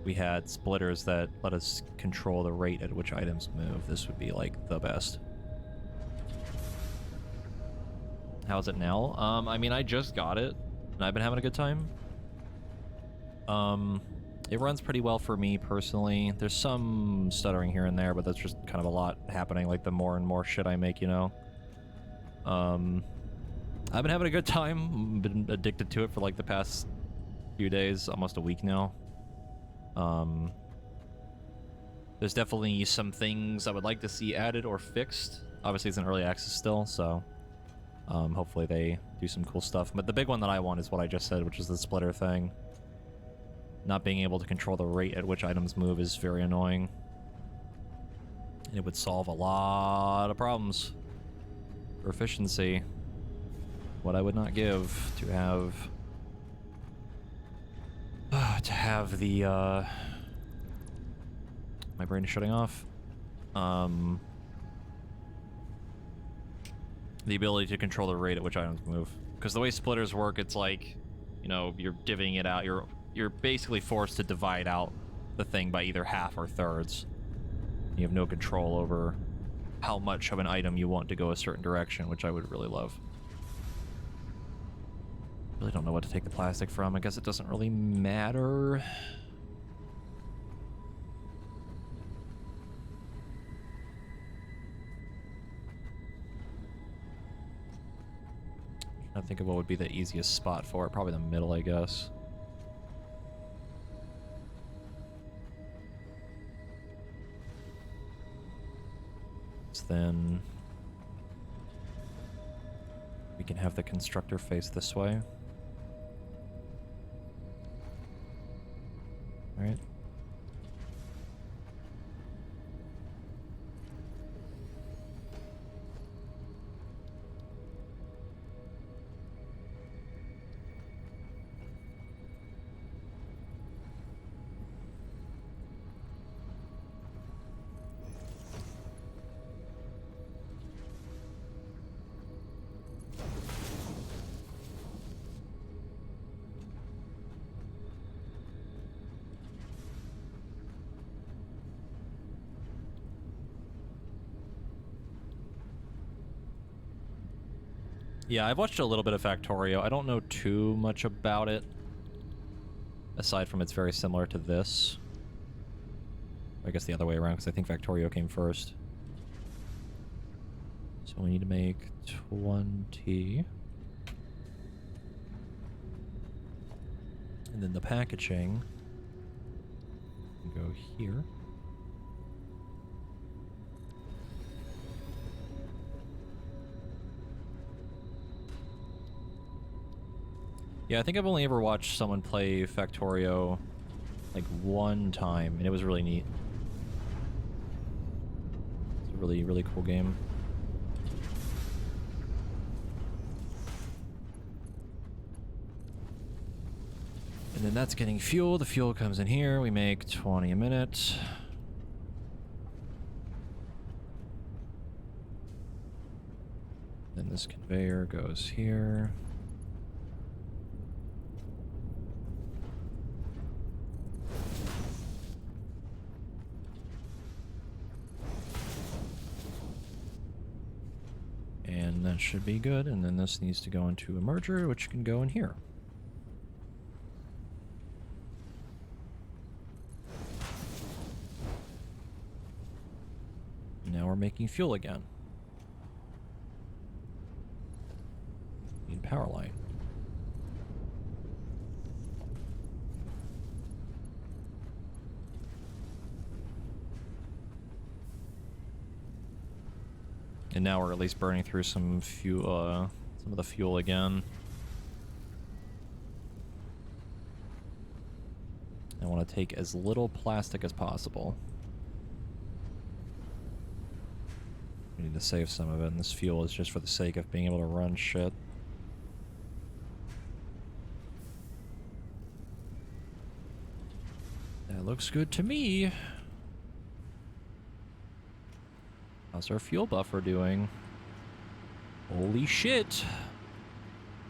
we had splitters that let us control the rate at which items move. This would be, like, the best. How's it now? I mean, I just got it, and I've been having a good time. It runs pretty well for me, personally. There's some stuttering here and there, but that's just kind of a lot happening, like, the more and more shit I make, you know? I've been having a good time. Been addicted to it for, like, the past few days, almost a week now. There's definitely some things I would like to see added or fixed. Obviously, it's in early access still, so hopefully they do some cool stuff. But the big one that I want is what I just said, which is the splitter thing. Not being able to control the rate at which items move is very annoying. It would solve a lot of problems for efficiency. What I would not give to have the my brain is shutting off. The ability to control the rate at which items move. Because the way splitters work, it's like, you know, you're divvying it out. You're basically forced to divide out the thing by either half or thirds. You have no control over how much of an item you want to go a certain direction, which I would really love. Really don't know what to take the plastic from. I guess it doesn't really matter. I think of what would be the easiest spot for it. Probably the middle, I guess. Then we can have the constructor face this way. All right. Yeah, I've watched a little bit of Factorio. I don't know too much about it, aside from it's very similar to this. I guess the other way around, because I think Factorio came first. So we need to make 20. And then the packaging can go here. Yeah, I think I've only ever watched someone play Factorio like one time, and it was really neat. It's a really, really cool game. And then that's getting fuel. The fuel comes in here. We make 20 a minute. Then this conveyor goes here. And that should be good. And then this needs to go into a merger, which can go in here. Now we're making fuel again. Need a power line. And now we're at least burning through some fuel, some of the fuel again. I want to take as little plastic as possible. We need to save some of it, and this fuel is just for the sake of being able to run shit. That looks good to me. How's our fuel buffer doing? Holy shit!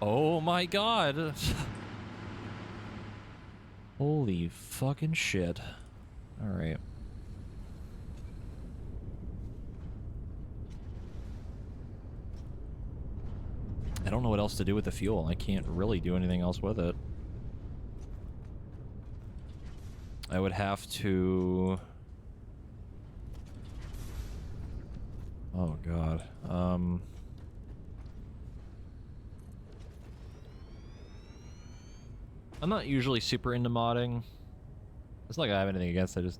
Oh my god! Holy fucking shit. Alright. I don't know what else to do with the fuel. I can't really do anything else with it. I would have to... Oh god. I'm not usually super into modding. It's not like I have anything against it, just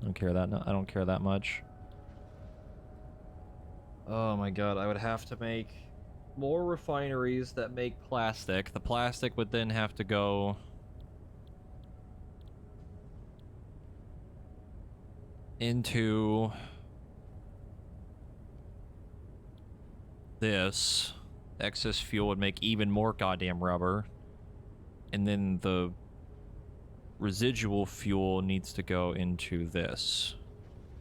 I don't care that much. Oh my god, I would have to make more refineries that make plastic. The plastic would then have to go into this. Excess fuel would make even more goddamn rubber. And then the residual fuel needs to go into this.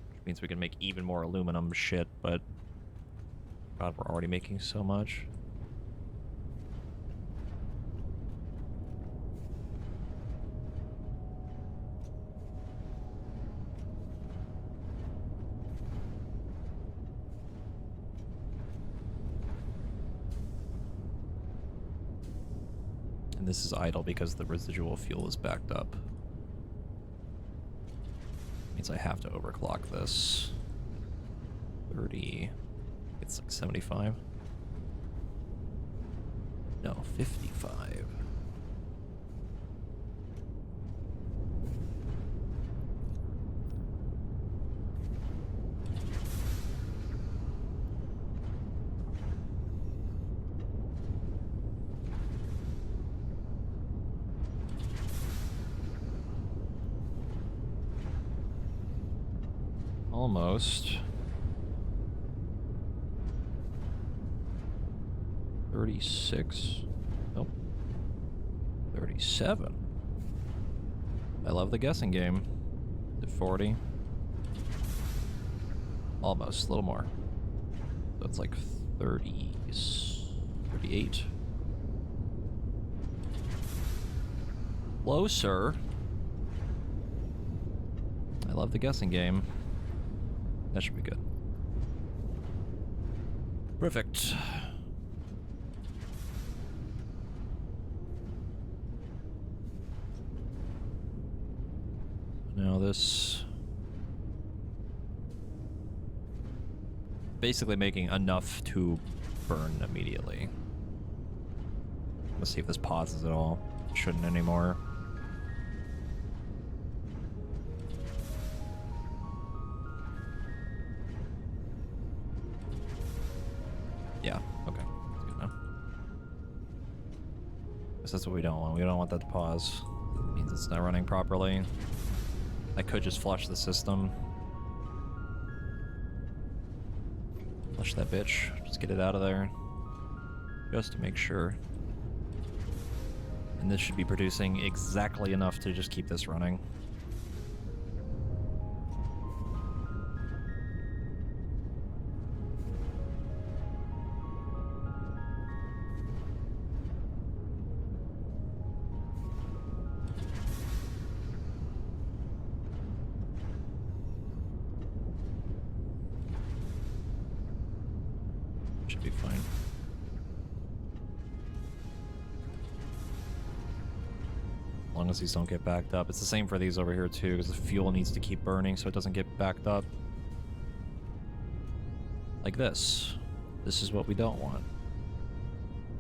Which means we can make even more aluminum shit, but god, we're already making so much. And this is idle because the residual fuel is backed up. Means I have to overclock this. 30. It's like 75. No, 55. Almost. 36. Nope. 37. I love the guessing game. Is it 40? Almost. A little more. So it's like 30. 38. Closer. I love the guessing game. That should be good. Perfect. Now this... basically making enough to burn immediately. Let's see if this pauses at all. Shouldn't anymore. Yeah, okay. That's good now. Guess that's what we don't want. We don't want that to pause. It means it's not running properly. I could just flush the system. Flush that bitch. Just get it out of there. Just to make sure. And this should be producing exactly enough to just keep this running. Should be fine. As long as these don't get backed up. It's the same for these over here too, because the fuel needs to keep burning so it doesn't get backed up. Like this. This is what we don't want.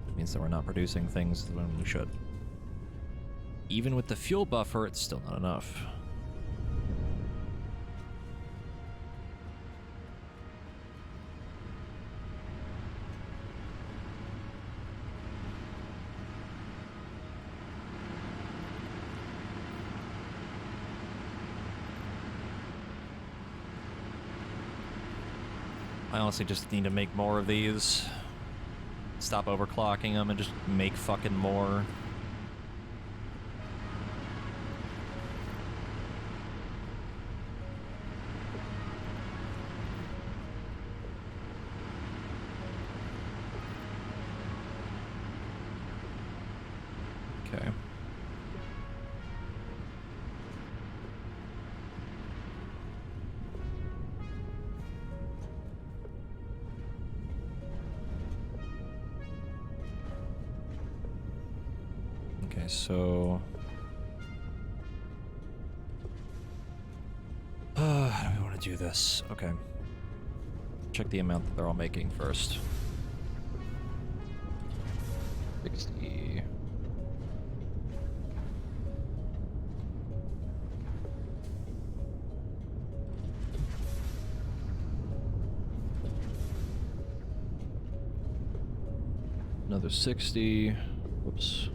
It means that we're not producing things when we should. Even with the fuel buffer, it's still not enough. I honestly just need to make more of these. Stop overclocking them and just make fucking more. Okay. Okay, so... how do we want to do this? Okay. Check the amount that they're all making first. 60... Another 60. Whoops.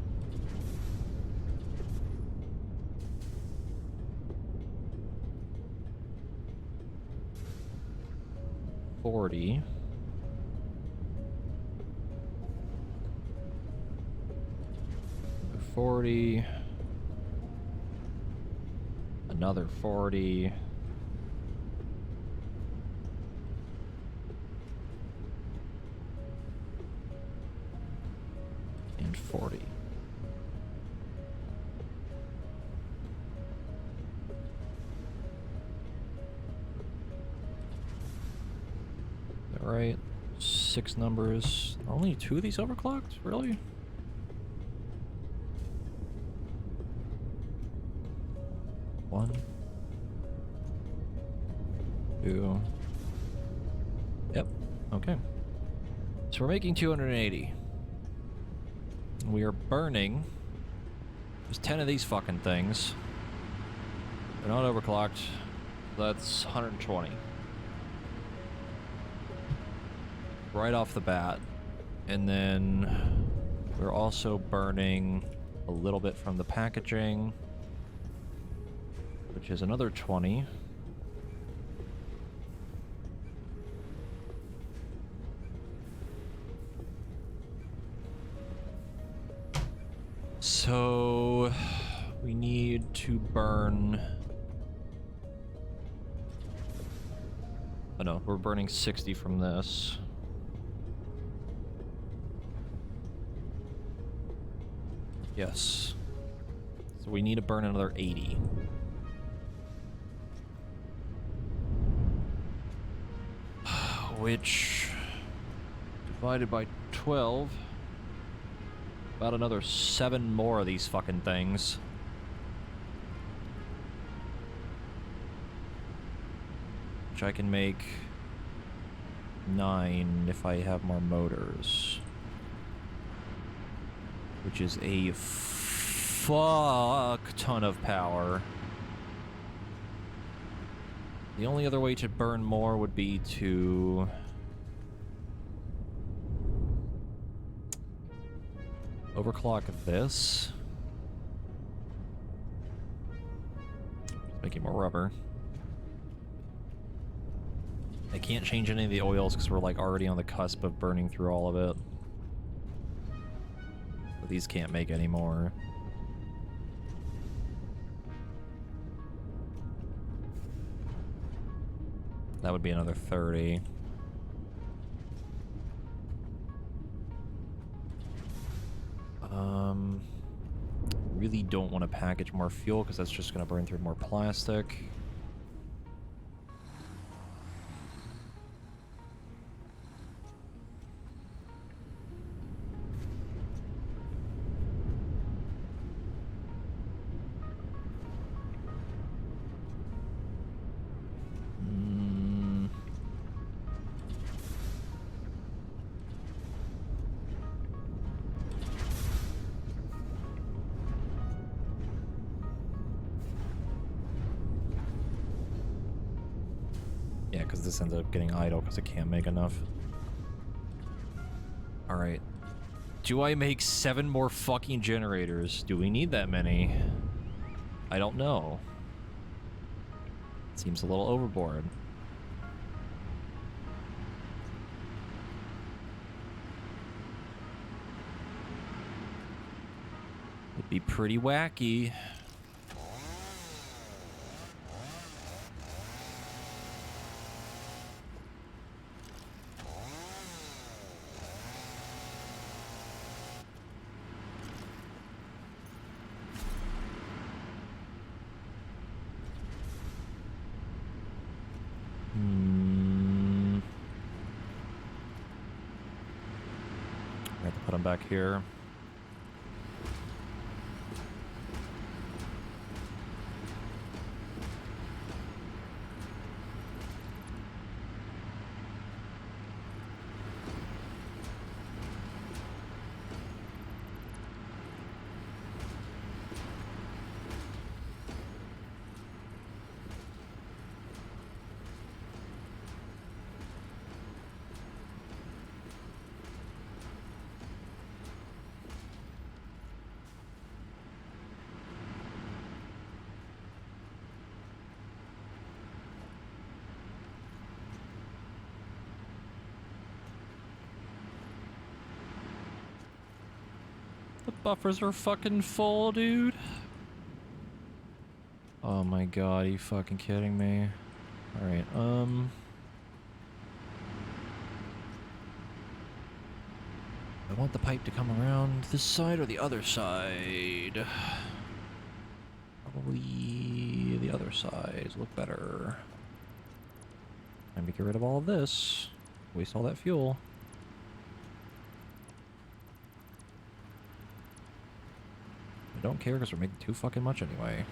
$40. $40. Another 40. And 40. All right, 6 numbers. Are only 2 of these overclocked? Really? One, 2. Yep. Okay. So we're making 280. We are burning. There's 10 of these fucking things. They're not overclocked. That's 120. Right off the bat. And then we're also burning a little bit from the packaging, which is another 20. So we need to burn... Oh no, we're burning 60 from this. Yes. So we need to burn another 80. Which, divided by 12, about another 7 more of these fucking things. Which I can make 9 if I have more motors. Which is a fuck ton of power. The only other way to burn more would be to... overclock this. Making more rubber. I can't change any of the oils because we're like already on the cusp of burning through all of it. But these can't make any more. That would be another 30. Really don't want to package more fuel because that's just going to burn through more plastic. Yeah, because this ends up getting idle because it can't make enough. Alright. Do I make 7 more fucking generators? Do we need that many? I don't know. Seems a little overboard. It'd be pretty wacky. I have to put them back here. buffers are fucking full, dude. Oh my god, are you fucking kidding me? Alright, I want the pipe to come around this side or the other side? Probably the other side look better. Time to get rid of all of this. Waste all that fuel. I don't care because we're making too fucking much anyway.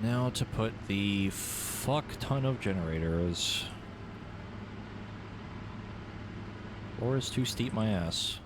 Now to put the fuck ton of generators. Floor is too steep my ass.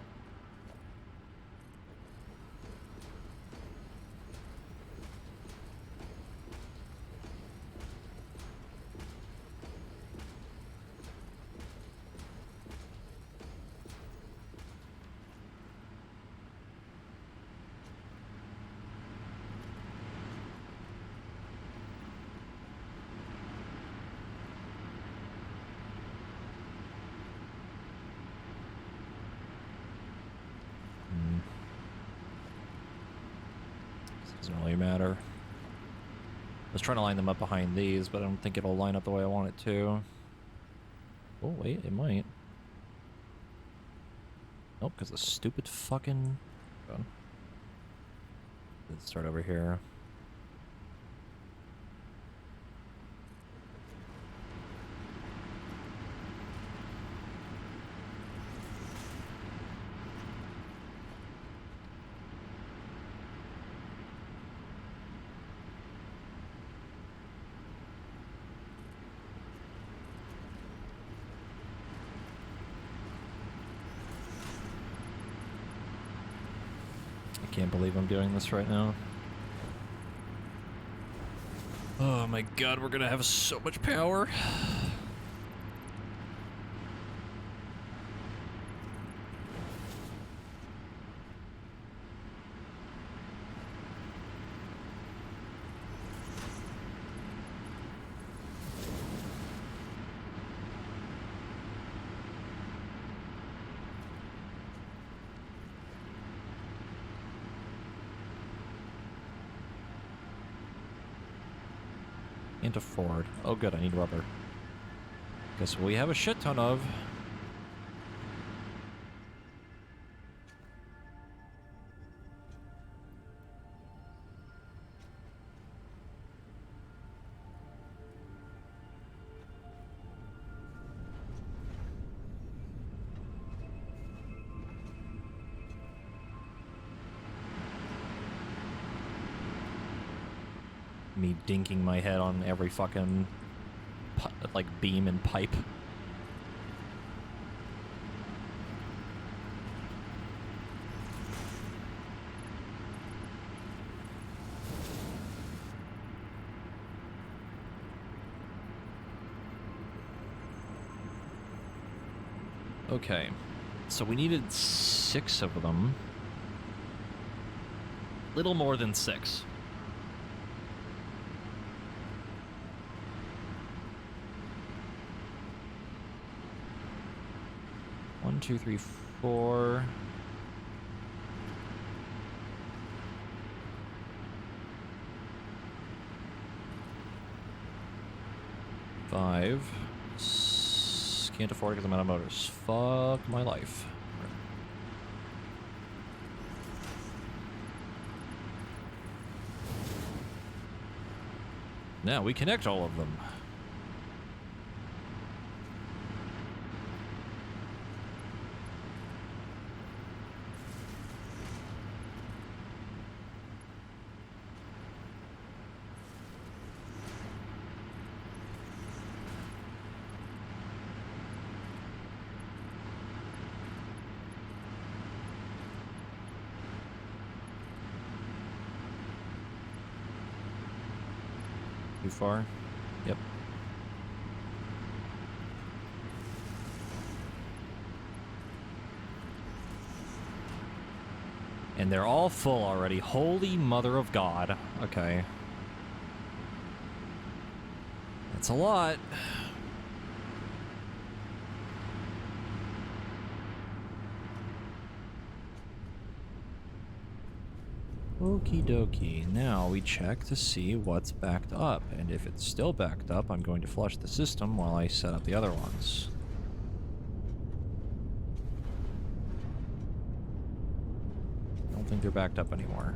Doesn't really matter. I was trying to line them up behind these, but I don't think it'll line up the way I want it to. Oh, wait, it might. Nope, because the stupid fucking... Let's start over here. I can't believe I'm doing this right now. Oh my god, we're gonna have so much power. Can't afford. Oh good, I need rubber. Guess we have a shit ton of. Me dinking my head on every fucking like beam and pipe. Okay, so we needed 6 of them. Little more than 6. One, two, three, 4. 5, can't afford it because I'm out of motors. Fuck my life. Now we connect all of them. Too far? Yep. And they're all full already. Holy mother of God. Okay. That's a lot. Okie dokie. Now we check to see what's backed up. And if it's still backed up, I'm going to flush the system while I set up the other ones. I don't think they're backed up anymore.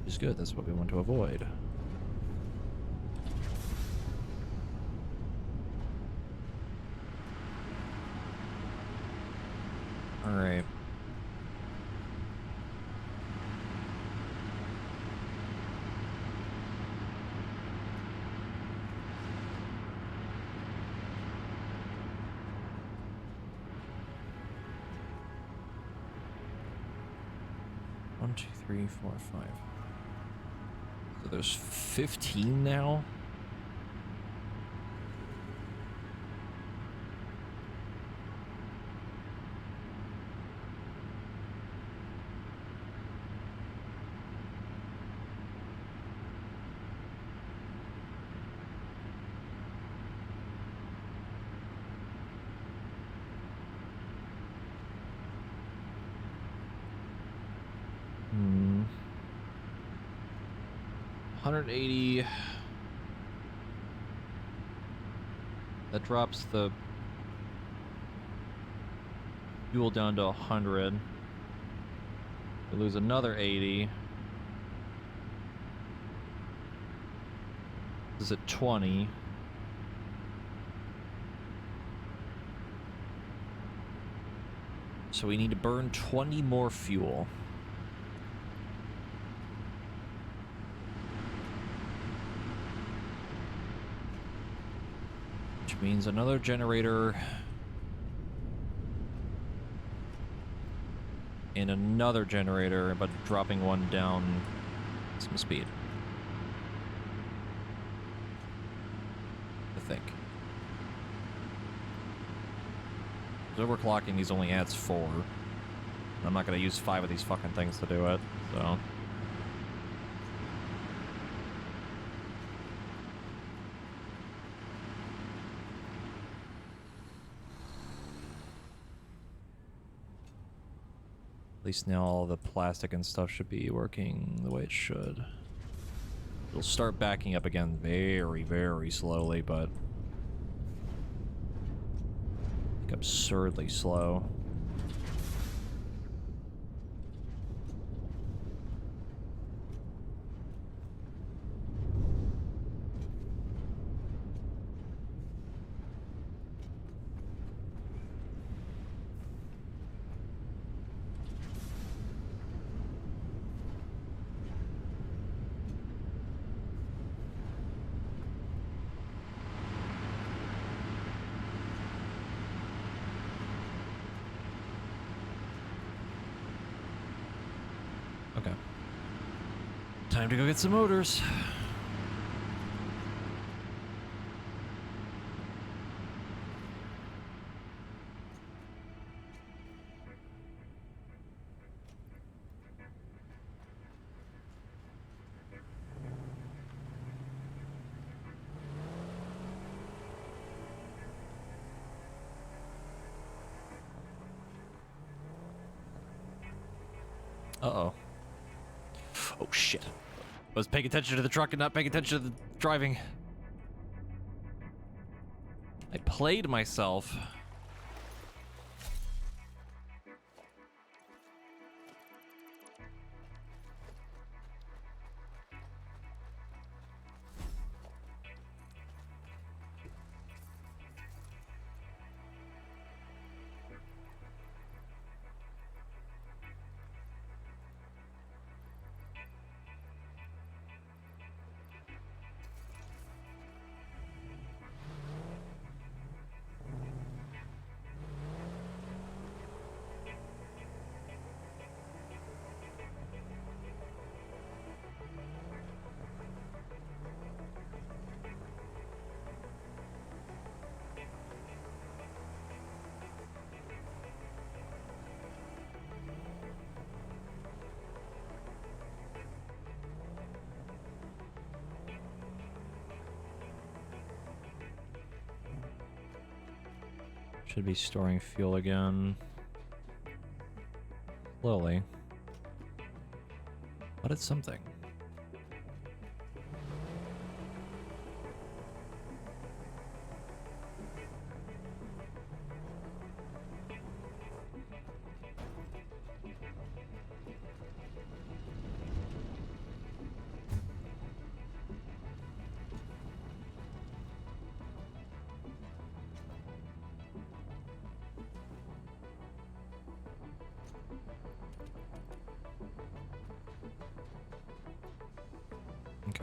Which is good. That's what we want to avoid. All right. One, two, three, four, five. So there's 15 now? Hmm. 180. That drops the fuel down to 100. We lose another 80. This is at 20. So we need to burn 20 more fuel. Which means another generator and another generator, but dropping one down some speed. I think. Overclocking these only adds 4. I'm not going to use 5 of these fucking things to do it, so... At least now all the plastic and stuff should be working the way it should. It'll start backing up again very, very slowly, but... like absurdly slow. Okay. Time to go get some motors. Uh-oh. Oh, shit. was paying attention to the truck and not paying attention to the driving. I played myself. Should be storing fuel again. Slowly. But it's something. Okay.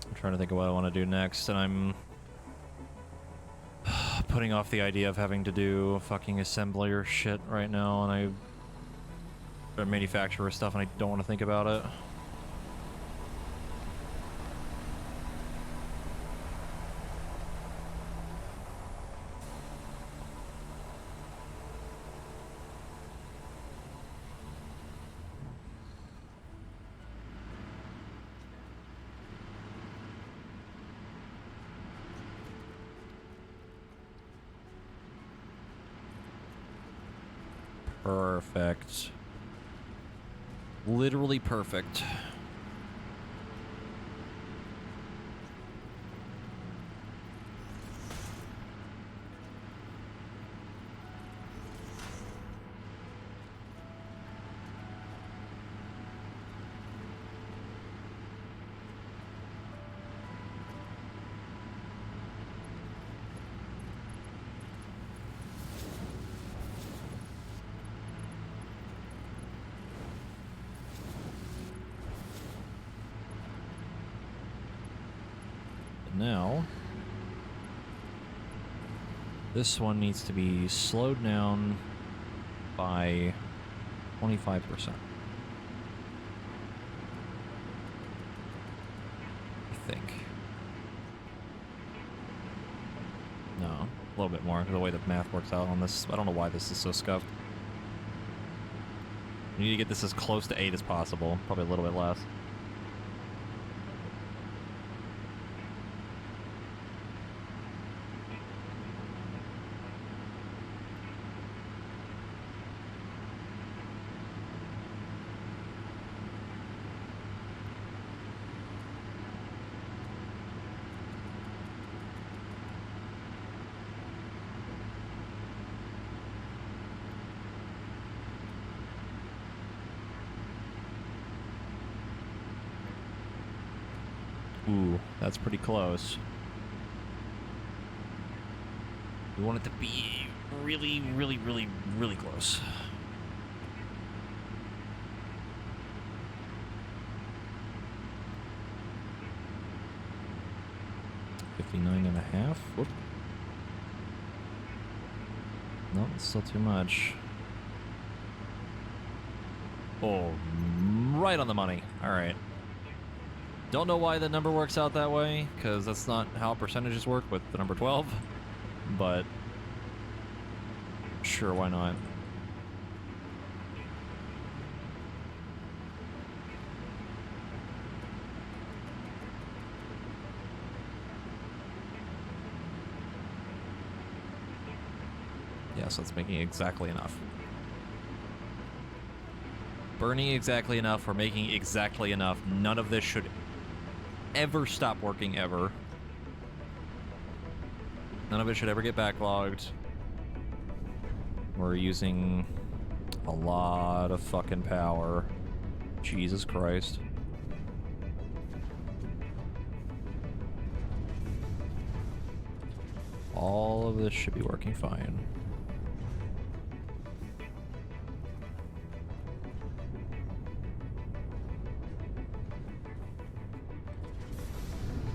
I'm trying to think of what I want to do next, and I'm putting off the idea of having to do fucking assembler shit right now, and or manufacturer stuff, and I don't want to think about it. Perfect. Literally perfect. Now, this one needs to be slowed down by 25%. I think. No, a little bit more, the way the math works out on this. I don't know why this is so scuffed. We need to get this as close to 8 as possible, probably a little bit less. Ooh, that's pretty close. We want it to be really, really, really, really close. $59.5. Whoop. Nope, it's still too much. Oh, right on the money. All right. Don't know why the number works out that way, because that's not how percentages work with the number 12, but sure, why not? Yeah, so it's making exactly enough. Burning exactly enough, we're making exactly enough. None of this should ever stop working, ever. None of it should ever get backlogged. We're using a lot of fucking power. Jesus Christ. All of this should be working fine.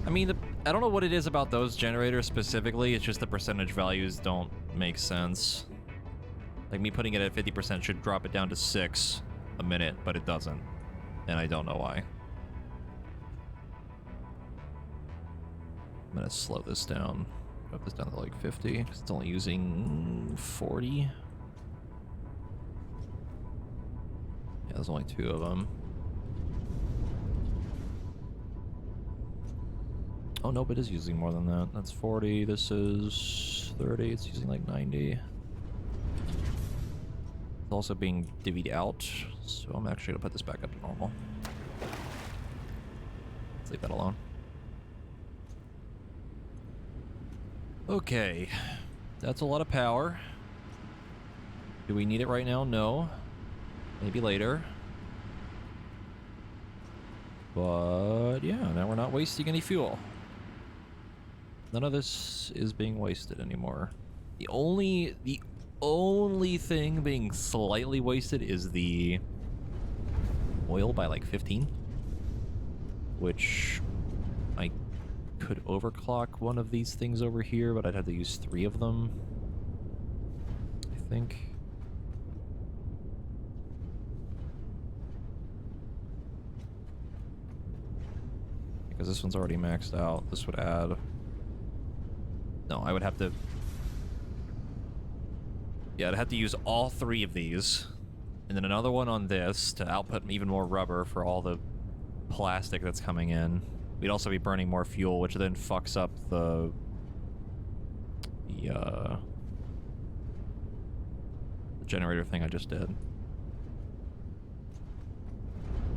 I mean, I don't know what it is about those generators specifically, it's just the percentage values don't make sense. Like, me putting it at 50% should drop it down to 6 a minute, but it doesn't. And I don't know why. I'm gonna slow this down. Drop this down to like 50, because it's only using 40. Yeah, there's only 2 of them. Oh, nope, it is using more than that. That's 40, this is 30, it's using like 90. It's also being divvied out, so I'm actually gonna put this back up to normal. Let's leave that alone. Okay, that's a lot of power. Do we need it right now? No. Maybe later. But yeah, now we're not wasting any fuel. None of this is being wasted anymore. The only thing being slightly wasted is the oil by like 15, which I could overclock one of these things over here, but I'd have to use 3 of them, I think. Because this one's already maxed out. This would add... No, I would have to... Yeah, I'd have to use all 3 of these. And then another one on this to output even more rubber for all the plastic that's coming in. We'd also be burning more fuel, which then fucks up the generator thing I just did.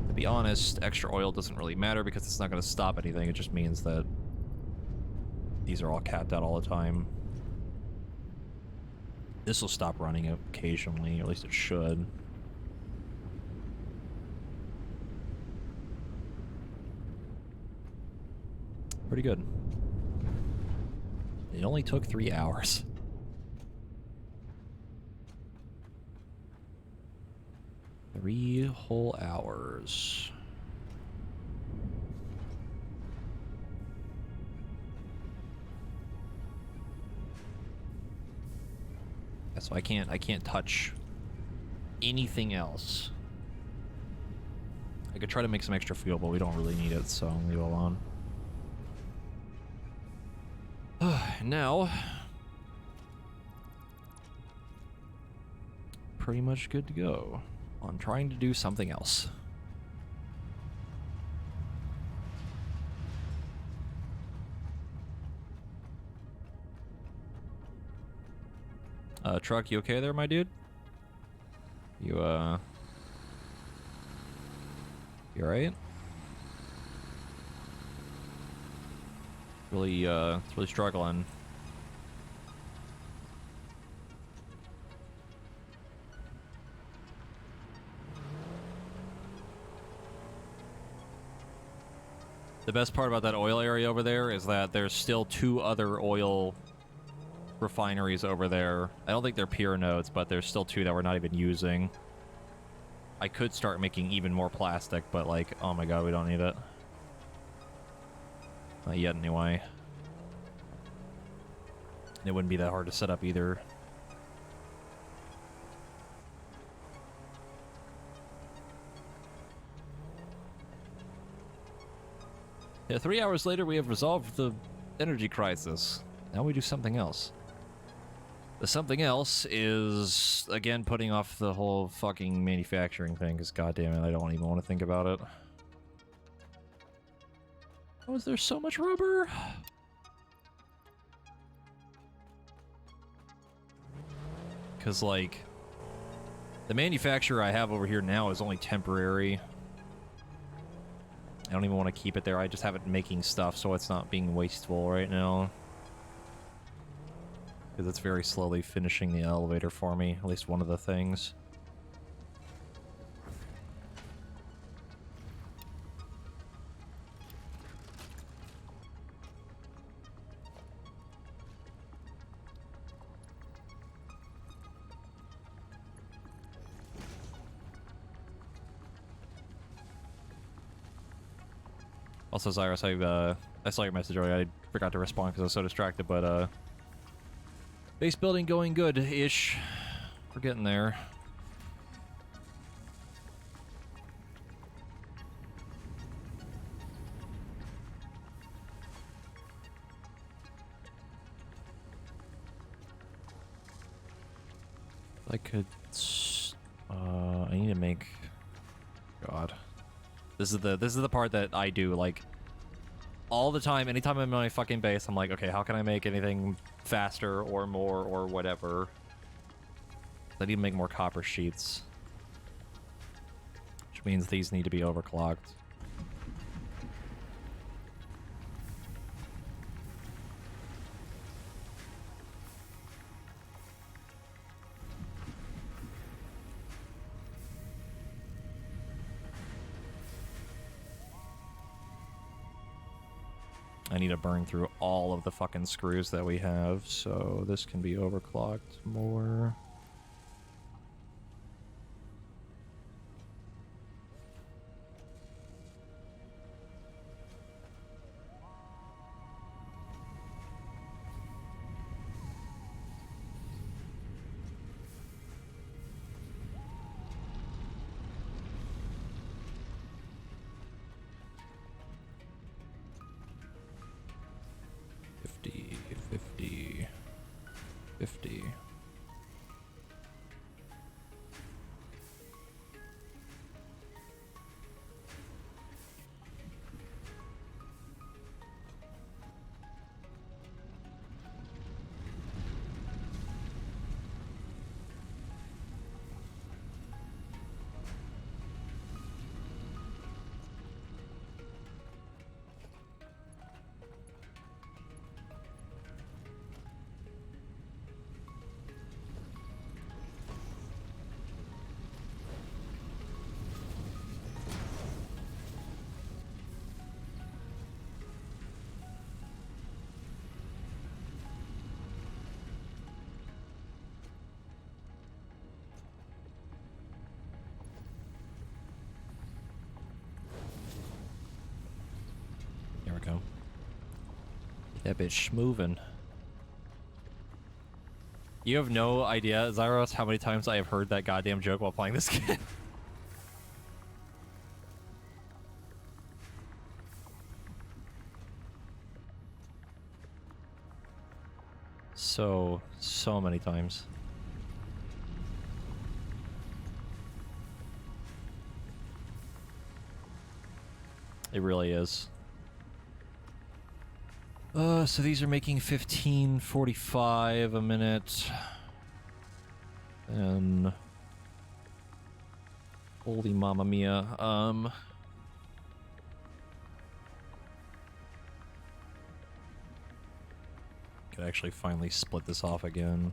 To be honest, extra oil doesn't really matter because it's not going to stop anything. It just means that these are all capped out all the time. This will stop running occasionally, or at least it should. Pretty good. It only took 3 hours. Three whole hours. Yeah, so I can't touch anything else. I could try to make some extra fuel, but we don't really need it, so I'll leave it alone. Now, pretty much good to go on trying to do something else. Truck, you okay there, my dude? You alright? Really, it's really struggling. The best part about that oil area over there is that there's still 2 other oil refineries over there. I don't think they're peer nodes, but there's still 2 that we're not even using. I could start making even more plastic, but like, oh my god, we don't need it. Not yet, anyway. It wouldn't be that hard to set up either. Yeah, 3 hours later, we have resolved the energy crisis. Now we do something else. The something else is, again, putting off the whole fucking manufacturing thing, because goddamn it, I don't even want to think about it. Oh, is there so much rubber? Because, like, the manufacturer I have over here now is only temporary. I don't even want to keep it there. I just have it making stuff, so it's not being wasteful right now. Because it's very slowly finishing the elevator for me, at least one of the things. Also, Zyrus, I saw your message earlier. I forgot to respond because I was so distracted, but, base building going good-ish. We're getting there. I could... I need to make... God. This is the part that I do, like, all the time. Anytime I'm in my fucking base, I'm like, okay, how can I make anything faster or more or whatever? I need to make more copper sheets. Which means these need to be overclocked. I need to burn through all of the fucking screws that we have, so this can be overclocked more. There we go. That bitch moving. You have no idea, Zyros, how many times I have heard that goddamn joke while playing this game. So many times. It really is. So these are making 1545 a minute. And holy mamma mia. Could actually finally split this off again.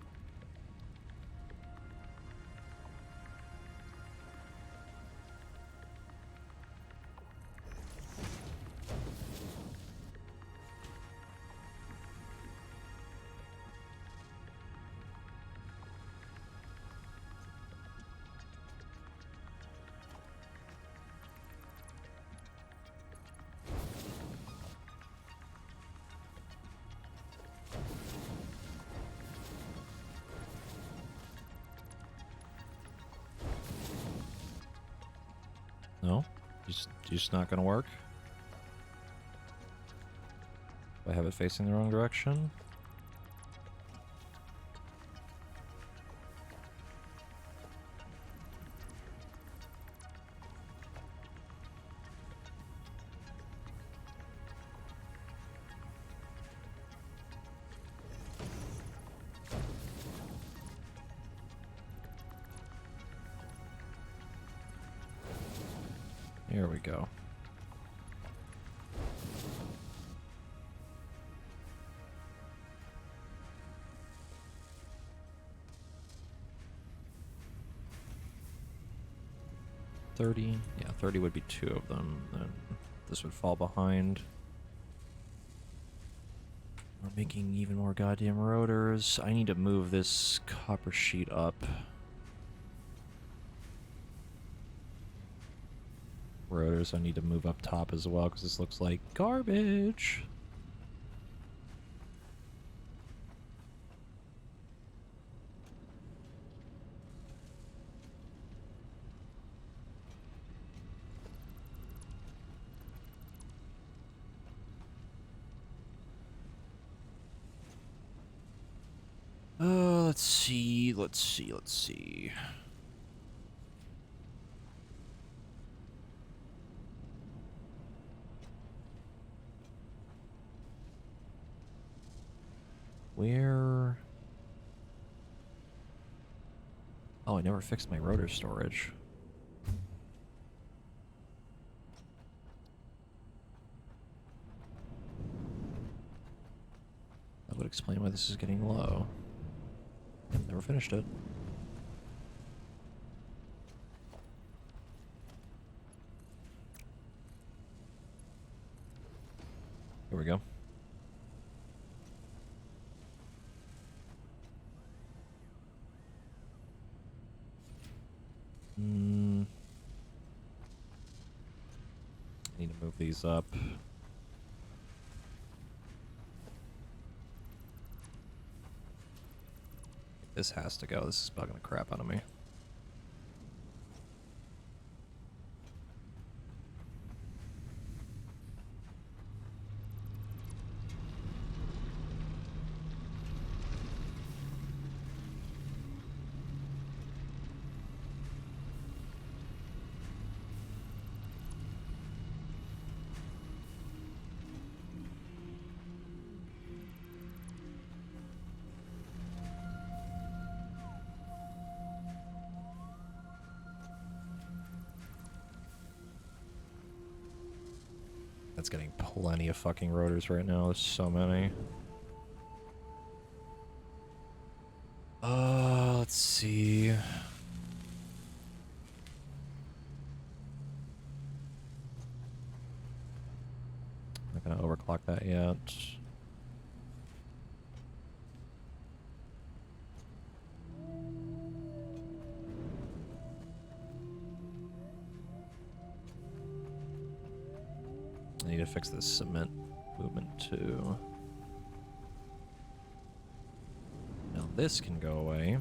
No? Just not gonna work? I have it facing the wrong direction. Here we go. $30. Yeah, 30 would be 2 of them. Then this would fall behind. We're making even more goddamn rotors. I need to move this copper sheet up. Rotors I need to move up top as well because this looks like garbage. Let's see, let's see, let's see. Where? Oh, I never fixed my rotor storage. That would explain why this is getting low. Yep, never finished it. Here we go. I need to move these up. This has to go. This is bugging the crap out of me. That's getting plenty of fucking rotors right now. There's so many. Let's see. I'm not gonna overclock that yet. I need to fix this cement movement too. Now this can go away.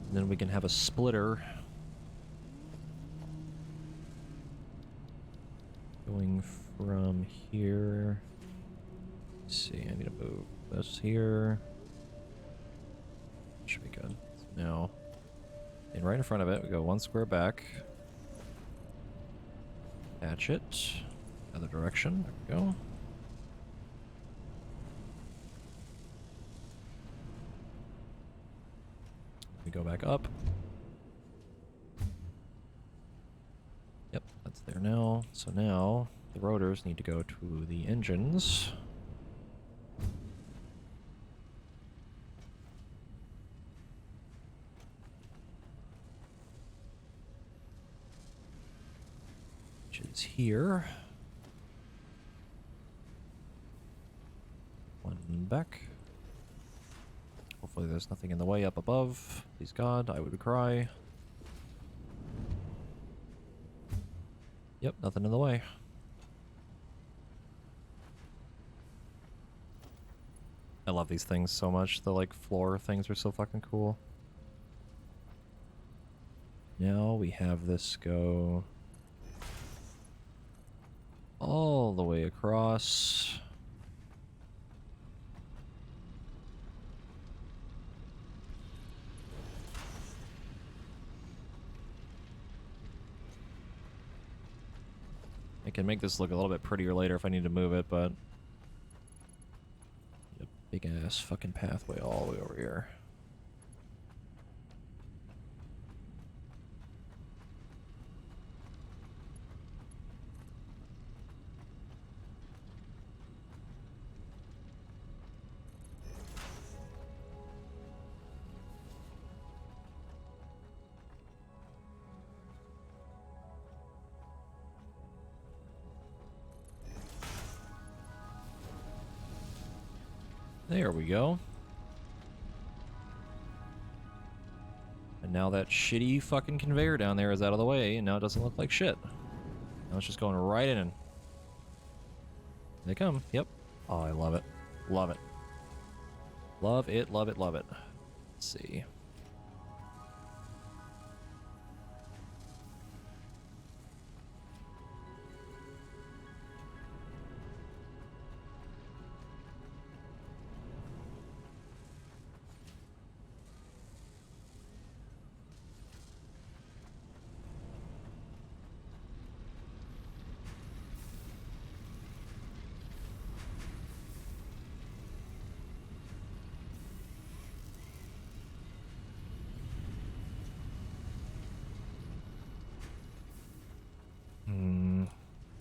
And then we can have a splitter going from here. Let's see, I need to move this here. Should be good. Now, and right in front of it, we go 1 square back. Attach it. Other direction. There we go. We go back up. Yep, that's there now. So now the rotors need to go to the engines. Which is here. 1 back. Hopefully there's nothing in the way up above. Please God, I would cry. Yep, nothing in the way. I love these things so much. The like floor things are so fucking cool. Now we have this go all the way across. I can make this look a little bit prettier later if I need to move it, but a big ass fucking pathway all the way over here. There we go. And now that shitty fucking conveyor down there is out of the way, and now it doesn't look like shit. Now it's just going right in. They come. Yep. Oh, I love it. Love it. Love it, love it, love it. Let's see.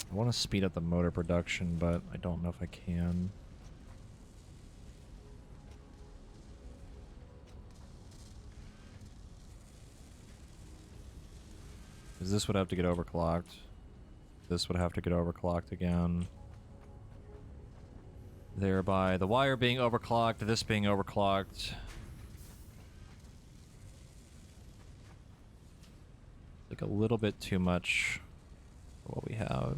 I want to speed up the motor production, but I don't know if I can. Because this would have to get overclocked. This would have to get overclocked again. Thereby the wire being overclocked, this being overclocked. Like a little bit too much for what we have.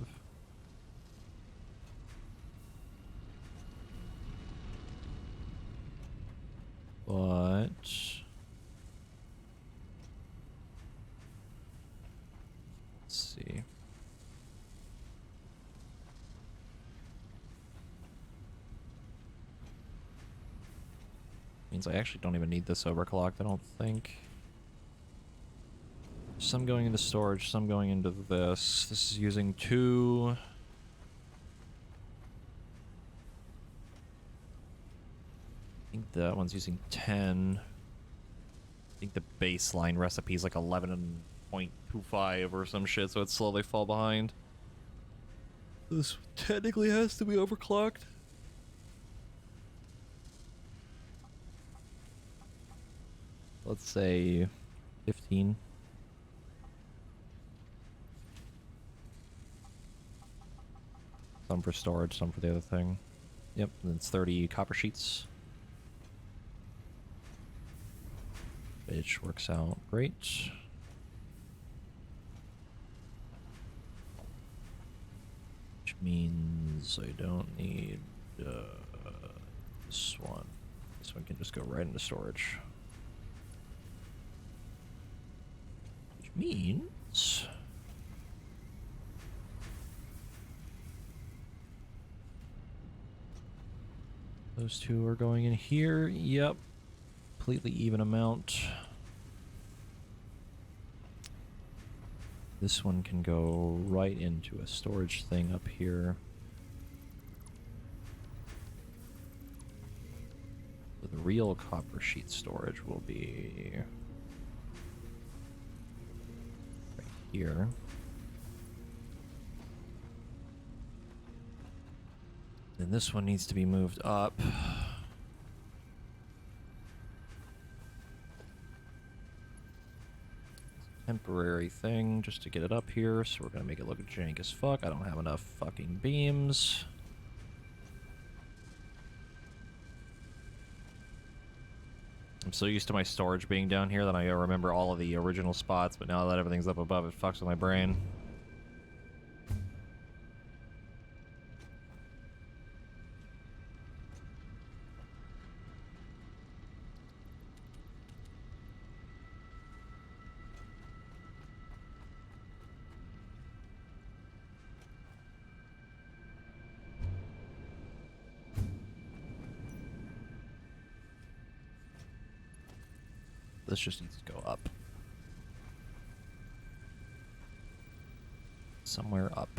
But let's see. Means I actually don't even need this overclocked, I don't think. Some going into storage, some going into this. This is using 2. I think that one's using 10. I think the baseline recipe is like 11.25 or some shit, so it slowly fall behind. This technically has to be overclocked. Let's say 15. Some for storage, some for the other thing. Yep, and it's 30 copper sheets. Which works out great. Which means I don't need this one. This one can just go right into storage. Which means those 2 are going in here. Yep. Completely even amount. This one can go right into a storage thing up here. So the real copper sheet storage will be right here. Then this one needs to be moved up. Temporary thing just to get it up here, so we're gonna make it look jank as fuck. I don't have enough fucking beams. I'm so used to my storage being down here that I remember all of the original spots, but now that everything's up above, it fucks with my brain. This just needs to go up. Somewhere up.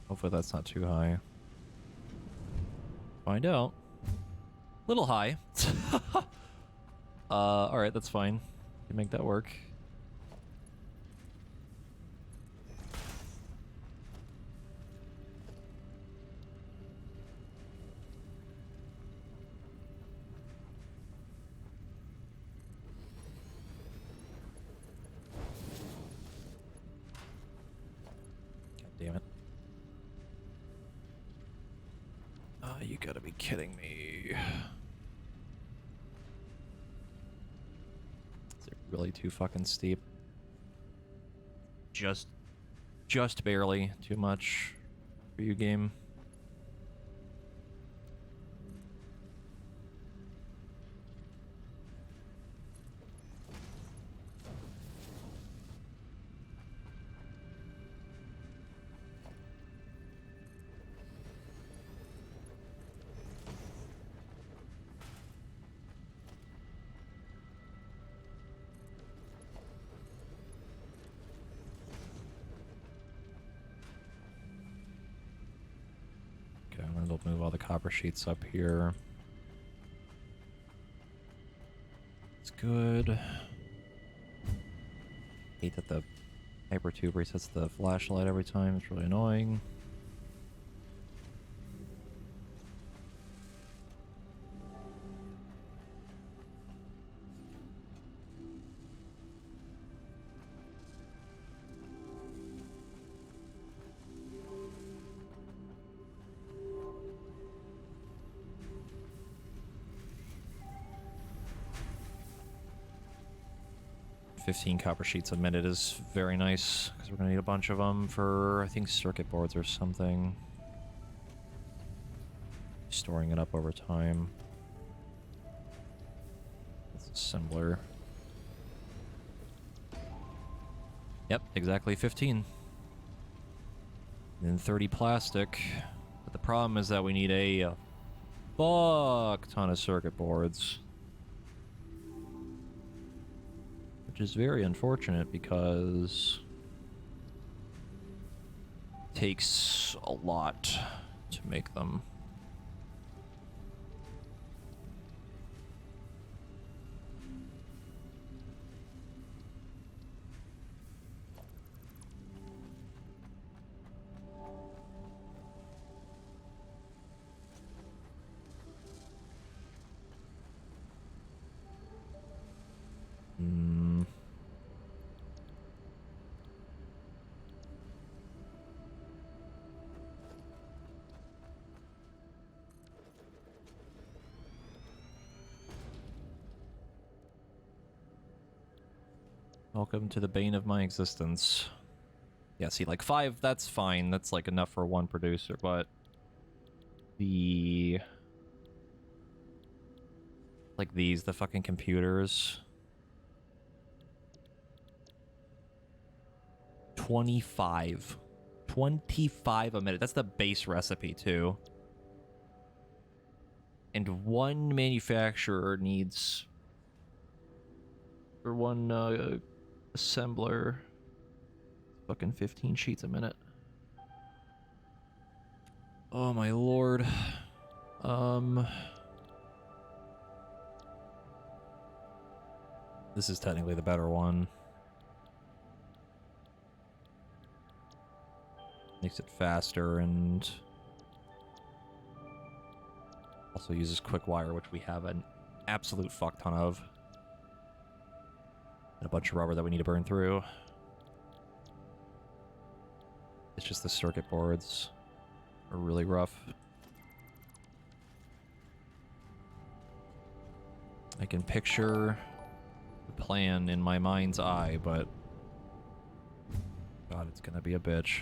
Hopefully that's not too high. Find out. Little high. Alright, that's fine. Can make that work. God damn it. You gotta be kidding me. Is it really too fucking steep? Just barely too much for you, game. Okay, I'm gonna move all the copper sheets up here. It's good. Hate that the hyper tube resets the flashlight every time. It's really annoying. $15 copper sheets a minute is very nice, because we're going to need a bunch of them for, I think, circuit boards or something. Storing it up over time. It's assembler. Yep, exactly 15. And then 30 plastic. But the problem is that we need a fuck ton of circuit boards. Which is very unfortunate because it takes a lot to make them. Welcome to the bane of my existence. Yeah, see, like 5, that's fine. That's like enough for one producer, but the... like these, the fucking computers. 25. 25 a minute. That's the base recipe, too. And one manufacturer needs... or one, assembler. Fucking 15 sheets a minute. Oh my lord. This is technically the better one. Makes it faster and also uses quick wire, which we have an absolute fuck ton of. And a bunch of rubber that we need to burn through. It's just the circuit boards are really rough. I can picture the plan in my mind's eye, but God, it's gonna be a bitch.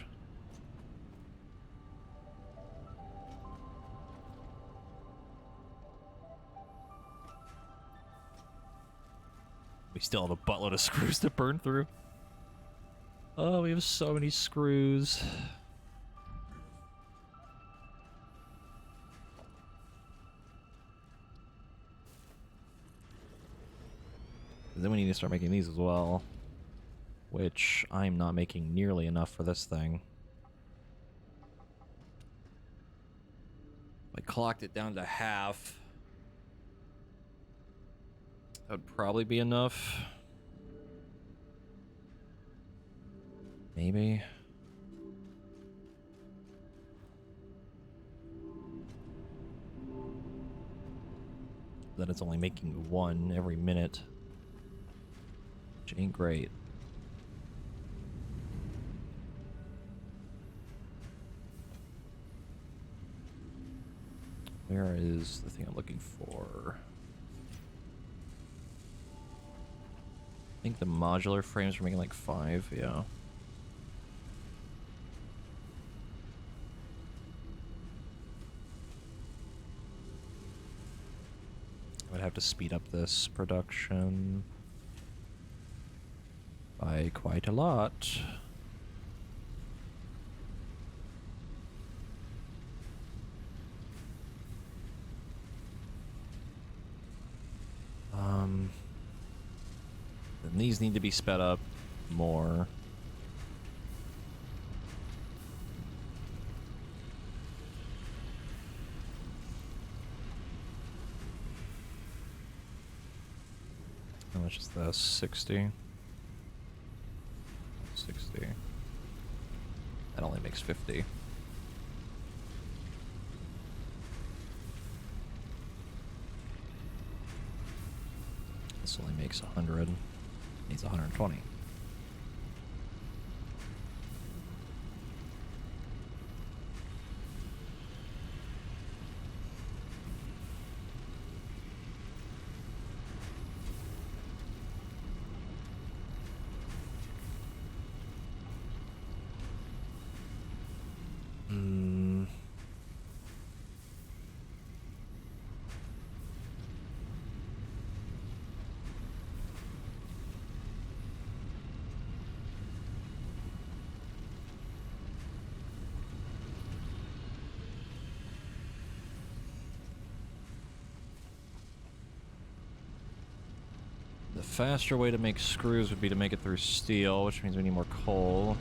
We still have a buttload of screws to burn through. Oh, we have so many screws. Then we need to start making these as well, which I'm not making nearly enough for this thing. I clocked it down to half. That would probably be enough. Maybe. Then it's only making one every minute, which ain't great. Where is the thing I'm looking for? I think the modular frames are making like 5, yeah. I would have to speed up this production by quite a lot. Then these need to be sped up more. How much is this? 60? 60. That only makes 50. This only makes 100. Needs 120. The faster way to make screws would be to make it through steel, which means we need more coal.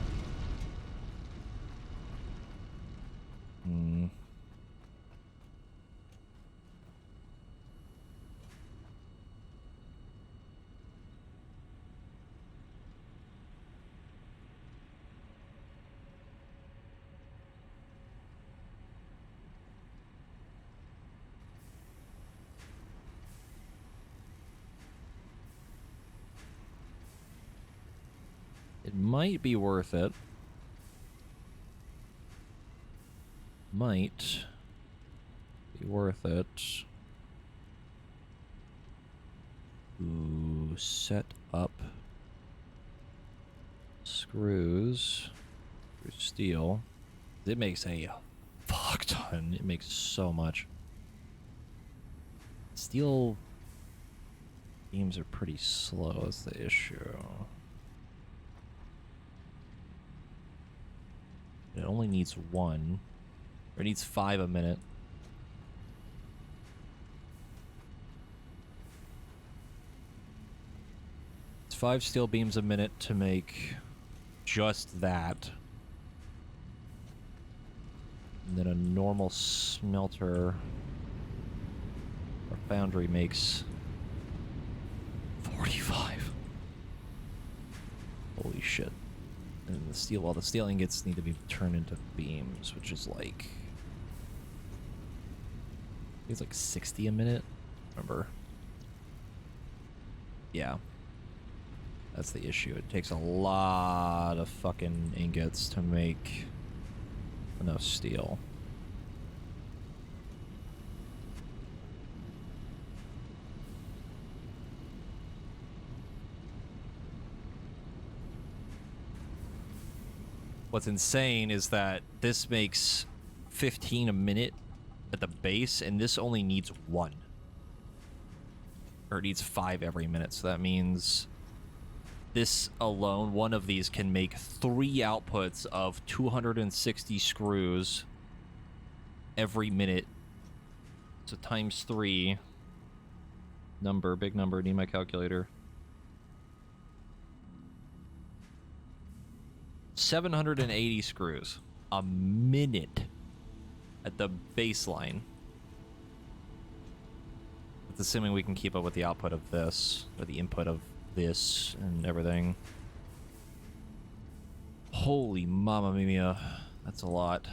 It might be worth it. Might be worth it to set up screws through steel. It makes a fuck ton. It makes so much. Steel beams are pretty slow, is the issue. It only needs 1. Or it needs 5 a minute. It's 5 steel beams a minute to make just that. And then a normal smelter or foundry makes 45. Holy shit. And the steel, well, the steel ingots need to be turned into beams, which is like, it's like 60 a minute. Remember? Yeah. That's the issue. It takes a lot of fucking ingots to make enough steel. What's insane is that this makes 15 a minute at the base, and this only needs 1. Or it needs 5 every minute, so that means this alone, one of these can make 3 outputs of 260 screws every minute. So times 3. Number, big number, need my calculator. 780 screws a minute at the baseline. That's assuming we can keep up with the output of this, or the input of this and everything. Holy mamma mia, that's a lot.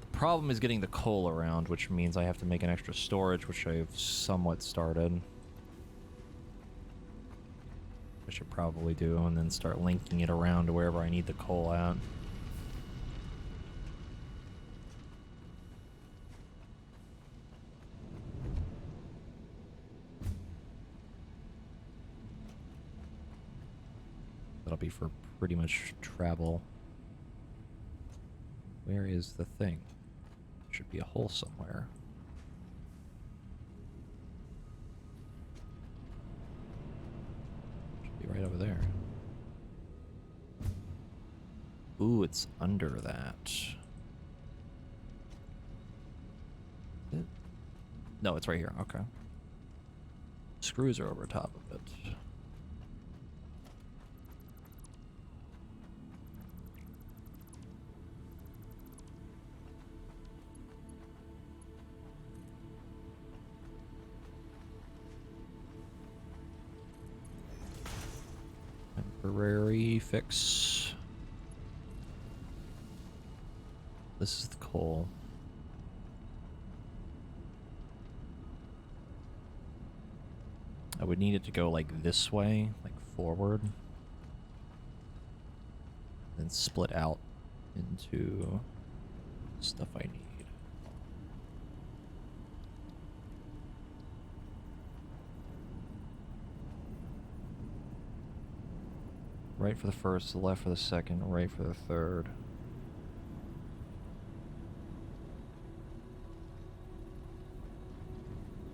The problem is getting the coal around, which means I have to make an extra storage, which I've somewhat started. I should probably do, and then start linking it around to wherever I need the coal at. That'll be for pretty much travel. Where is the thing? Should be a hole somewhere. Should be right over there. Ooh, it's under that. No, it's right here. Okay. Screws are over top of it. Temporary fix. This is the coal. I would need it to go like this way, like forward. Then split out into stuff I need. Right for the first, left for the second, right for the third.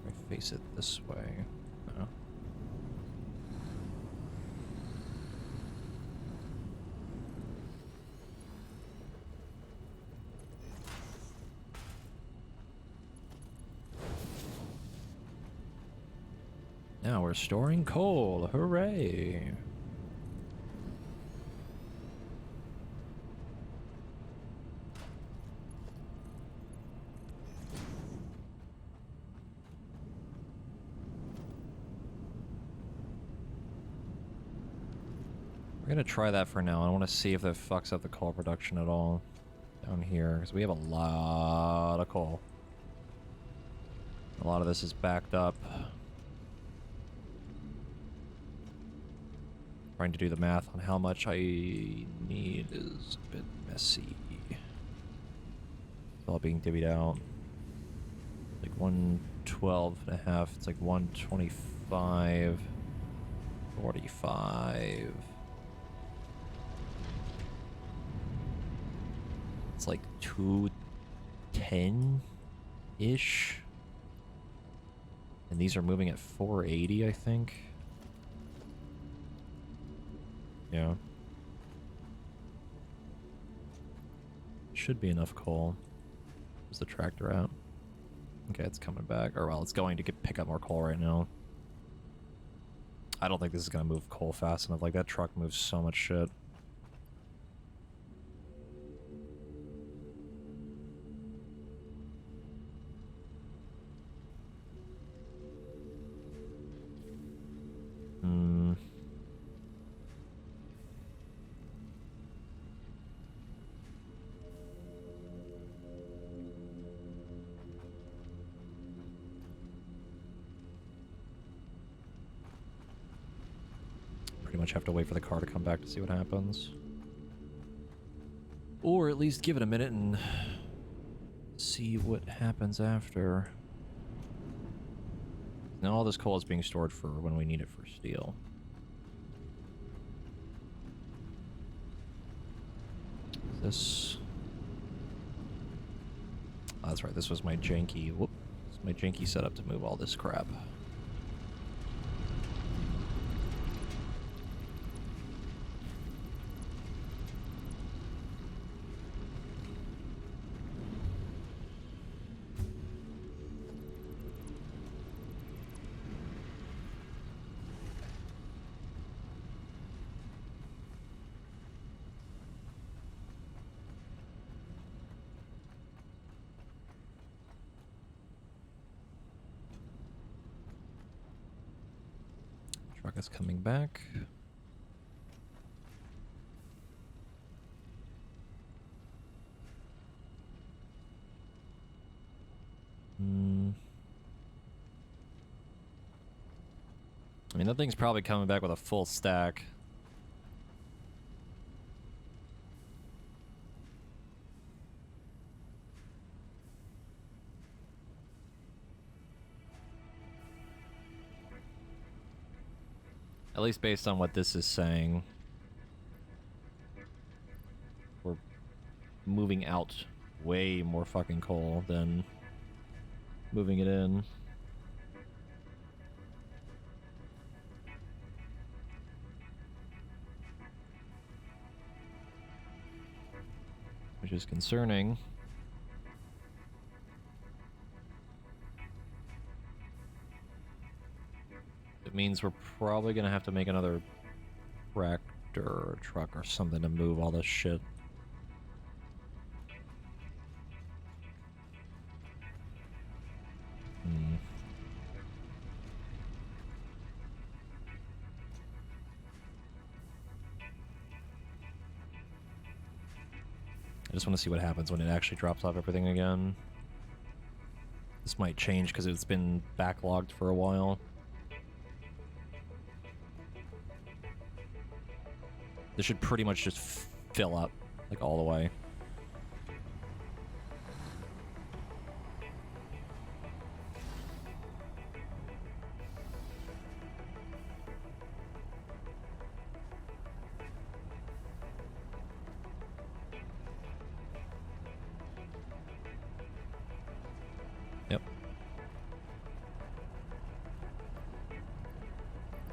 I face it this way. No. Now we're storing coal. Hooray! We're gonna try that for now. I want to see if that fucks up the coal production at all down here, because we have a lot of coal. A lot of this is backed up. Trying to do the math on how much I need is a bit messy. It's all being divvied out. Like 112 and a half. It's like 125, 45. It's like 210-ish. And these are moving at 480, I think. Yeah. Should be enough coal. Where's the tractor at? Okay, it's coming back. Or, well, it's going to pick up more coal right now. I don't think this is going to move coal fast enough. Like, that truck moves so much shit. Pretty much have to wait for the car to come back to see what happens. Or at least give it a minute and see what happens after. Now all this coal is being stored for when we need it for steel. This... Oh, that's right, this was my janky... Whoop. This is my janky setup to move all this crap. truck is coming back. I mean, that thing's probably coming back with a full stack. At least based on what this is saying. We're moving out way more fucking coal than moving it in. Which is concerning. It means we're probably gonna have to make another tractor or truck or something to move all this shit. I just want to see what happens when it actually drops off everything again. This might change because it's been backlogged for a while. This should pretty much just fill up, like, all the way. Yep.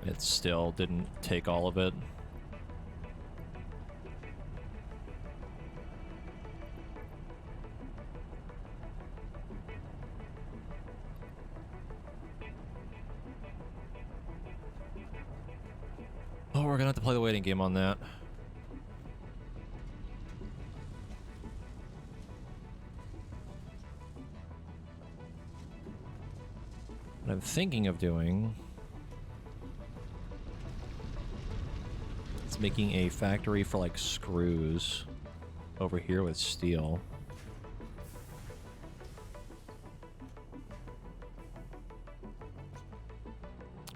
It still didn't take all of it. Oh, we're gonna have to play the waiting game on that. What I'm thinking of doing is making a factory for, like, screws over here with steel.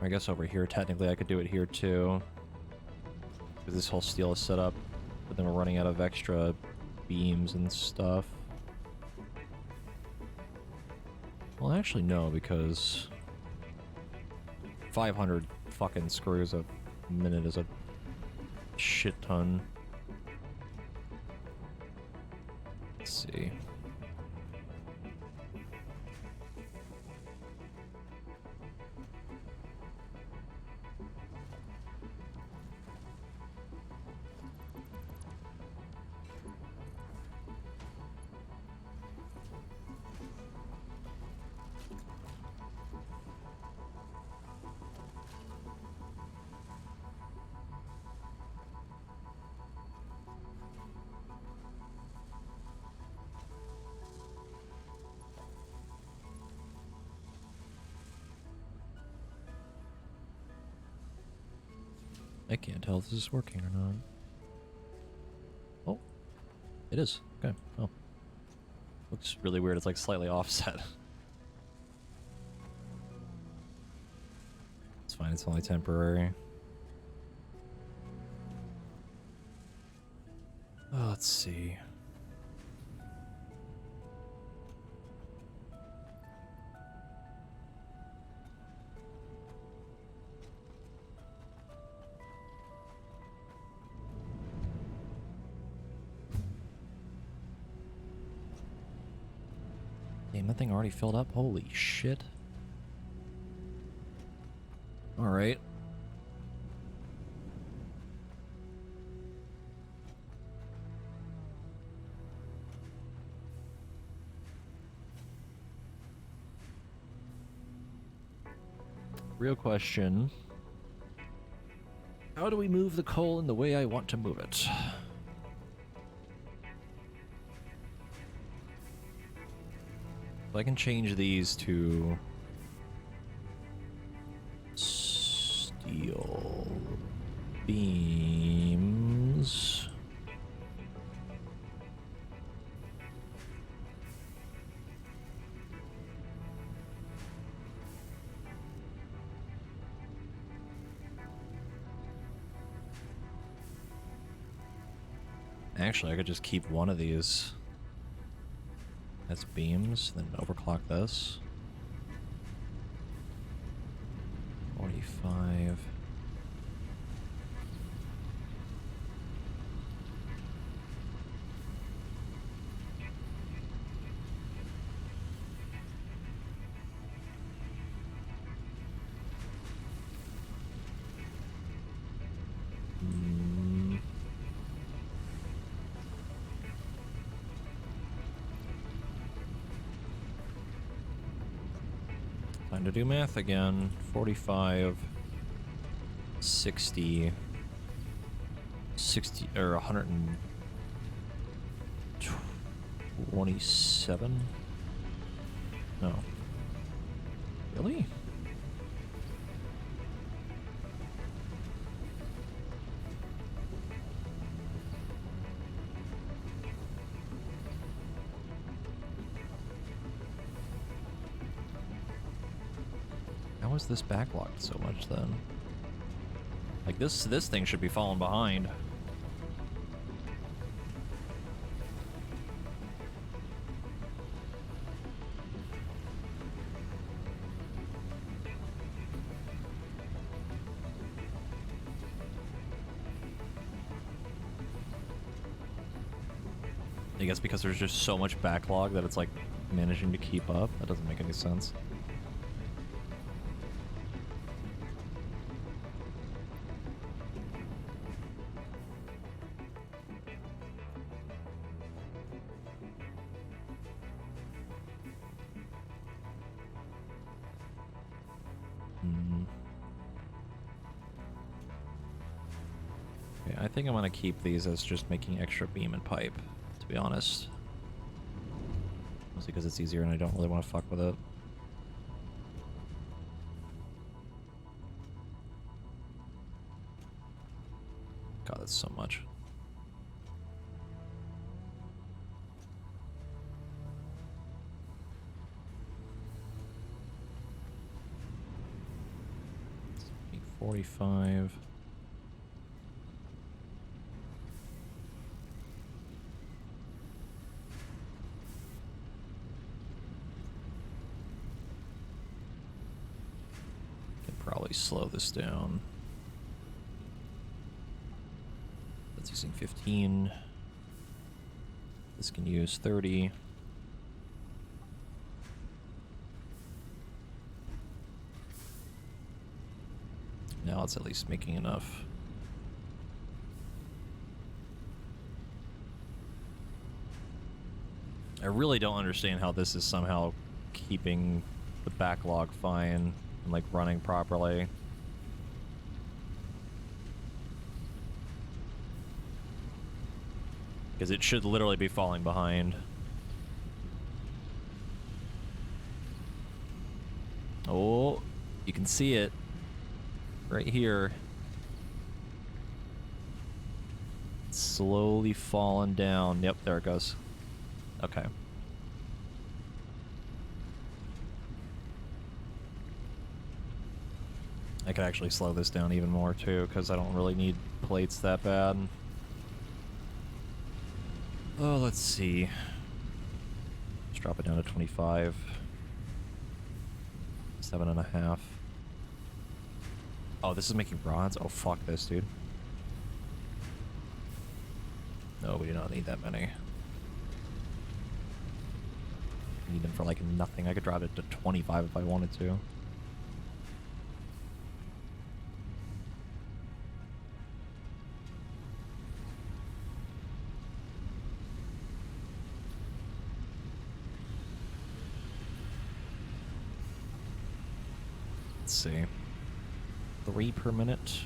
I guess over here, technically, I could do it here too. Because this whole steel is set up, but then we're running out of extra beams and stuff. Well, actually, no, because 500 fucking screws a minute is a shit ton. Let's see. I can't tell if this is working or not. Oh, it is. Okay. Oh. Looks really weird. It's like slightly offset. It's fine. It's only temporary. Oh, let's see. Damn, that thing already filled up? Holy shit. Alright. Real question. How do we move the coal in the way I want to move it? I can change these to steel. beams. Actually, I could just keep one of these as beams, then overclock this. 45. Time to do math again. 45, 60, 60, or 127? No. Really? How is this backlogged so much then? Like this thing should be falling behind. I guess because there's just so much backlog that it's like managing to keep up. That doesn't make any sense. Okay, I think I'm gonna keep these as just making extra beam and pipe, to be honest. Mostly because it's easier and I don't really want to fuck with it. God, that's so much. Let's make 45. Probably slow this down. That's using 15. This can use 30. Now it's at least making enough. I really don't understand how this is somehow keeping the backlog fine. Like running properly. Because it should literally be falling behind. Oh, you can see it right here. It's slowly falling down. Yep, there it goes. Okay. I could actually slow this down even more too, because I don't really need plates that bad. Oh, let's see. Let's drop it down to 25. 7.5. Oh, this is making rods? Oh, fuck this, dude. No, we do not need that many. I need them for like nothing. I could drop it to 25 if I wanted to. Let's see. 3 per minute.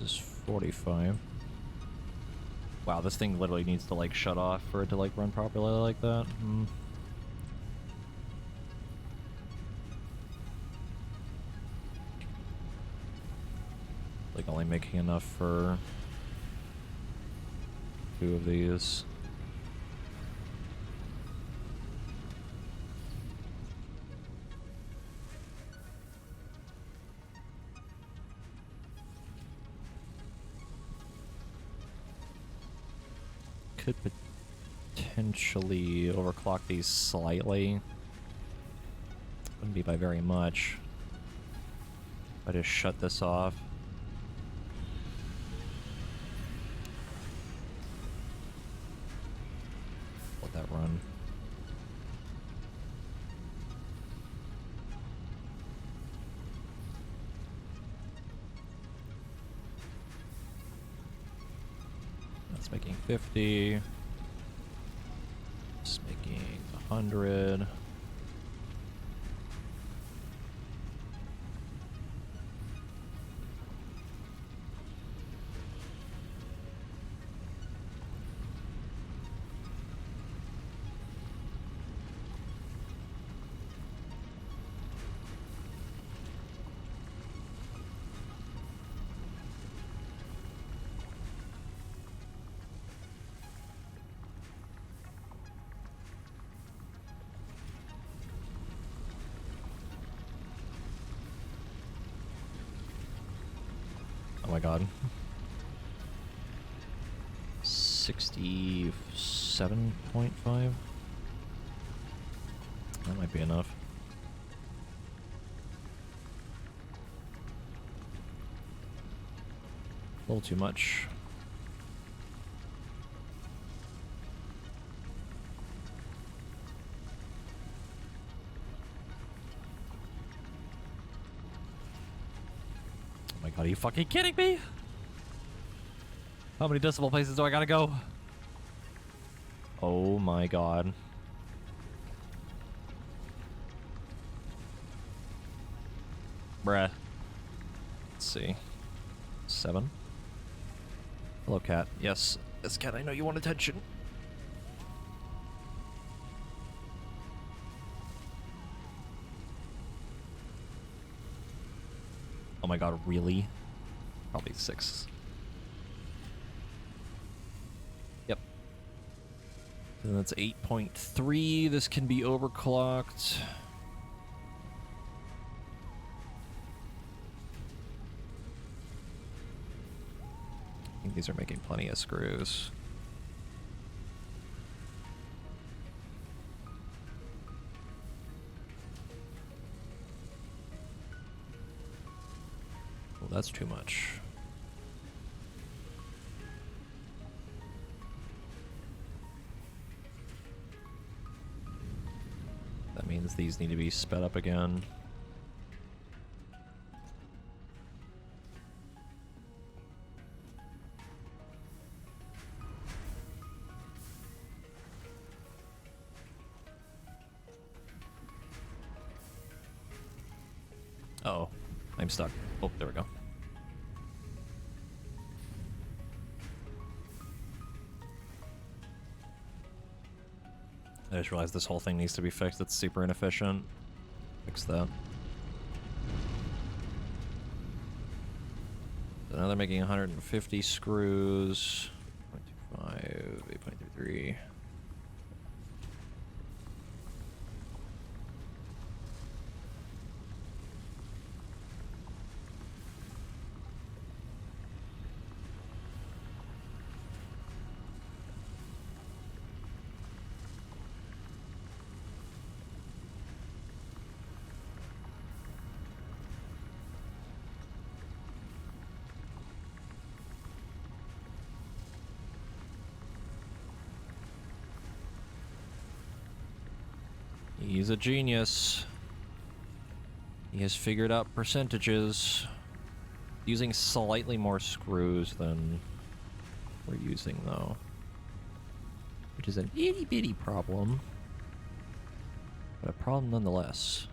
This is 45. Wow, this thing literally needs to, like, shut off for it to, like, run properly like that. Like, only making enough for 2 of these. Could potentially overclock these slightly. Wouldn't be by very much. I just shut this off. Let that run. That's making 50. It's making 100. Oh my god. 67.5? That might be enough. A little too much. Oh my god, are you fucking kidding me? How many decimal places do I gotta go? Oh my god. Bruh. Let's see. 7. Hello, cat. Yes. Yes, cat, I know you want attention. Oh my god, really? Probably 6. Yep. And that's 8.3. This can be overclocked. I think these are making plenty of screws. Well, that's too much. That means these need to be sped up again. Uh-oh. I'm stuck. Oh, there we go. I just realized this whole thing needs to be fixed. It's super inefficient. Fix that. So now they're making 150 screws. 0.25, 8.33. He's a genius. He has figured out percentages using slightly more screws than we're using, though, which is an itty bitty problem, but a problem nonetheless.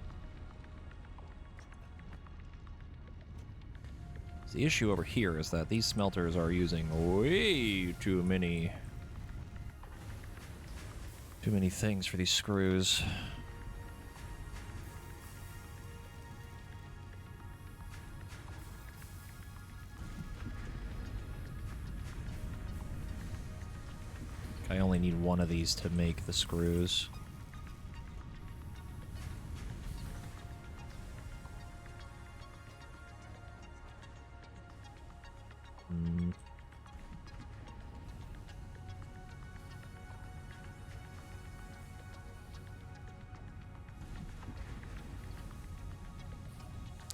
The issue over here is that these smelters are using way too many things for these screws. I only need one of these to make the screws.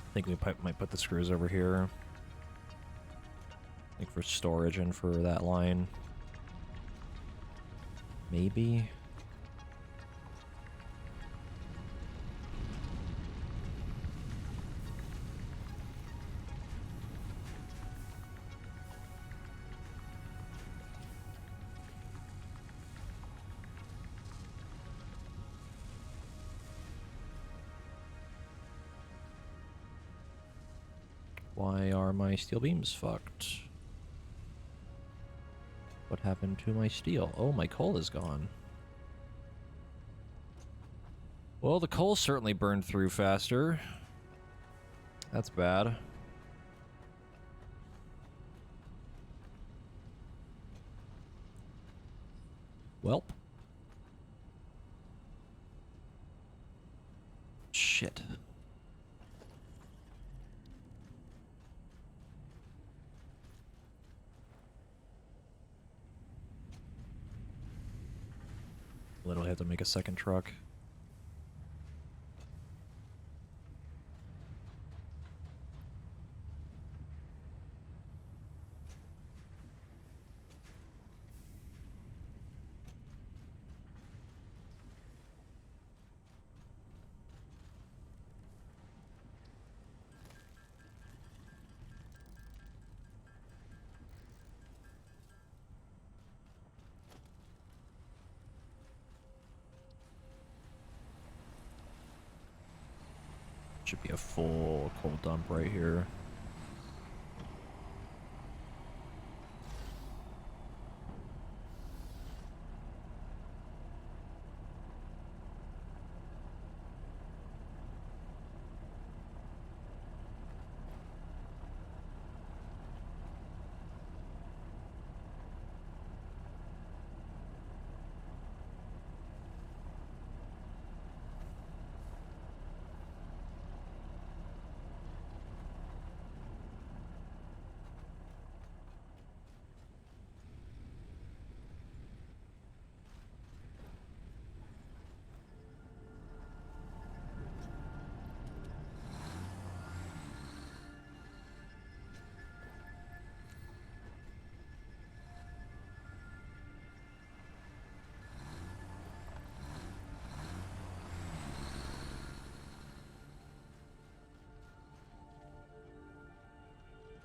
I think we might put the screws over here. I think for storage and for that line. Maybe. Why are my steel beams fucked? What happened to my steel? Oh, my coal is gone. Well, the coal certainly burned through faster. That's bad. Welp. Shit. Literally have to make a second truck. Should be a full coal dump right here.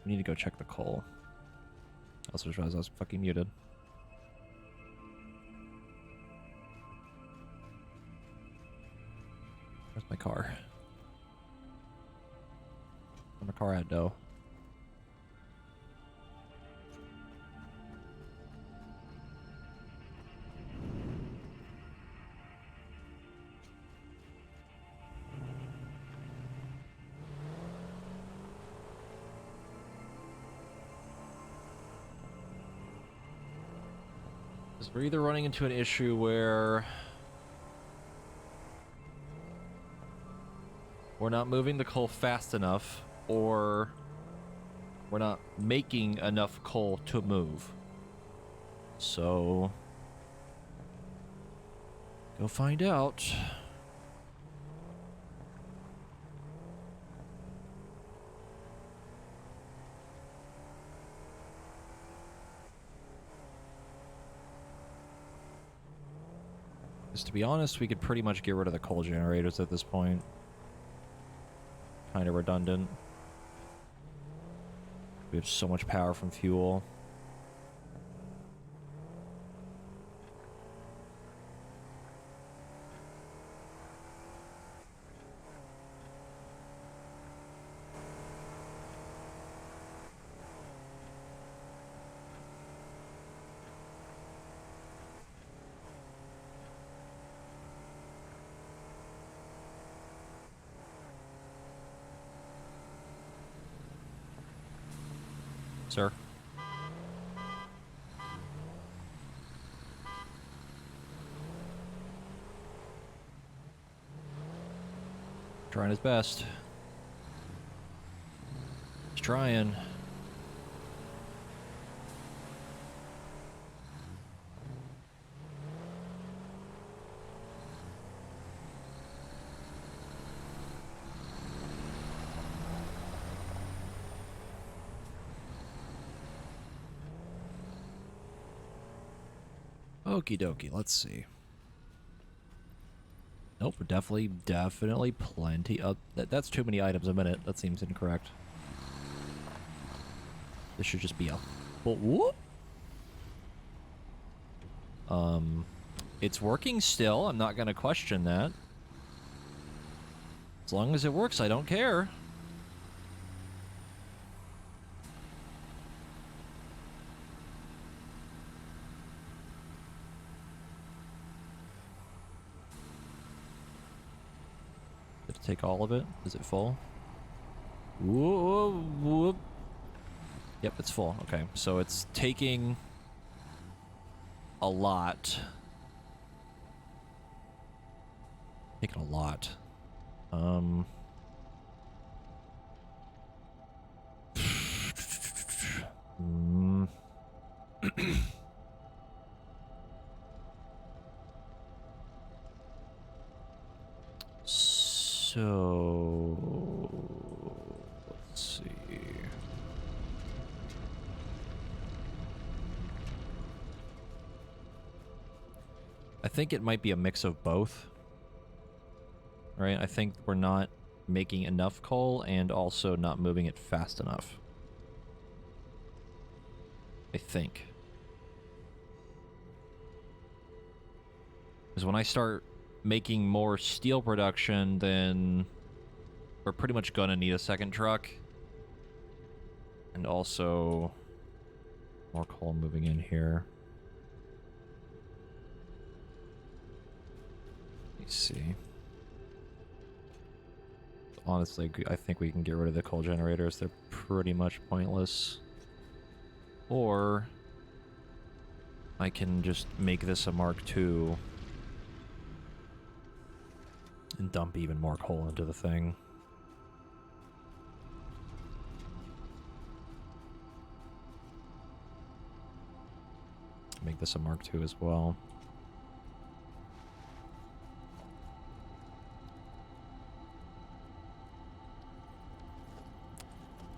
We need to go check the coal. I also just realized I was fucking muted. Where's my car? Where's my car at, though? We're either running into an issue where we're not moving the coal fast enough, or we're not making enough coal to move. So, go find out. Because to be honest, we could pretty much get rid of the coal generators at this point. Kind of redundant. We have so much power from fuel. Sir. Trying his best. He's trying. Okie dokie, let's see. Nope, definitely plenty of... That's too many items a minute. That seems incorrect. This should just be a... Whoop! It's working still. I'm not gonna question that. As long as it works, I don't care. Did it take all of it? Is it full? Whoa, whoop. Yep, it's full. Okay, so it's taking a lot. Taking a lot. So let's see. I think it might be a mix of both. Right? I think we're not making enough coal and also not moving it fast enough. I think. Because when I start making more steel production, then we're pretty much gonna need a second truck. And also more coal moving in here. Let me see. Honestly, I think we can get rid of the coal generators. They're pretty much pointless. Or I can just make this a Mark II and dump even more coal into the thing. Make this a Mark II as well.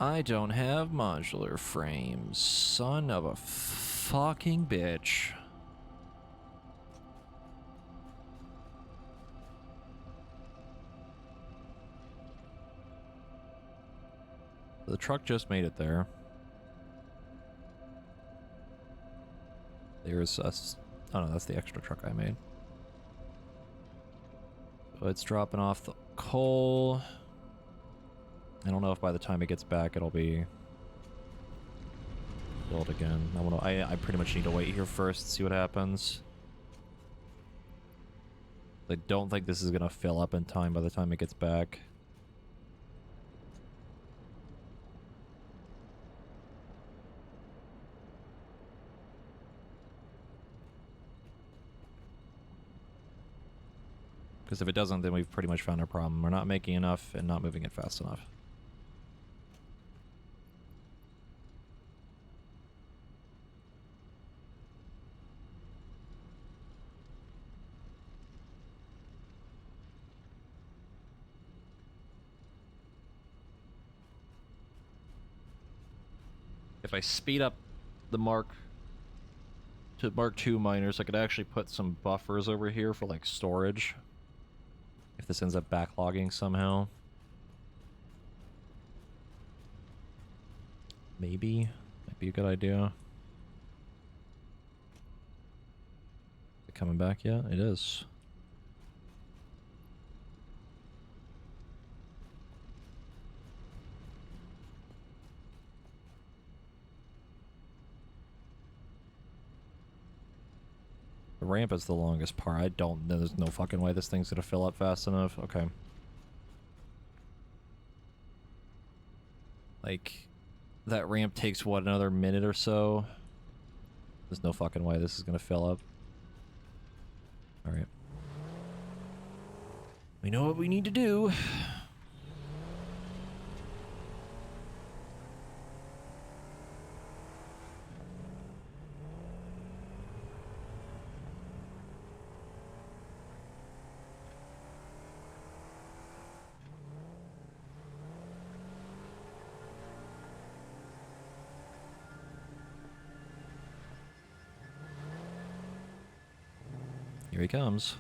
I don't have modular frames. Son of a fucking bitch. The truck just made it there. There's us. Oh no, that's the extra truck I made. So it's dropping off the coal. I don't know if by the time it gets back it'll be filled again. I pretty much need to wait here first, see what happens. I don't think this is gonna fill up in time by the time it gets back. Because if it doesn't, then we've pretty much found our problem. We're not making enough and not moving it fast enough. If I speed up the Mark II miners, I could actually put some buffers over here for like storage. If this ends up backlogging somehow. Maybe. Might be a good idea. Is it coming back yet? It is. The ramp is the longest part. I don't know. There's no fucking way this thing's gonna fill up fast enough. Okay. Like, That ramp takes, what, another minute or so? There's no fucking way this is gonna fill up. Alright. We know what we need to do. Here he comes.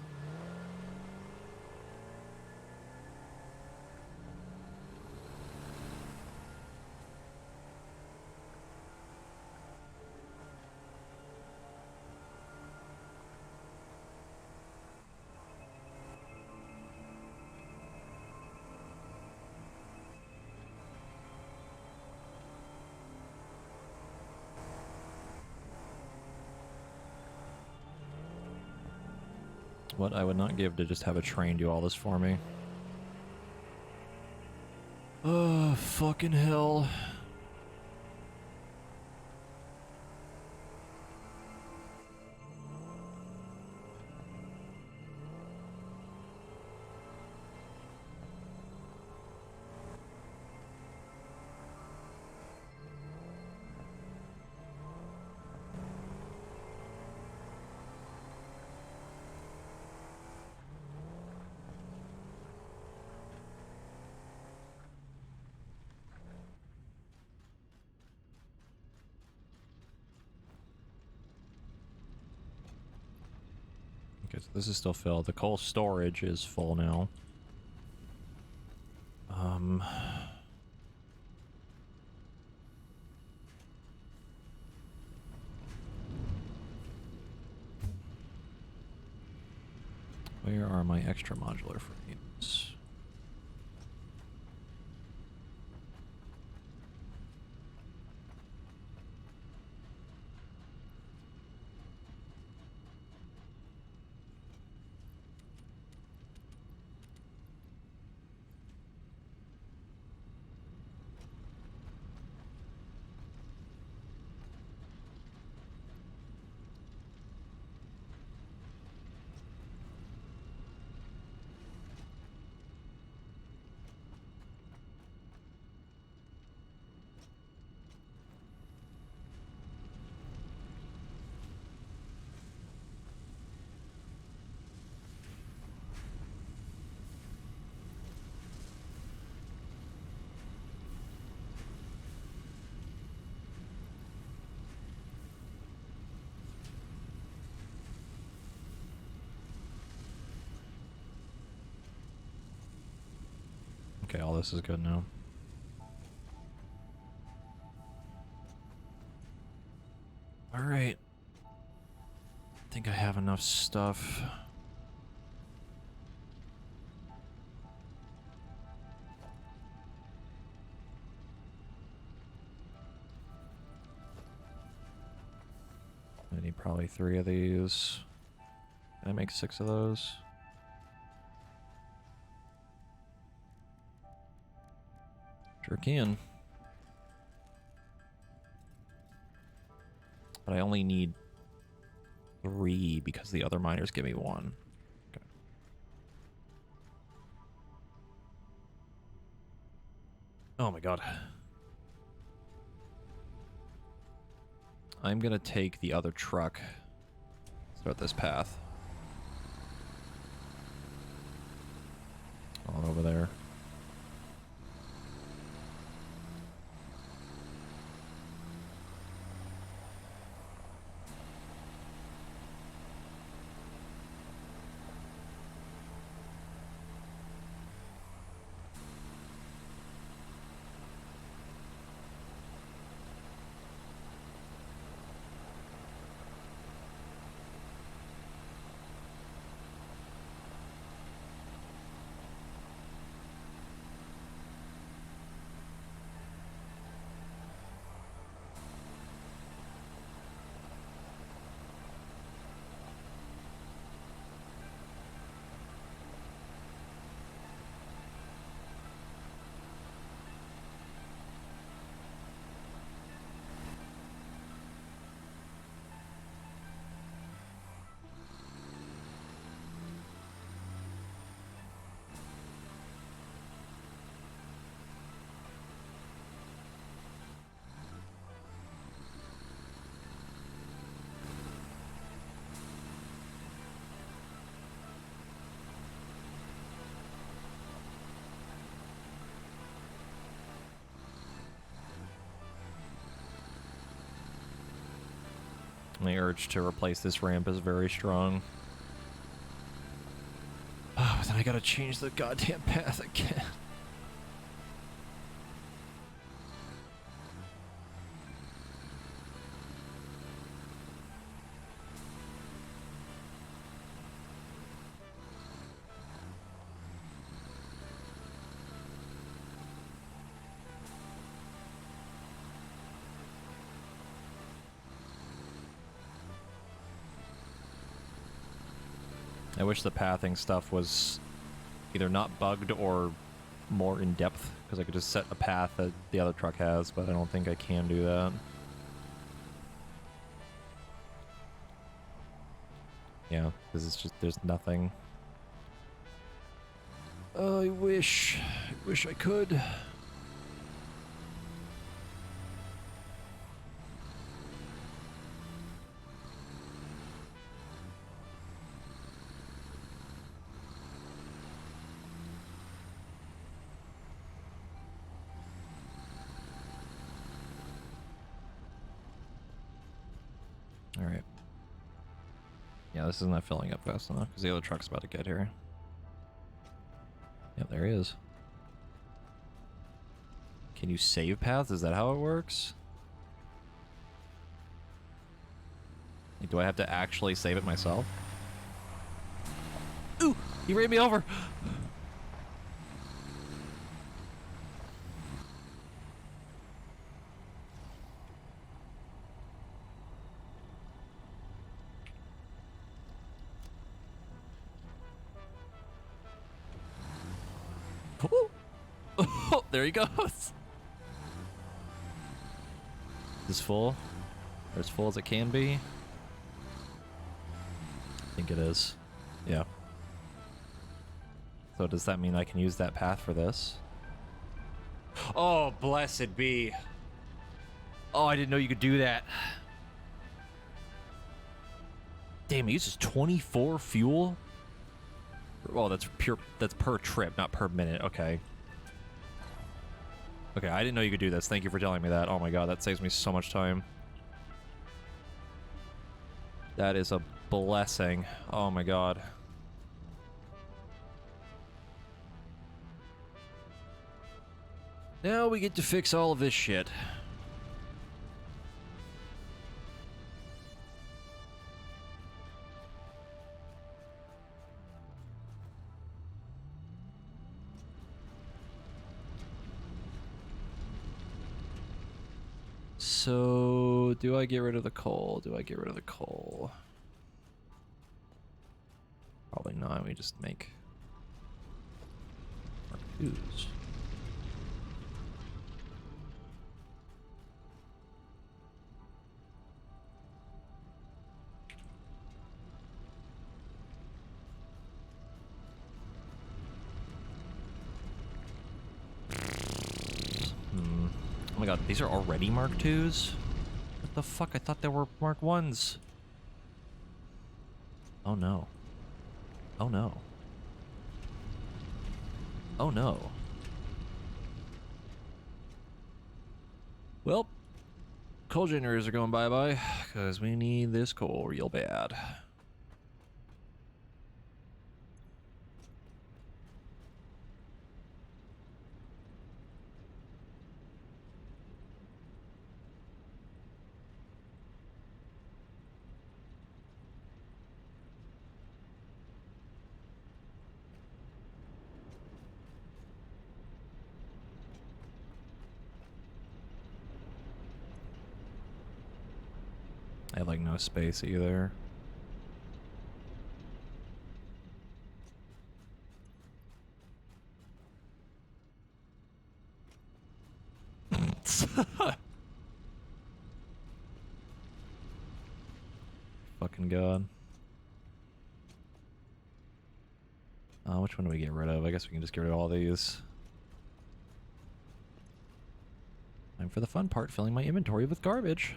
What I would not give to just have a train do all this for me. Oh, fucking hell. Okay, so this is still filled. The coal storage is full now. Where are my extra modular frames? Okay, all this is good now. Alright. I think I have enough stuff. I need probably 3 of these. Can I make 6 of those? Sure can. But I only need 3 because the other miners give me 1. Okay. Oh my god. I'm gonna take the other truck. Start this path. All over there. The urge to replace this ramp is very strong. Oh, but then I gotta change the goddamn path again. I wish the pathing stuff was either not bugged or more in depth, because I could just set a path that the other truck has, but I don't think I can do that. Yeah, this is just, there's nothing. I wish I could. All right. Yeah, this is not filling up fast enough because the other truck's about to get here. Yep, there he is. Can you save paths? Is that how it works? Like, do I have to actually save it myself? Ooh! He ran me over! Oh, there he goes. Is this full? Or as full as it can be? I think it is. Yeah. So does that mean I can use that path for this? Oh, blessed be. Oh, I didn't know you could do that. Damn, it uses 24 fuel? Oh, that's pure, that's per trip, not per minute. Okay. Okay, I didn't know you could do this. Thank you for telling me that. Oh my god, that saves me so much time. That is a blessing. Oh my god. Now we get to fix all of this shit. So, do I get rid of the coal? Do I get rid of the coal? Probably not. We just make Mark IIs. Oh my god, these are already Mark IIs? What the fuck? I thought they were Mark Is. Oh no. Oh no. Oh no. Well, coal generators are going bye-bye, because we need this coal real bad. I have like no space either. Fucking god. Which one do we get rid of? I guess we can just get rid of all these. Time for the fun part, filling my inventory with garbage.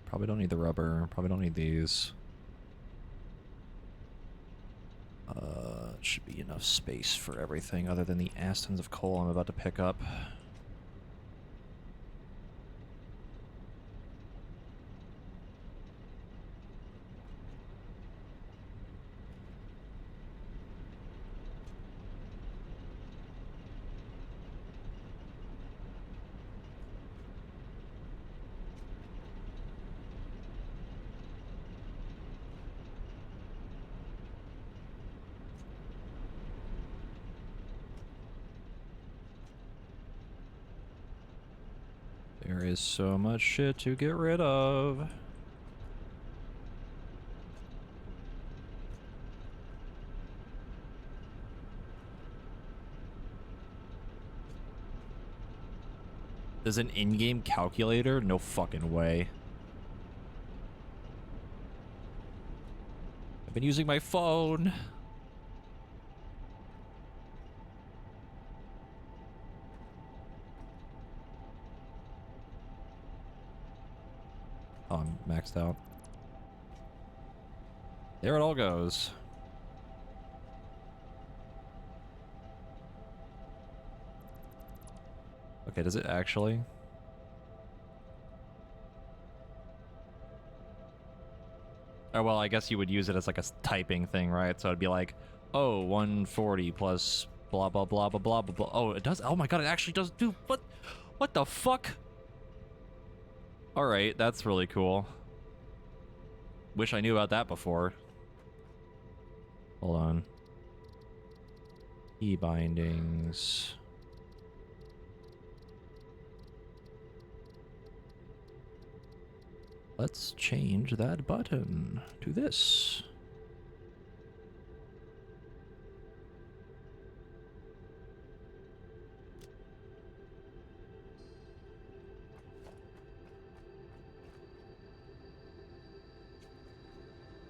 Probably don't need the rubber. Probably don't need these. should be enough space for everything other than the ass tons of coal I'm about to pick up. There is so much shit to get rid of. There's an in-game calculator? No fucking way. I've been using my phone. Oh, I'm maxed out. There it all goes. Okay, does it actually? Oh, well, I guess you would use it as like a typing thing, right? So it'd be like, oh, 140 plus blah, blah, blah, blah, blah, blah, blah. Oh, it does? Oh my god, it actually does do... What the fuck? Alright, that's really cool. Wish I knew about that before. Hold on. Key bindings. Let's change that button to this.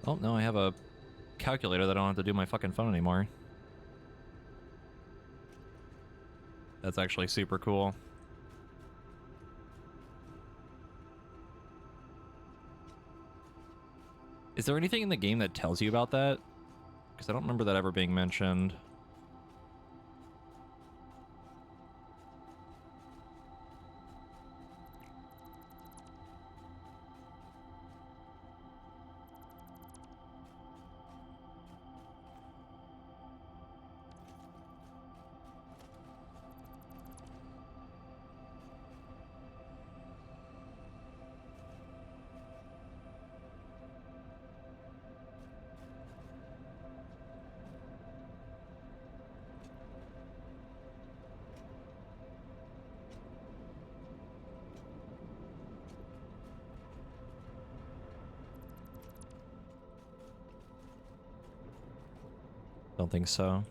Oh, now I have a calculator that I don't have to do my fucking phone anymore. That's actually super cool. Is there anything in the game that tells you about that? Because I don't remember that ever being mentioned. Don't think so.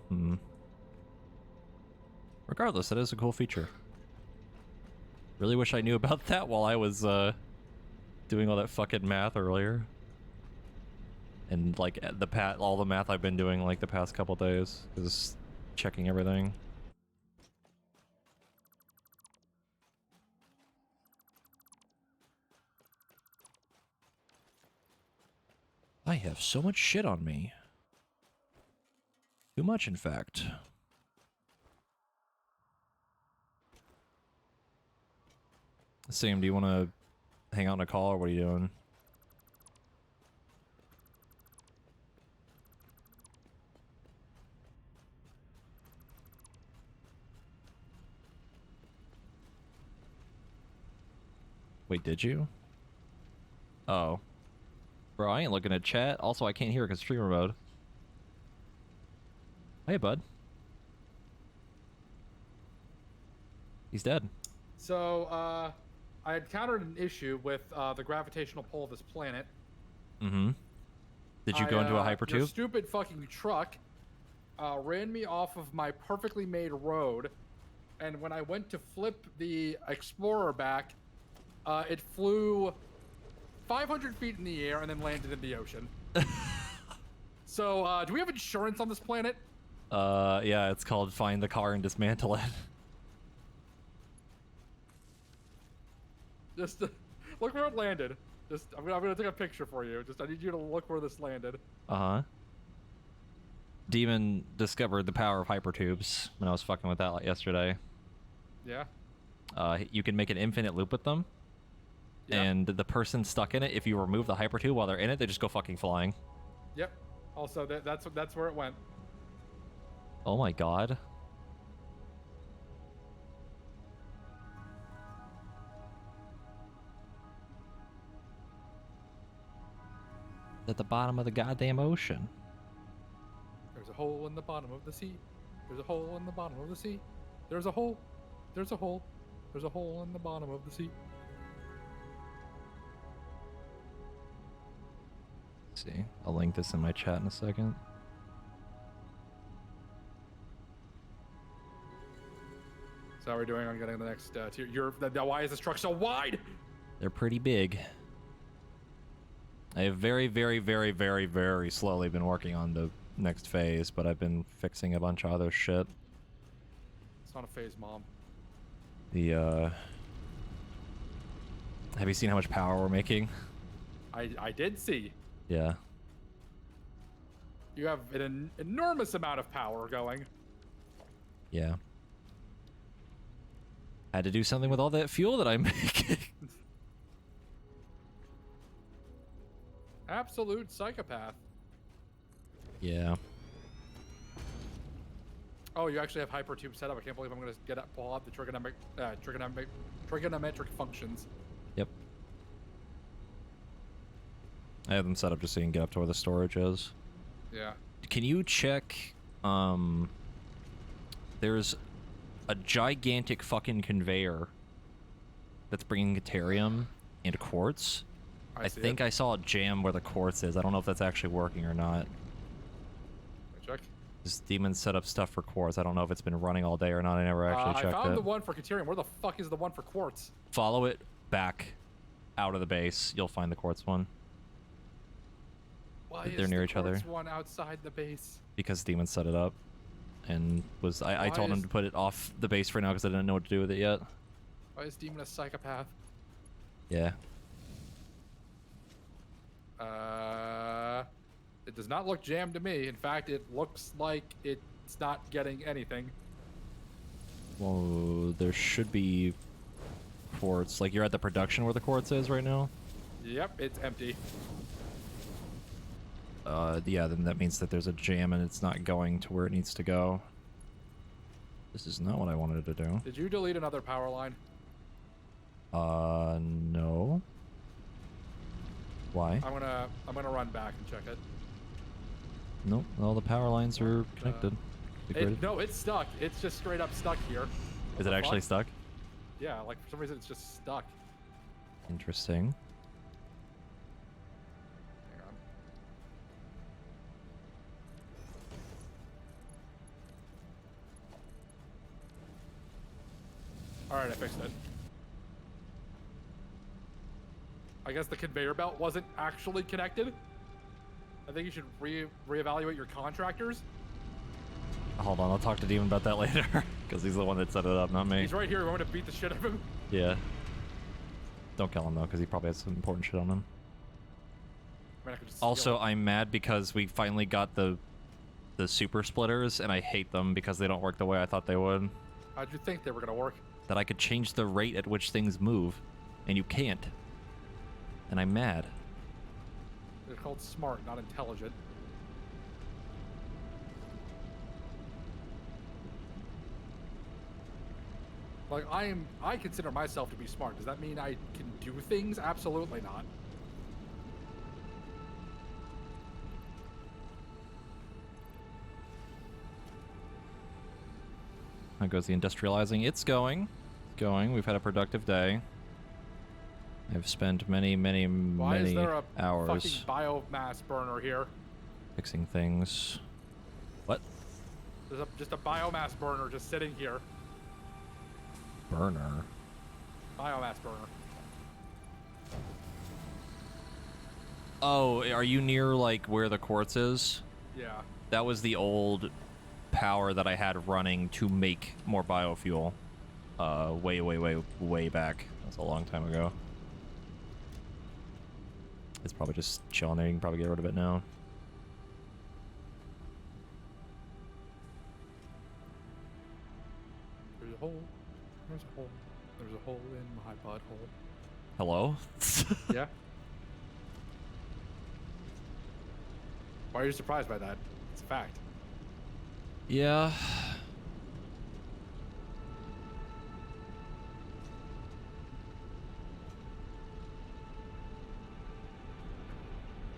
Regardless, that is a cool feature. Really wish I knew about that while I was doing all that fucking math earlier. And like all the math I've been doing like the past couple days is checking everything. I have so much shit on me. Too much, in fact. Sam, do you want to hang out on a call, or what are you doing? Wait, did you? Oh. Bro, I ain't looking at chat. Also, I can't hear because streamer mode. Hey, bud. He's dead. So, I encountered an issue with the gravitational pull of this planet. Mm-hmm. Did you go into a Your hypertube? stupid fucking truck ran me off of my perfectly made road, and when I went to flip the Explorer back, it flew 500 feet in the air and then landed in the ocean. So, do we have insurance on this planet? Yeah, it's called Find the Car and Dismantle It. Just look where it landed. I'm gonna take a picture for you. I need you to look where this landed. Uh-huh. Demon discovered the power of hypertubes when I was fucking with that yesterday. Yeah. You can make an infinite loop with them. Yeah. And the person stuck in it, if you remove the hypertube while they're in it, they just go fucking flying. Yep. Also, that's where it went. Oh my god. At the bottom of the goddamn ocean. There's a hole in the bottom of the sea. There's a hole in the bottom of the sea. There's a hole. There's a hole. There's a hole in the bottom of the sea. Let's see. I'll link this in my chat in a second. So how are we doing on getting the next tier? Why is this truck so wide? They're pretty big. I have very, very, very, very, very slowly been working on the next phase, but I've been fixing a bunch of other shit. It's not a phase, Mom. The, Have you seen how much power we're making? I did see. Yeah. You have an enormous amount of power going. Yeah. Had to do something with all that fuel that I'm making. Absolute psychopath. Yeah. Oh, you actually have hypertube set up. I can't believe I'm going to pull out the trigonometric functions. Yep. I have them set up just so you can get up to where the storage is. Yeah. Can you check, there's a gigantic fucking conveyor that's bringing Caterium and quartz. I think I saw a jam where the quartz is. I don't know if that's actually working or not. Let me check. This demon set up stuff for quartz. I don't know if it's been running all day or not. I never actually checked it. I found the one for Caterium. Where the fuck is the one for quartz? Follow it back out of the base. You'll find the quartz one. Why They're is near the each other. quartz one outside the base? Because demon set it up. And was I told him to put it off the base for now because I didn't know what to do with it yet. Why is Demon a psychopath? Yeah. It does not look jammed to me. In fact, it looks like it's not getting anything. Well, there should be quartz. Like, you're at the production where the quartz is right now? Yep, it's empty. Yeah, then that means that there's a jam and it's not going to where it needs to go. This is not what I wanted to do. Did you delete another power line? No. Why? I'm gonna run back and check it. Nope, all the power lines are connected. No, it's stuck. It's just straight up stuck here. Is it actually stuck? Yeah, like for some reason it's just stuck. Interesting. Hang on. Alright, I fixed it. I guess the conveyor belt wasn't actually connected. I think you should reevaluate your contractors. Hold on, I'll talk to Demon about that later. Because he's the one that set it up, not me. He's right here. We want to beat the shit out of him. Yeah. Don't kill him, though, because he probably has some important shit on him. I mean, I could just Also, I'm mad because we finally got the super splitters, and I hate them because they don't work the way I thought they would. How'd you think they were going to work? That I could change the rate at which things move, and you can't. And I'm mad. They're called smart, not intelligent. Like, I consider myself to be smart. Does that mean I can do things? Absolutely not. How goes the industrializing? It's going. Going. We've had a productive day. I've spent many, many, Why many is there a hours fucking biomass burner here? fixing things. What? There's just a biomass burner just sitting here. Burner? Biomass burner. Oh, are you near, like, where the quartz is? Yeah. That was the old power that I had running to make more biofuel. Way, way, way, way back. That's a long time ago. It's probably just chilling there. You can probably get rid of it now. hole. There's a hole. There's a hole in my butthole. Hello? Yeah. Why are you surprised by that? It's a fact. Yeah.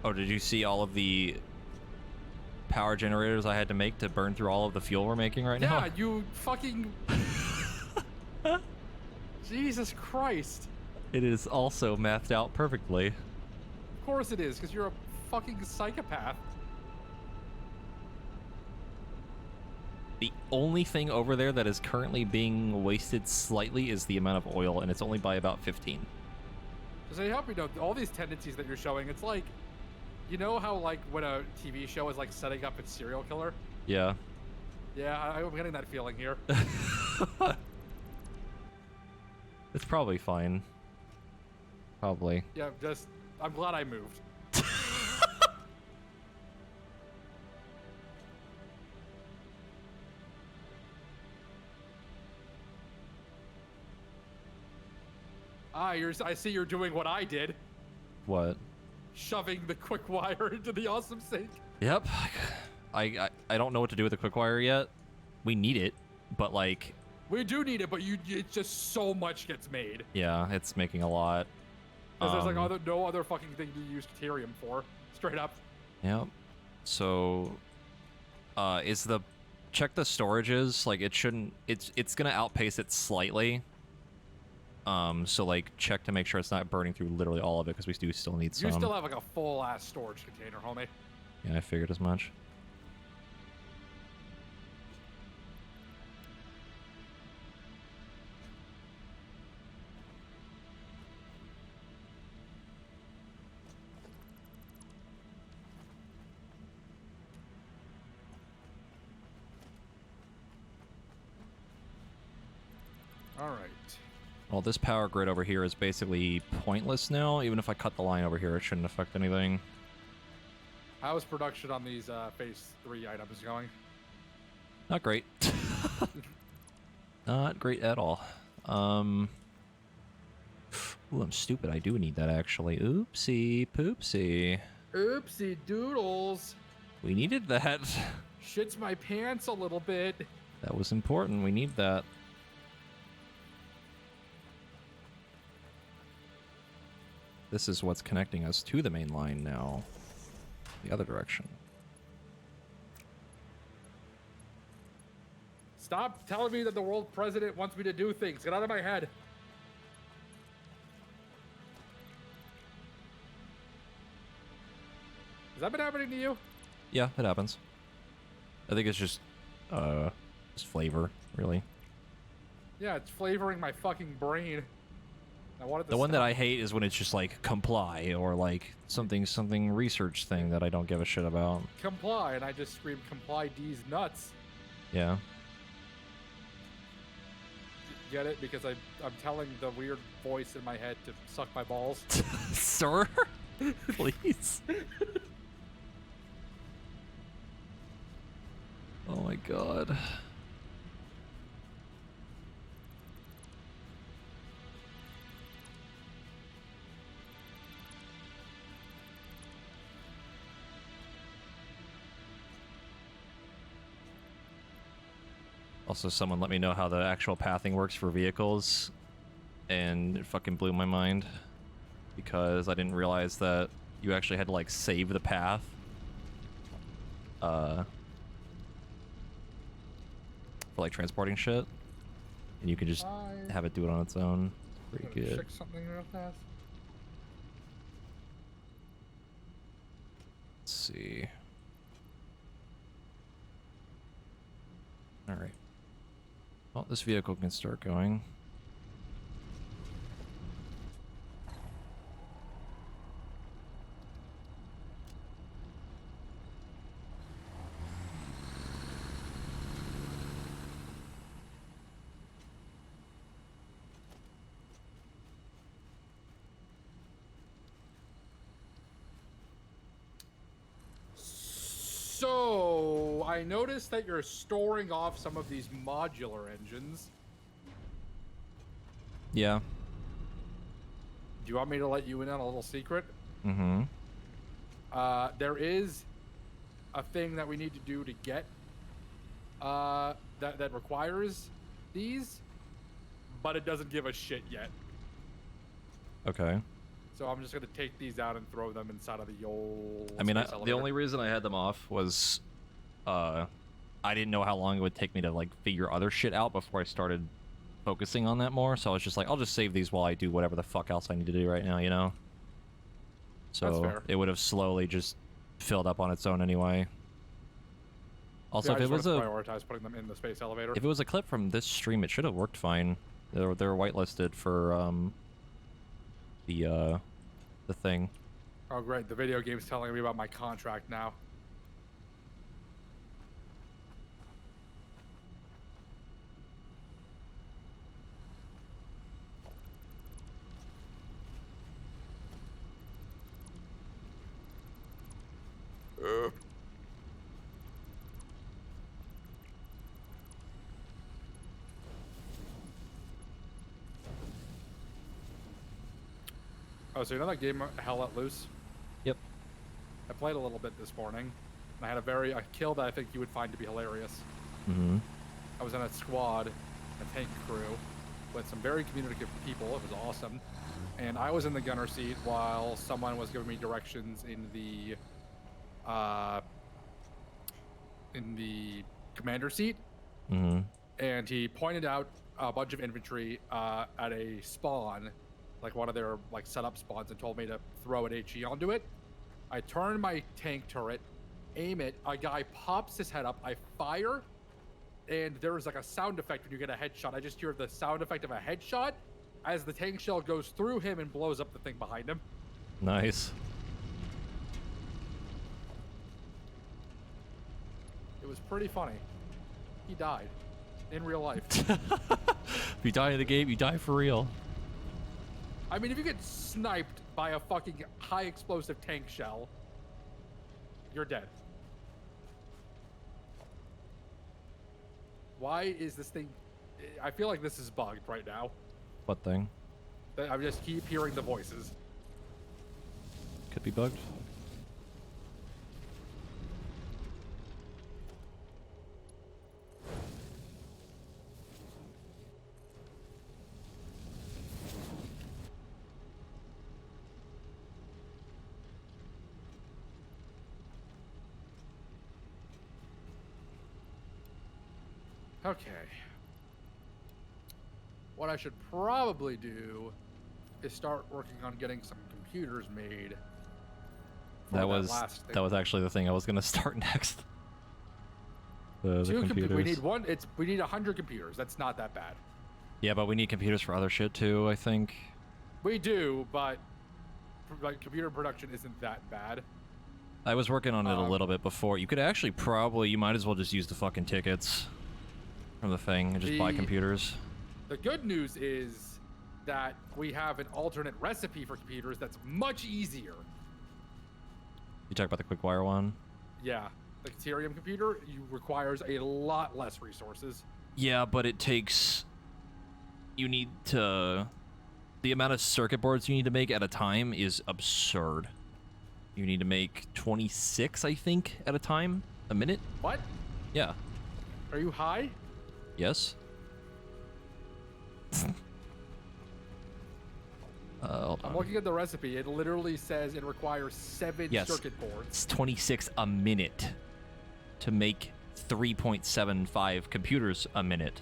Oh, did you see all of the power generators I had to make to burn through all of the fuel we're making right now? Yeah, you fucking... Jesus Christ. It is also mathed out perfectly. Of course it is, because you're a fucking psychopath. The only thing over there that is currently being wasted slightly is the amount of oil, and it's only by about 15. So you help me know, all these tendencies that you're showing, it's like, you know how like when a TV show is like setting up its serial killer? Yeah. Yeah, I'm getting that feeling here. It's probably fine. Probably. Yeah, just, I'm glad I moved. I see you're doing what I did. What? Shoving the quick wire into the awesome sink. Yep. I don't know what to do with the quick wire yet. We need it, but like... We do need it, but it's just so much gets made. Yeah, it's making a lot. Because there's like no other fucking thing to use Caterium for. Straight up. Yep. So, check the storages. Like it shouldn't. It's gonna outpace it slightly. So like check to make sure it's not burning through literally all of it because we do still need some. You still have like a full ass storage container, homie. Yeah, I figured as much. All right. Well, this power grid over here is basically pointless now. Even if I cut the line over here, it shouldn't affect anything. How is production on these phase 3 items going? Not great. Not great at all. Ooh, I'm stupid. I do need that actually. Oopsie poopsie. Oopsie doodles. We needed that. Shits my pants a little bit. That was important. We need that. This is what's connecting us to the main line now. The other direction. Stop telling me that the world president wants me to do things. Get out of my head. Has that been happening to you? Yeah, it happens. I think it's just flavor, really. Yeah, it's flavoring my fucking brain. I wanted to The one that stop. I hate is when it's just like comply or like something research thing that I don't give a shit about. Comply, and I just screamed, comply D's nuts. Yeah. Get it? Because I'm telling the weird voice in my head to suck my balls. Sir? Please. Oh my god. Also, someone let me know how the actual pathing works for vehicles, and it fucking blew my mind because I didn't realize that you actually had to like save the path. For like transporting shit, and you can just have it do it on its own. Pretty good. Check something real fast. Let's see. All right. Well, this vehicle can start going. So, I noticed that you're storing off some of these modular engines. Yeah. Do you want me to let you in on a little secret? Mm-hmm. There is a thing that we need to do to get that requires these, but it doesn't give a shit yet. Okay. So I'm just gonna take these out and throw them inside of the old. I mean, space the elevator. only reason I had them off was, I didn't know how long it would take me to, like, figure other shit out before I started focusing on that more, so I was just like, I'll just save these while I do whatever the fuck else I need to do right now, you know? That's So fair. it would have slowly just filled up on its own anyway. Also, Yeah, I if it just was wanted a to prioritize putting them in the space elevator. if it was a clip from this stream, it should have worked fine. They're whitelisted for the thing. Oh great, the video game's telling me about my contract now. Oh, so you know that game Hell Let Loose? Yep. I played a little bit this morning, and I had a kill that I think you would find to be hilarious. Mm-hmm. I was in a squad, a tank crew, with some very communicative people. It was awesome. And I was in the gunner seat while someone was giving me directions in the commander seat. Mm-hmm. And he pointed out a bunch of infantry at a spawn, like one of their like setup spawns, and told me to throw an HE onto it. I turn my tank turret, aim it, a guy pops his head up, I fire, and there is like a sound effect when you get a headshot. I just hear the sound effect of a headshot as the tank shell goes through him and blows up the thing behind him. Nice. It was pretty funny. He died in real life. If you die in the game, you die for real. I mean, if you get sniped by a fucking high explosive tank shell, you're dead. Why is this thing... I feel like this is bugged right now. What thing? I just keep hearing the voices. Could be bugged. Okay. What I should probably do is start working on getting some computers made. for That was last thing. that was actually the thing I was gonna start next. The Two computers. we need one. We need 100 computers. That's not that bad. Yeah, but we need computers for other shit too, I think. We do, but like computer production isn't that bad. I was working on it a little bit before. You could actually you might as well just use the fucking tickets from the thing and just buy computers. The good news is that we have an alternate recipe for computers that's much easier. You talk about the quick wire one? Yeah, the Ethereum computer requires a lot less resources. Yeah, but it takes... You need to... The amount of circuit boards you need to make at a time is absurd. You need to make 26, I think, at a time? A minute? What? Yeah. Are you high? Yes? Hold on. I'm looking at the recipe. It literally says it requires 7 Yes. circuit boards. It's 26 a minute to make 3.75 computers a minute.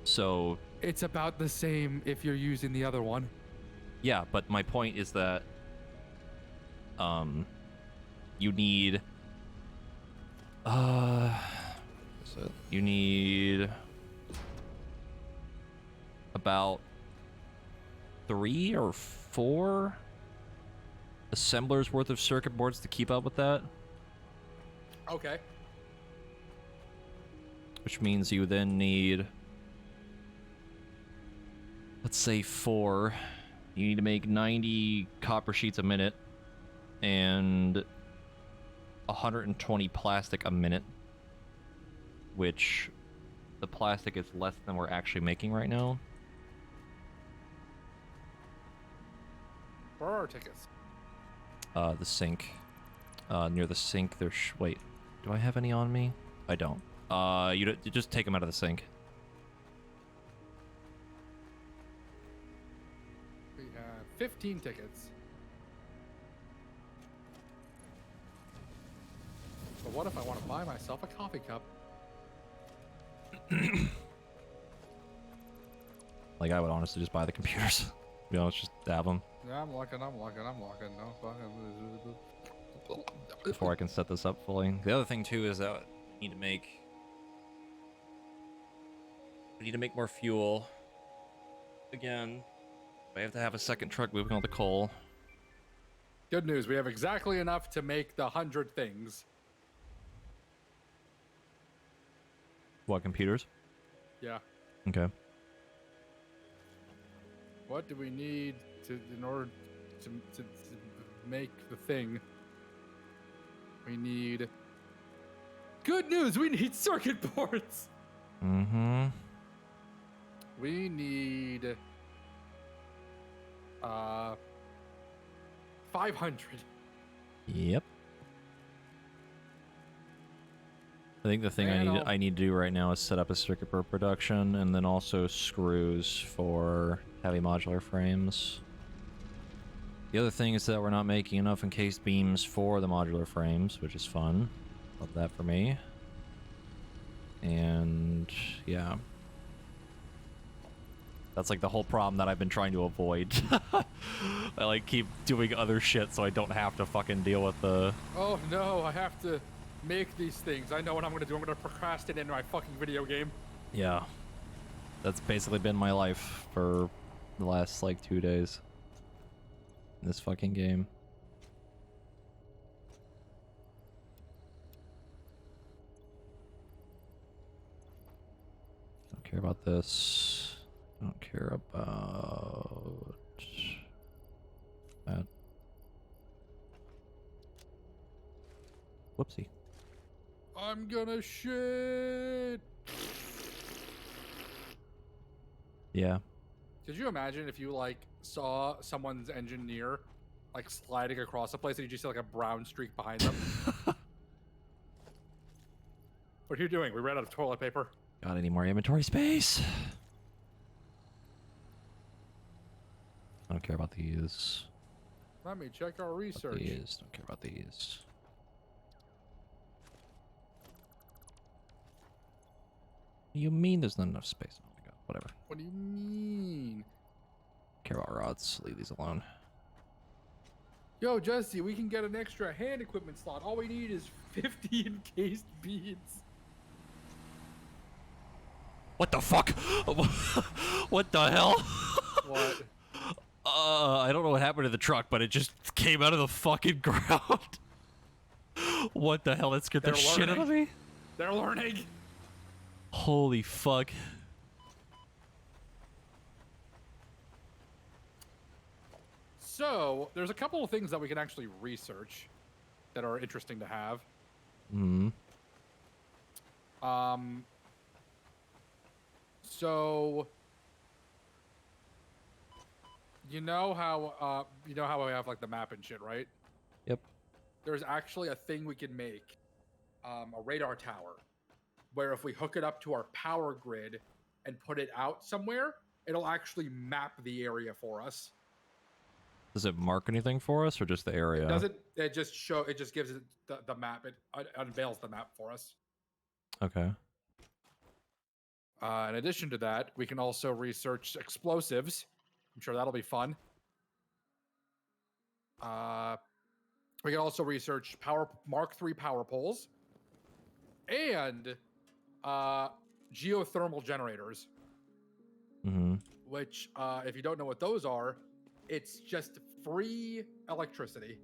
So, It's about the same if you're using the other one. yeah, but my point is that you need you need about 3 or 4 assemblers worth of circuit boards to keep up with that, Okay. which means you then need, let's say 4. You need to make 90 copper sheets a minute and 120 plastic a minute, which the plastic is less than we're actually making right now. Where are our tickets? The sink. Near the sink, there's... Wait, do I have any on me? I don't. You just take them out of the sink. We have 15 tickets. But what if I want to buy myself a coffee cup? Like, I would honestly just buy the computers. To be honest, just have them. Yeah, I'm looking. No, fucking... Before I can set this up fully. The other thing, too, is that I need to make... We need to make more fuel. Again, I have to have a second truck moving all the coal. Good news, we have exactly enough to make the 100 things. What, computers? Yeah. Okay. What do we need in order to make the thing? We need... Good news, we need circuit boards! Mm-hmm. We need... 500. Yep. I think the thing Man, I need to do right now is set up a circuit board production, and then also screws for heavy modular frames. The other thing is that we're not making enough encased beams for the modular frames, which is fun. Love that for me. And yeah. That's like the whole problem that I've been trying to avoid. I like keep doing other shit so I don't have to fucking deal with the... Oh no, I have to make these things. I know what I'm gonna do. I'm gonna procrastinate in my fucking video game. Yeah. That's basically been my life for the last like 2 days. In this fucking game. Don't care about this. Don't care about that. Whoopsie. I'm gonna shit. Yeah. Could you imagine if you like saw someone's engineer like sliding across a place and you just see like a brown streak behind them? What are you doing? We ran out of toilet paper. Got any more inventory space? I don't care about these. Let me check our research. These. Don't care about these. What do you mean there's not enough space? Oh my god, whatever. What do you mean? Care about rods. Leave these alone. Yo, Jesse, we can get an extra hand equipment slot. All we need is 50 encased beads. What the fuck? What the hell? What? I don't know what happened to the truck, but it just came out of the fucking ground. What the hell? That scared the shit out of me. They're learning. Holy fuck. So, there's a couple of things that we can actually research that are interesting to have. Hmm. So, you know how we have like the map and shit, right? Yep. There's actually a thing we can make, a radar tower, where if we hook it up to our power grid and put it out somewhere, it'll actually map the area for us. Does it mark anything for us, or just the area? It doesn't. It just gives it the map. It unveils the map for us. Okay. In addition to that, we can also research explosives. I'm sure that'll be fun. We can also research Mark III power poles and geothermal generators. Mm-hmm. Which, if you don't know what those are, it's just free electricity.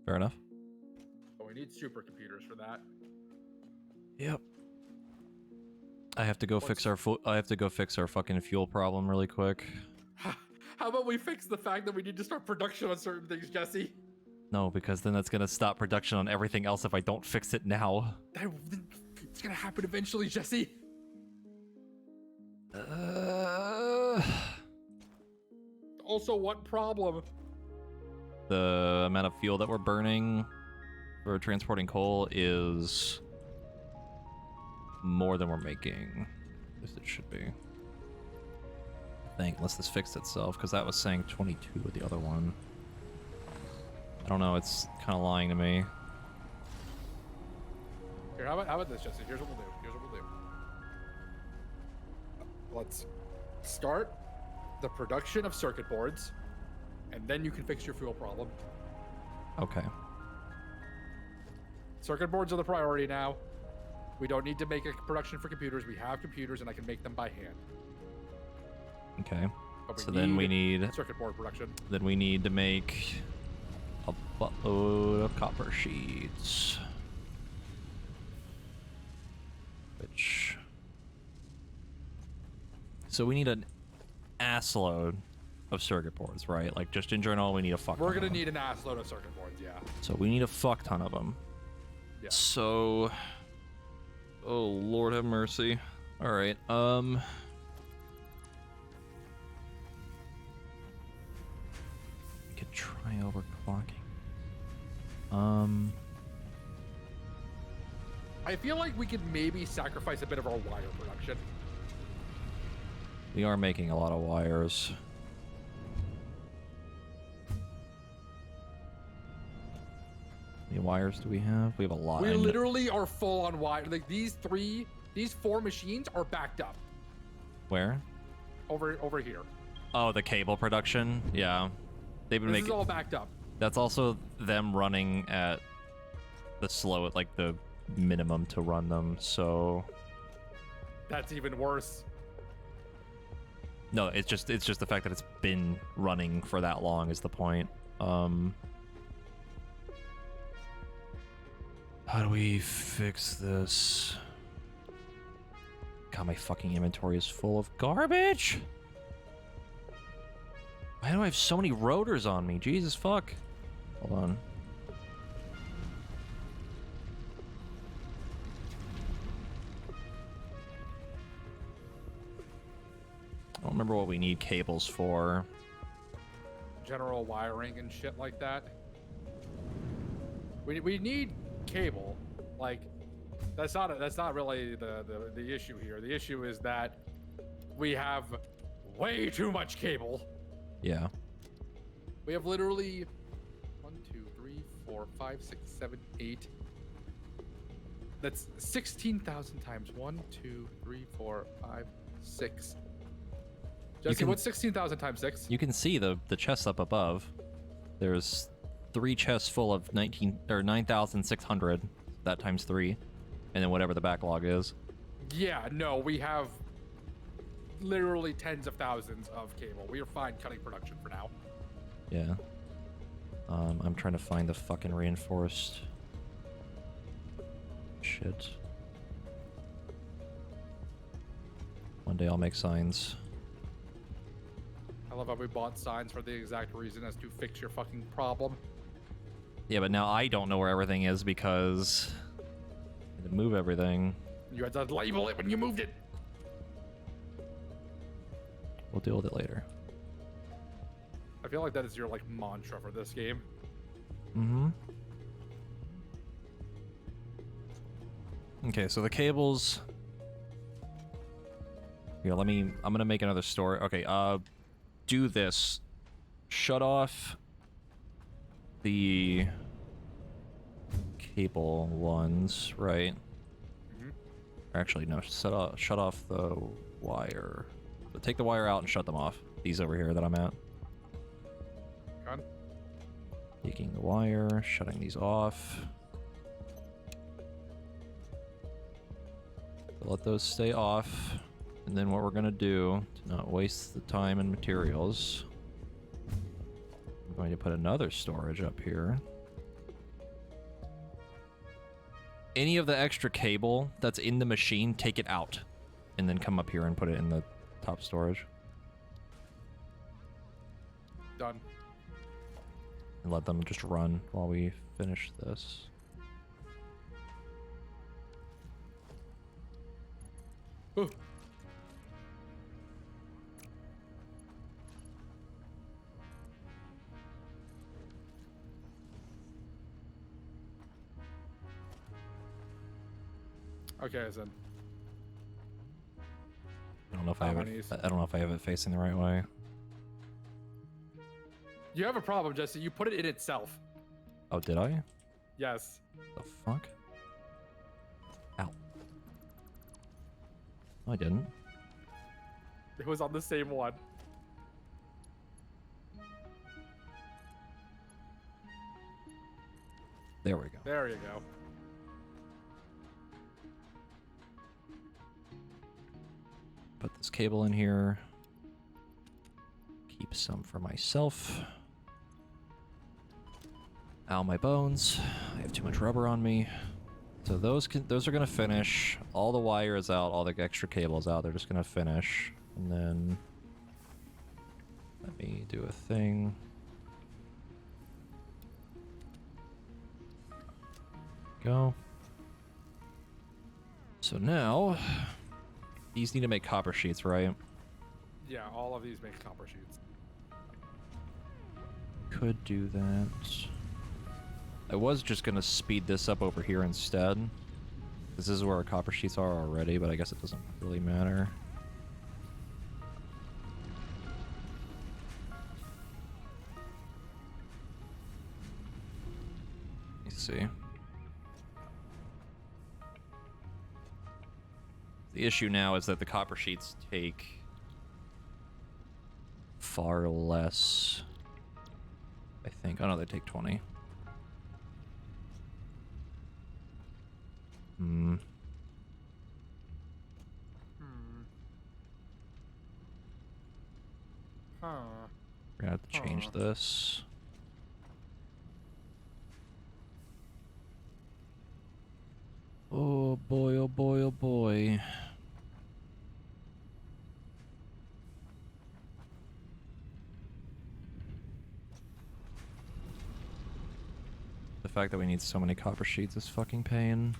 Fair enough. But we need supercomputers for that. Yep. I have to go fix our fucking fuel problem really quick. How about we fix the fact that we need to start production on certain things, Jesse? No, because then that's gonna stop production on everything else if I don't fix it now. It's gonna happen eventually, Jesse. Also, what problem? The amount of fuel that we're burning for transporting coal is more than we're making. At least it should be. I think, unless this fixed itself, because that was saying 22 with the other one. I don't know, it's kind of lying to me. Here, how about this, Jesse? Here's what we'll do. Let's start the production of circuit boards, and then you can fix your fuel problem. Okay. Circuit boards are the priority now. We don't need to make a production for computers. We have computers, and I can make them by hand. Okay. But So then we need circuit board production. Then we need to make a buttload of copper sheets. Which... So we need an assload of circuit boards, right? Like, just in general, we need a fuck ton We're gonna of them. need an ass load of circuit boards, yeah. So we need a fuck ton of them. Yeah. So... Oh, Lord have mercy. Alright, we could try overclocking. I feel like we could maybe sacrifice a bit of our wire production. We are making a lot of wires. How many wires do we have? We have a lot. We literally are full on wire. Like these four machines are backed up. Where? Over here. Oh, the cable production? Yeah. They've been This making... is all backed up. That's also them running at the slow, like the minimum to run them, so... That's even worse. No, it's just the fact that it's been running for that long is the point. How do we fix this? God, my fucking inventory is full of garbage! Why do I have so many rotors on me? Jesus fuck. Hold on. I don't remember what we need cables for. General wiring and shit like that. We need cable. Like that's not really the issue here. The issue is that we have way too much cable. Yeah. We have literally 1, 2, 3, 4, 5, 6, 7, 8. That's 16,000 times 1, 2, 3, 4, 5, 6. Jesse, what's 16,000 times 6? You can see the chests up above. There's 3 chests full of 9,600. That times 3, and then whatever the backlog is. Yeah, no, we have literally tens of thousands of cable. We are fine cutting production for now. Yeah. I'm trying to find the fucking reinforced shit. One day I'll make signs. I love how we bought signs for the exact reason as to fix your fucking problem. Yeah, but now I don't know where everything is because I had to move everything. You had to label it when you moved it. We'll deal with it later. I feel like that is your like mantra for this game. Mm-hmm. Okay, so the cables. Here, I'm gonna make another story. Okay, do this. Shut off the cable ones, right? Mm-hmm. Or actually, no, shut off the wire. So take the wire out and shut them off. These over here that I'm at. Gun. Taking the wire, shutting these off. Let those stay off. And then what we're gonna do, to not waste the time and materials, I'm going to put another storage up here. Any of the extra cable that's in the machine, take it out. And then come up here and put it in the top storage. Done. And let them just run while we finish this. Ooh. Okay, then. I don't know if I have it. Harmonies. I don't know if I have it facing the right way. You have a problem, Jesse. You put it in itself. Oh, did I? Yes. The fuck? Ow. No, I didn't. It was on the same one. There we go. There you go. Put this cable in here. Keep some for myself. Ow, my bones. I have too much rubber on me. So those are gonna finish. All the wire is out. All the extra cables out. They're just gonna finish, and then let me do a thing. Go. So now these need to make copper sheets, right? Yeah, all of these make copper sheets. Could do that. I was just gonna speed this up over here instead. This is where our copper sheets are already, but I guess it doesn't really matter. Let me see. The issue now is that the copper sheets take far less, I think. Oh no, they take 20. Hmm. Huh. We're gonna have to change this. Oh boy, oh boy, oh boy. The fact that we need so many copper sheets is fucking pain.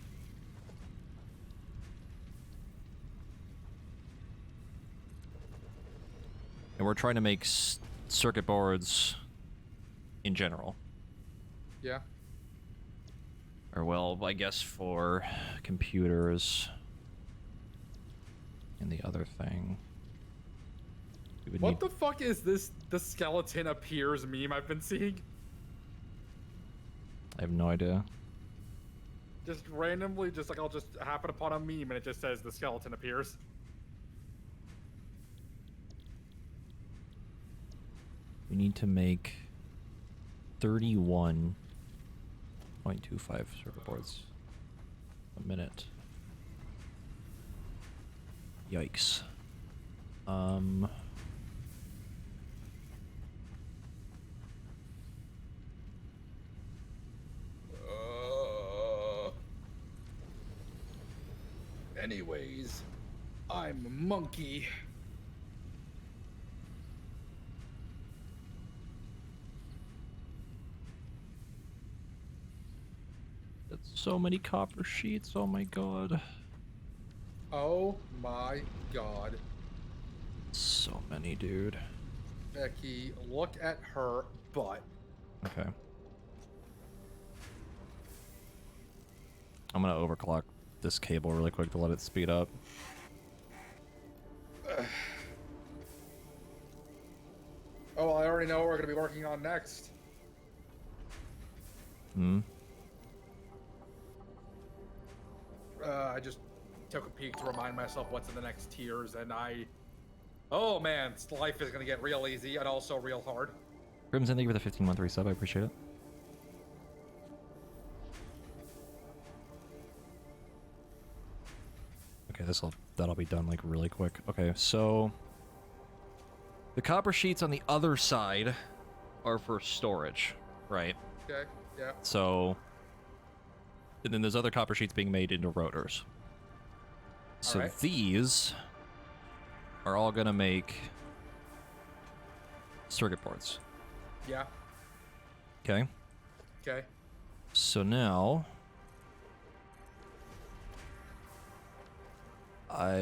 And we're trying to make circuit boards in general. Yeah. Or well, I guess for computers and the other thing. We would What need... the fuck is this? The skeleton appears meme I've been seeing? I have no idea. Just randomly, just like I'll just happen upon a meme and it just says the skeleton appears. We need to make 31.25 circuit boards a minute. Yikes. Anyways, I'm a monkey. That's so many copper sheets, oh my god. Oh my god. So many, dude. Becky, look at her butt. Okay. I'm gonna overclock this cable really quick to let it speed up. Oh, I already know what we're going to be working on next. Hmm? I just took a peek to remind myself what's in the next tiers, and oh man, life is going to get real easy and also real hard. Crimson, thank you for the 15-month resub, I appreciate it. Okay, that'll be done like really quick. Okay, so the copper sheets on the other side are for storage, right? Okay, yeah. So, and then there's other copper sheets being made into rotors. So Alright. these are all gonna make circuit boards. Yeah, Okay. okay. So now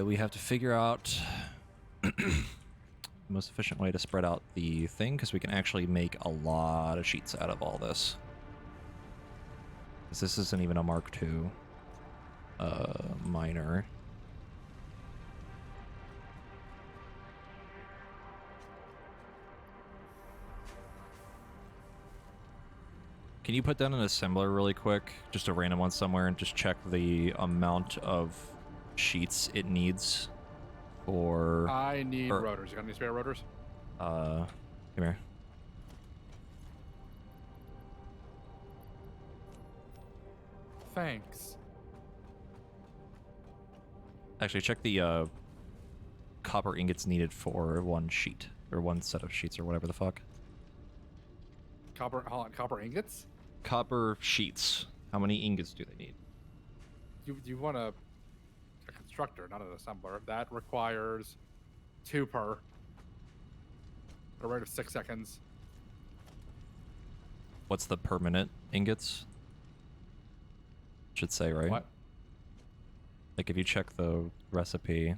we have to figure out the most efficient way to spread out the thing, because we can actually make a lot of sheets out of all this. Because this isn't even a Mark II. miner. Can you put down an assembler really quick? Just a random one somewhere, and just check the amount of sheets it needs for... I need rotors. You got any spare rotors? Come here. Thanks. Actually, check the copper ingots needed for one sheet, or one set of sheets, or whatever the fuck. Hold on, copper ingots? Copper sheets. How many ingots do they need? You want a constructor, not an assembler. That requires 2 per. At a rate of 6 seconds. What's the per minute ingots? Should say, right? What? Like if you check the recipe,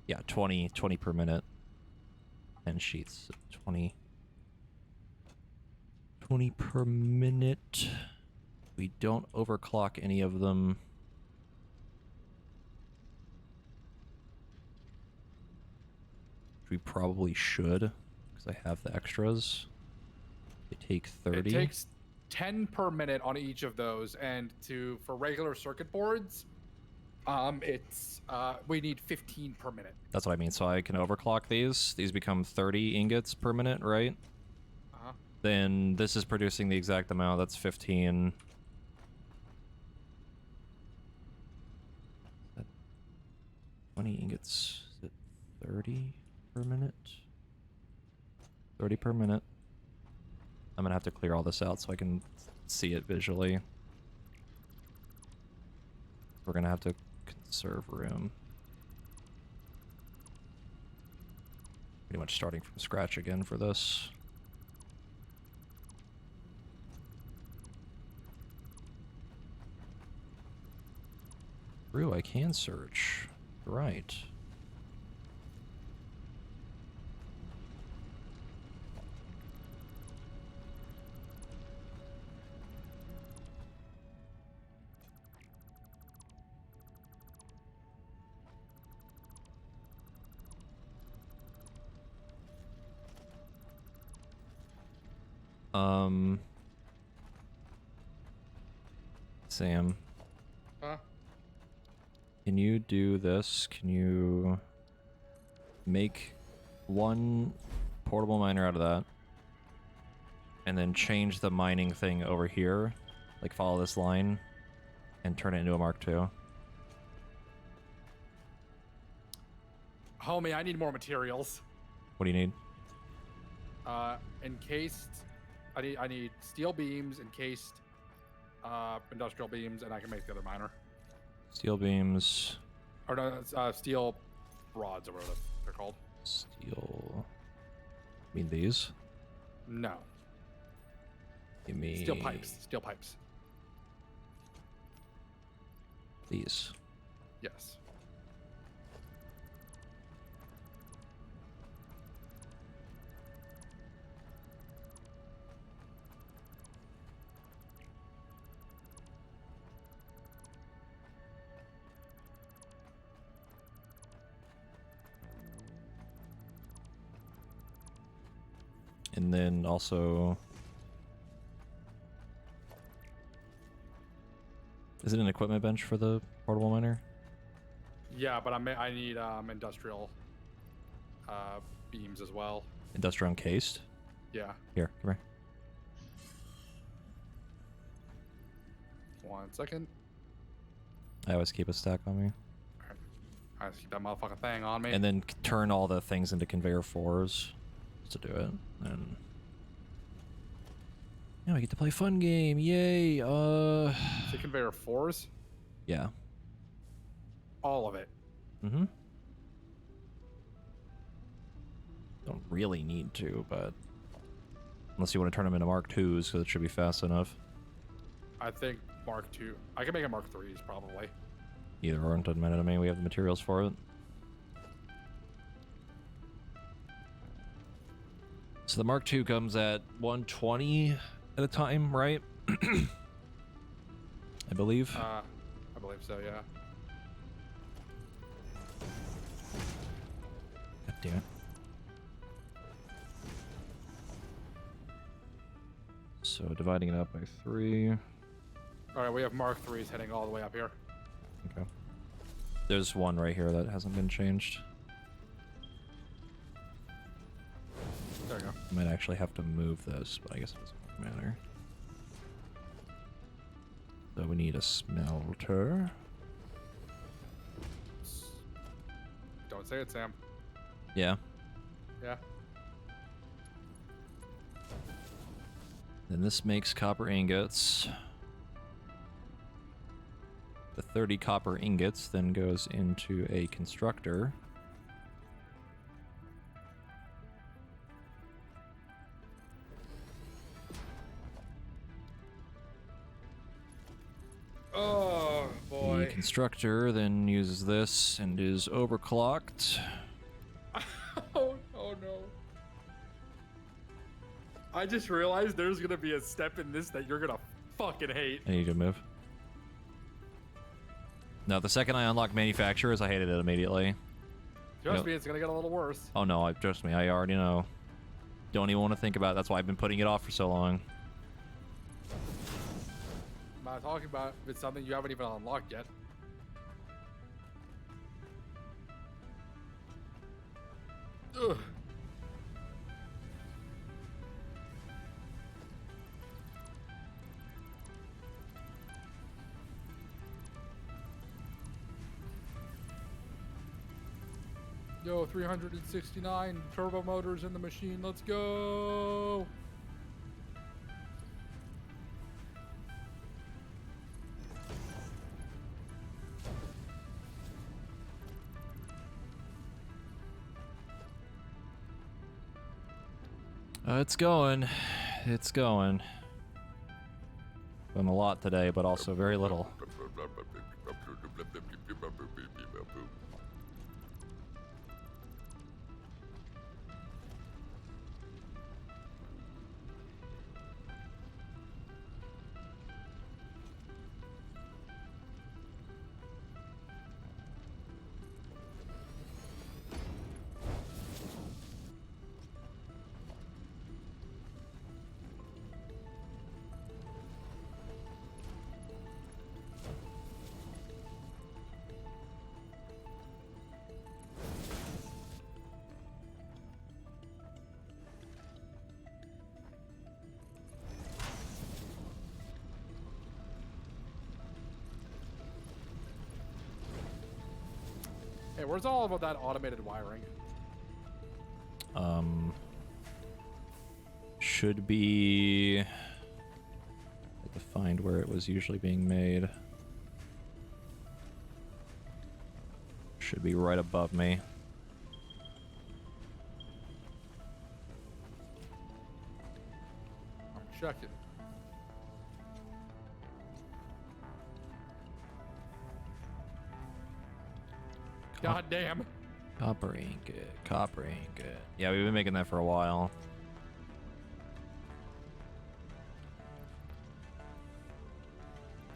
yeah, 20 per minute, and sheets, 20 per minute. We don't overclock any of them. We probably should, because I have the extras. They take 30. It takes 10 per minute on each of those, and for regular circuit boards, we need 15 per minute. That's what I mean. So I can overclock these. These become 30 ingots per minute, right? Uh-huh. Then this is producing the exact amount. That's 15. 20 ingots. Is it 30 per minute? 30 per minute. I'm gonna have to clear all this out so I can see it visually. We're gonna have to conserve room. Pretty much starting from scratch again for this. True, I can search. Right. Sam. Huh? Can you do this? Can you make one portable miner out of that? And then change the mining thing over here. Like follow this line and turn it into a Mark II. Homie, I need more materials. What do you need? Encased. I need steel beams, encased industrial beams, and I can make the other miner. Steel beams. Or no, steel rods or whatever they're called. Steel. You mean these? No. You mean Steel pipes. Steel pipes. these? Yes. And then also, is it an equipment bench for the portable miner? Yeah, but I need industrial beams as well. Industrial encased? Yeah. Here, come here. 1 second. I always keep a stack on me. I just keep that motherfucking thing on me. And then turn all the things into conveyor fours to do it. And now we get to play fun game. Yay! So conveyor fours? Yeah. All of it. Mm-hmm. Don't really need to, but unless you want to turn them into Mark IIs, because it should be fast enough. I think Mark II. I can make a Mark IIIs probably. Either or, it doesn't matter to me. We have the materials for it. So the Mark II comes at 120 at a time, right? I believe. I believe so, yeah. God damn it. So dividing it up by 3. Alright, we have Mark 3s heading all the way up here. Okay. There's one right here that hasn't been changed. There you go. I might actually have to move this, but I guess it doesn't matter. So we need a smelter. Don't say it, Sam. Yeah. Yeah. Then this makes copper ingots. The 30 copper ingots then goes into a constructor. Oh, boy. The constructor then uses this and is overclocked. Oh no. I just realized there's gonna be a step in this that you're gonna fucking hate. I need to move. No, the second I unlock manufacturers, I hated it immediately. Trust me, it's gonna get a little worse. Oh no, trust me, I already know. Don't even want to think about it. That's why I've been putting it off for so long. I'm not talking about if it's something you haven't even unlocked yet. Ugh. Yo, 369 turbo motors in the machine. Let's go. It's going. It's going. Done a lot today, but also very little. Hey, where's all of that automated wiring? Should be... I have to find where it was usually being made. Should be right above me. I'm checking. God damn. Copper ingot, copper ingot. Yeah, we've been making that for a while.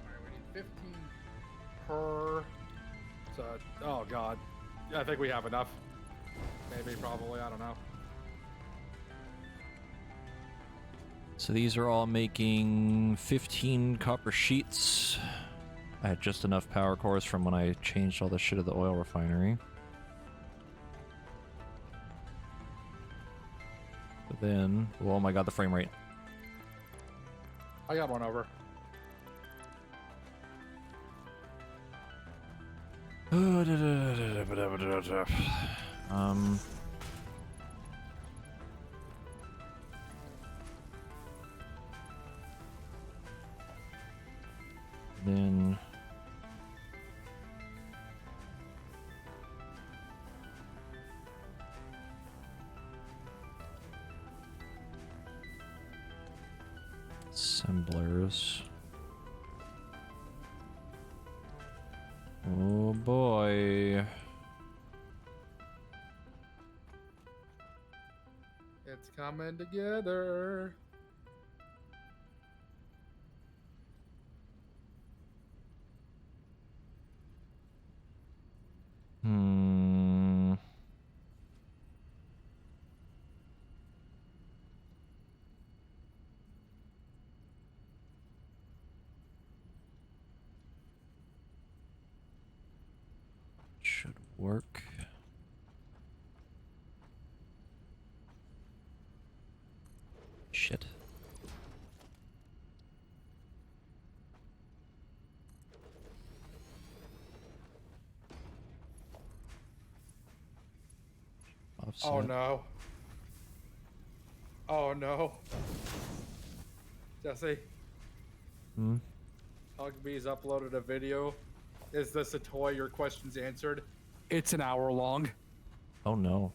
Alright, we need 15 per. So, oh god. Yeah, I think we have enough. Maybe, probably, I don't know. So these are all making 15 copper sheets. I had just enough power cores from when I changed all the shit at the oil refinery. But then, oh my god, the frame rate. I got one over. Then assemblers. Oh boy. It's coming together. Work. Shit. Offset. Oh no. Oh no. Jesse, Hmm? Hugbee's uploaded a video. Is this a toy? Your question's answered. It's an hour long. Oh no.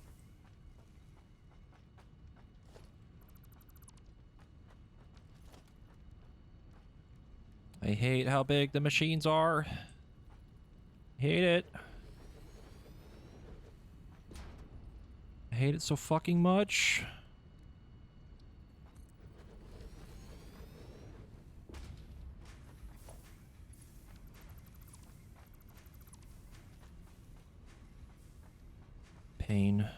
I hate how big the machines are. Hate it. I hate it so fucking much. Pain.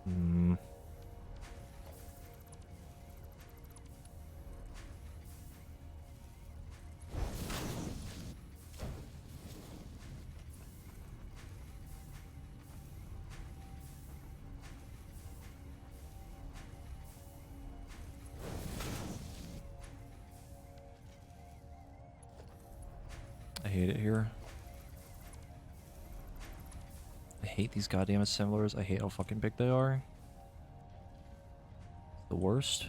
Hmm. I hate it here. I hate these goddamn assemblers. I hate how fucking big they are. It's the worst.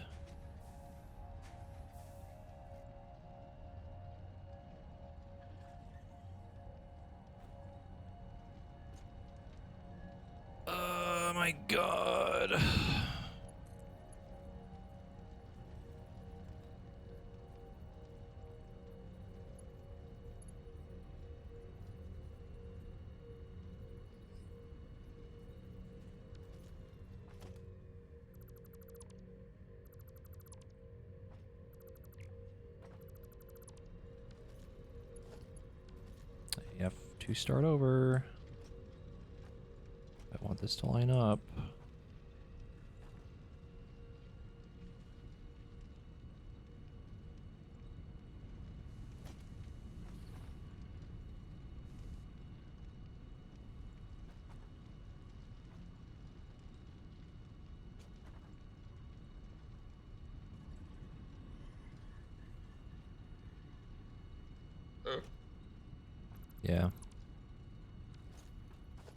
Oh my god. I have to start over. I want this to line up. Yeah.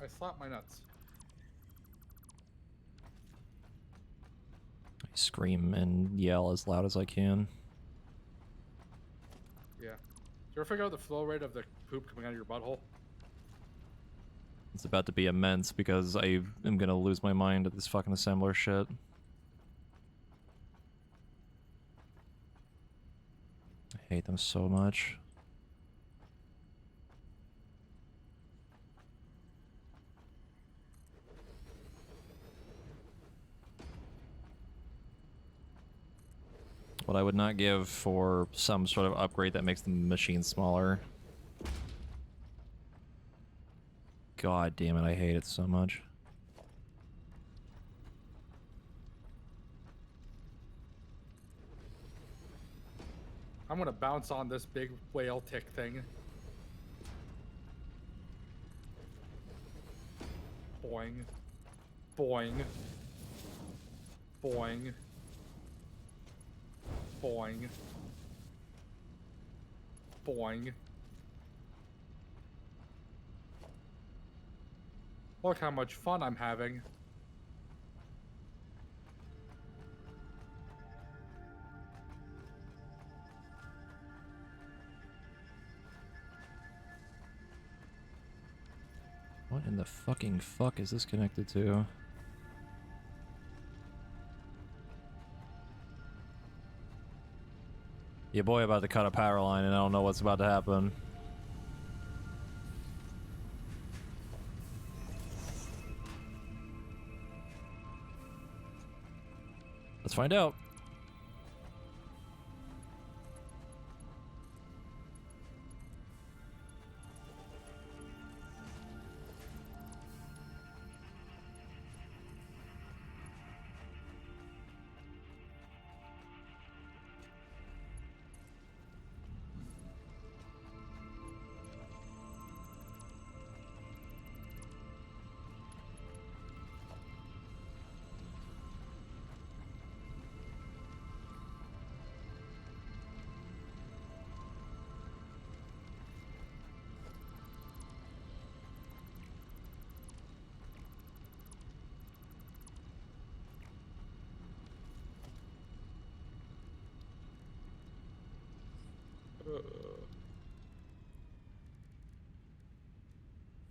I slapped my nuts. I scream and yell as loud as I can. Yeah. Did you ever figure out the flow rate of the poop coming out of your butthole? It's about to be immense because I am gonna lose my mind at this fucking assembler shit. I hate them so much. What I would not give for some sort of upgrade that makes the machine smaller. God damn it, I hate it so much. I'm gonna bounce on this big whale tick thing. Boing. Boing. Boing. Boing. Boing. Look how much fun I'm having. What in the fucking fuck is this connected to? Your boy about to cut a power line and I don't know what's about to happen. Let's find out.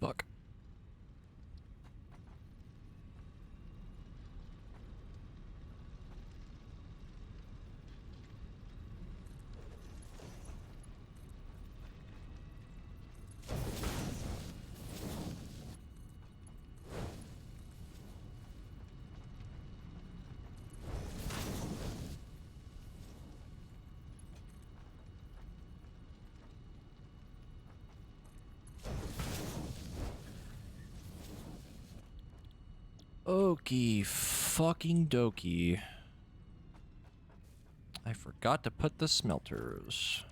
Fuck. Okie fucking dokie. I forgot to put the smelters.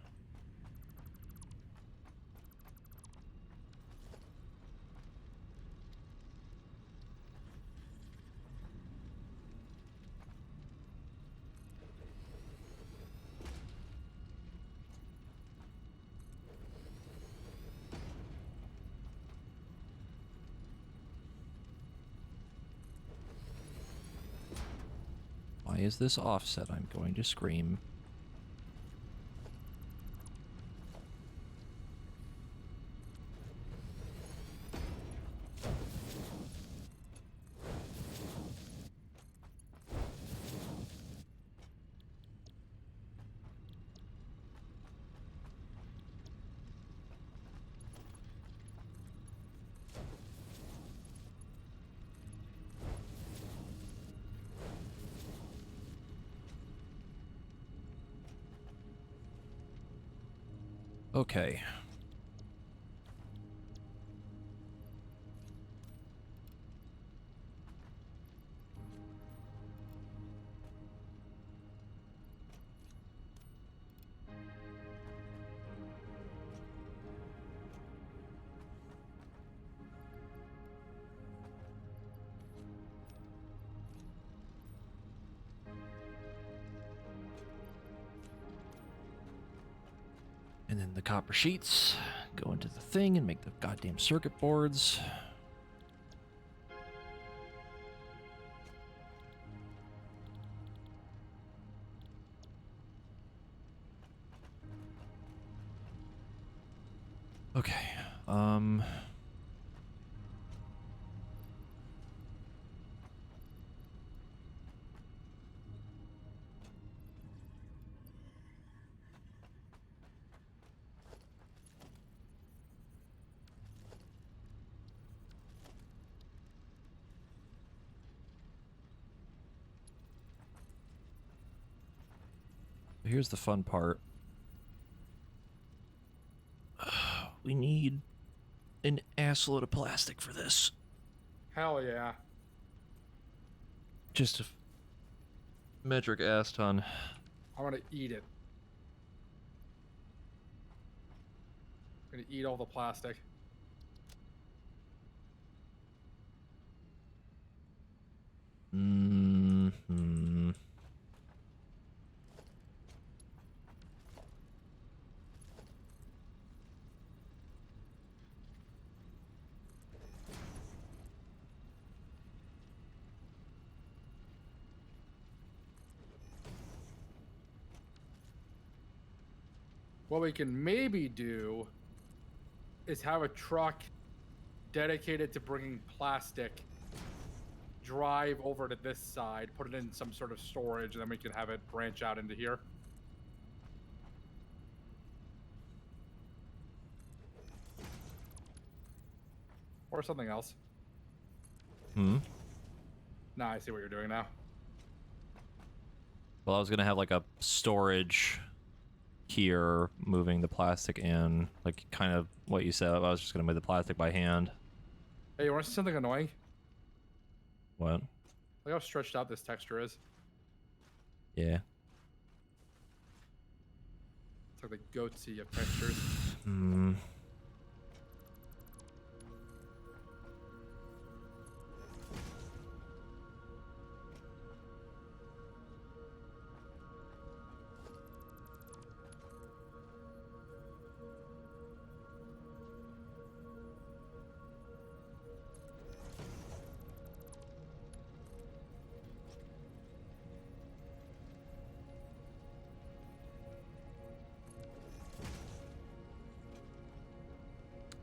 Why is this offset? I'm going to scream. Okay. And then the copper sheets go into the thing and make the goddamn circuit boards. Okay, here's the fun part. We need an assload of plastic for this. Hell yeah. Just a metric ass ton. I want to eat it. I'm gonna eat all the plastic. Mm-hmm. What we can maybe do is have a truck dedicated to bringing plastic drive over to this side, put it in some sort of storage, and then we can have it branch out into here. Or something else. Hmm? Nah, I see what you're doing now. Well, I was gonna have like a storage here, moving the plastic in, like kind of what you said. I was just gonna move the plastic by hand. Hey, you want to see something annoying? What? Look how stretched out this texture is. Yeah. It's like the goatsy of textures. Hmm.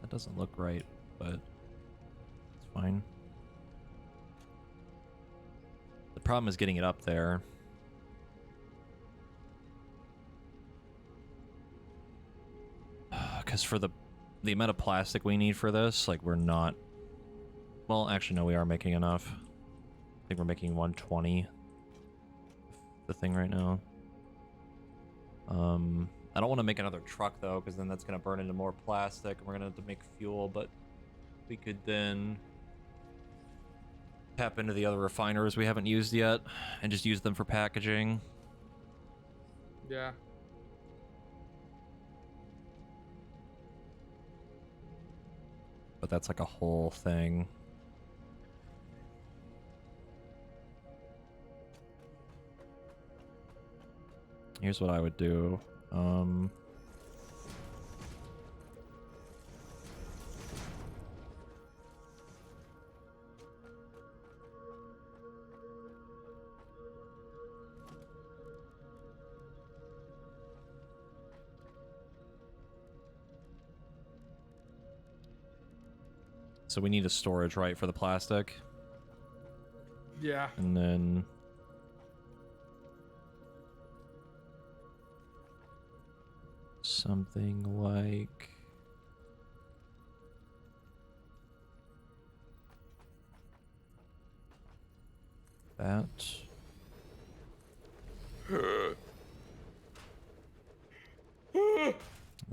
That doesn't look right, but it's fine. The problem is getting it up there. Because for the amount of plastic we need for this, like we're not... Well, actually, no, we are making enough. I think we're making 120. The thing right now. I don't want to make another truck though, because then that's going to burn into more plastic and we're going to have to make fuel, but we could then tap into the other refiners we haven't used yet and just use them for packaging. Yeah. But that's like a whole thing. Here's what I would do. So we need a storage, right, for the plastic? Yeah. And then... something like... that. Then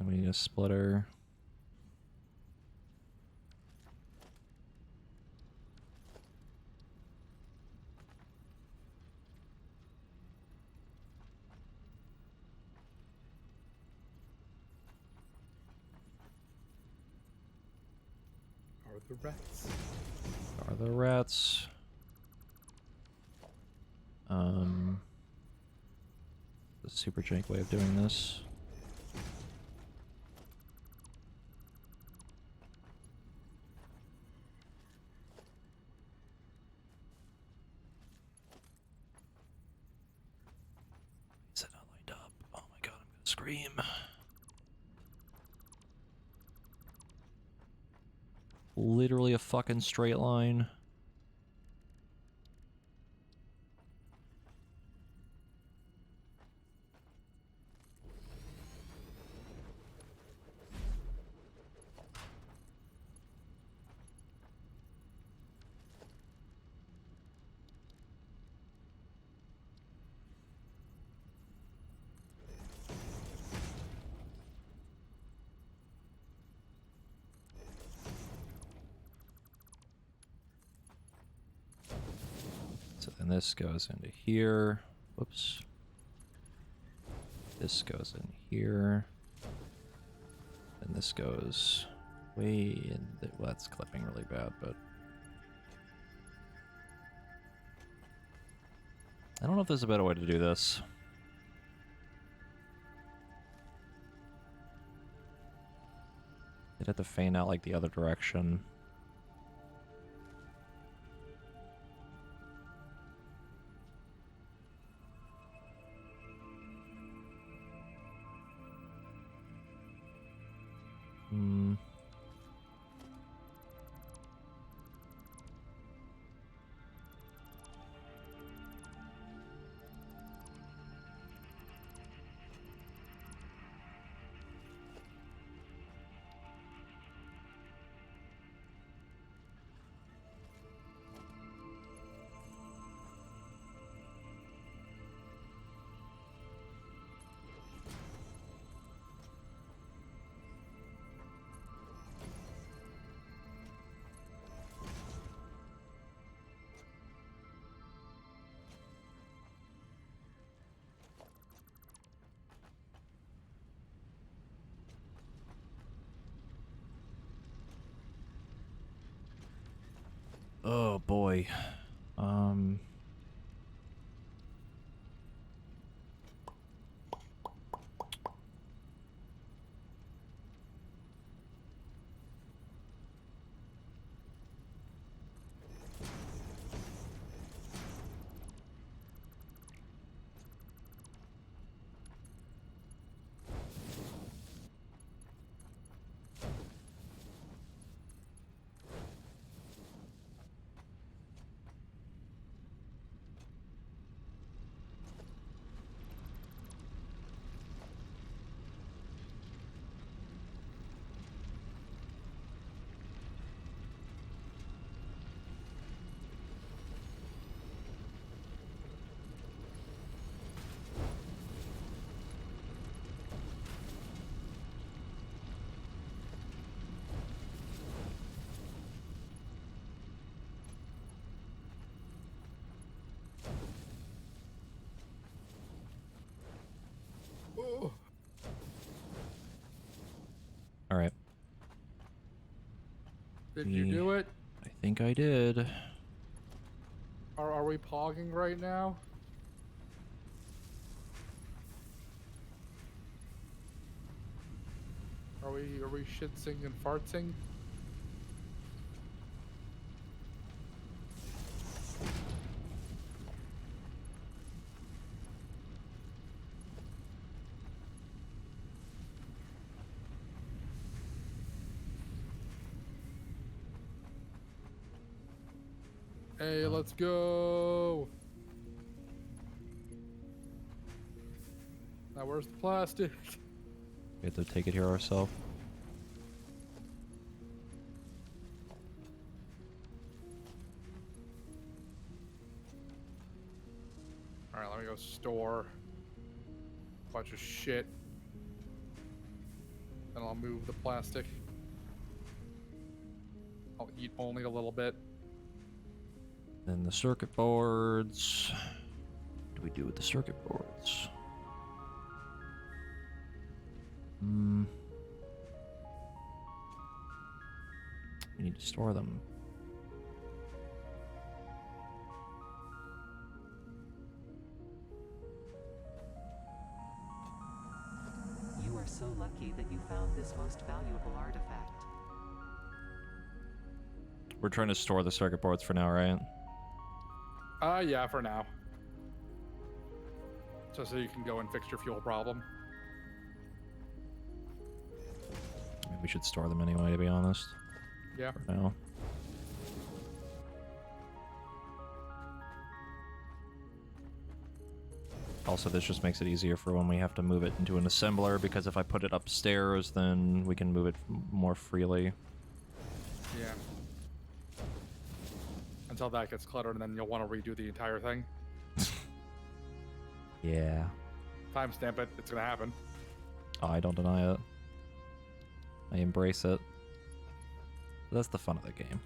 we need a splitter. Are the rats? Are the rats. The super jank way of doing this. Is it not lined up? Oh my god, I'm gonna scream. Literally a fucking straight line. So then this goes into here. Whoops. This goes in here. And this goes way in the, well, that's clipping really bad, but I don't know if there's a better way to do this. You'd have to fan out like the other direction. Oh boy. Um. Oh. All right. Did you do it? I think I did. Are we pogging right now? Are we shitsing and fartsing? Hey, let's go. Now where's the plastic? We have to take it here ourselves. Alright, let me go store a bunch of shit. Then I'll move the plastic. I'll eat only a little bit. Then the circuit boards. What do we do with the circuit boards? We need to store them. You are so lucky that you found this most valuable artifact. We're trying to store the circuit boards for now, right? Yeah, for now. Just so you can go and fix your fuel problem. I mean, we should store them anyway, to be honest. Yeah. For now. Also, this just makes it easier for when we have to move it into an assembler, because if I put it upstairs, then we can move it more freely. Yeah. Until that gets cluttered, and then you'll want to redo the entire thing. Yeah. Timestamp it. It's gonna happen. Oh, I don't deny it. I embrace it. That's the fun of the game.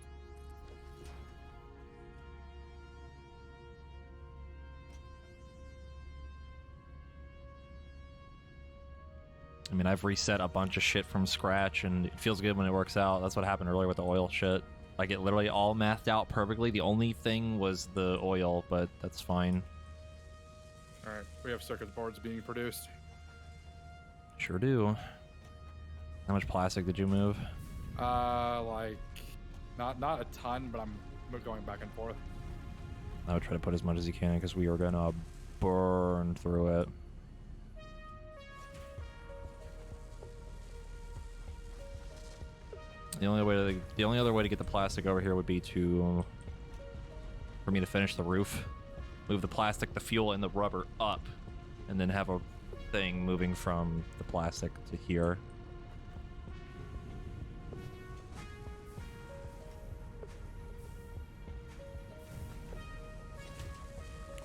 I mean, I've reset a bunch of shit from scratch, and it feels good when it works out. That's what happened earlier with the oil shit. Like, it literally all mathed out perfectly. The only thing was the oil, but that's fine. Alright, we have circuit boards being produced. Sure do. How much plastic did you move? Like, not a ton, but I'm going back and forth. I would try to put as much as you can, because we are gonna burn through it. The only other way to get the plastic over here would be for me to finish the roof, move the plastic, the fuel, and the rubber up, and then have a thing moving from the plastic to here.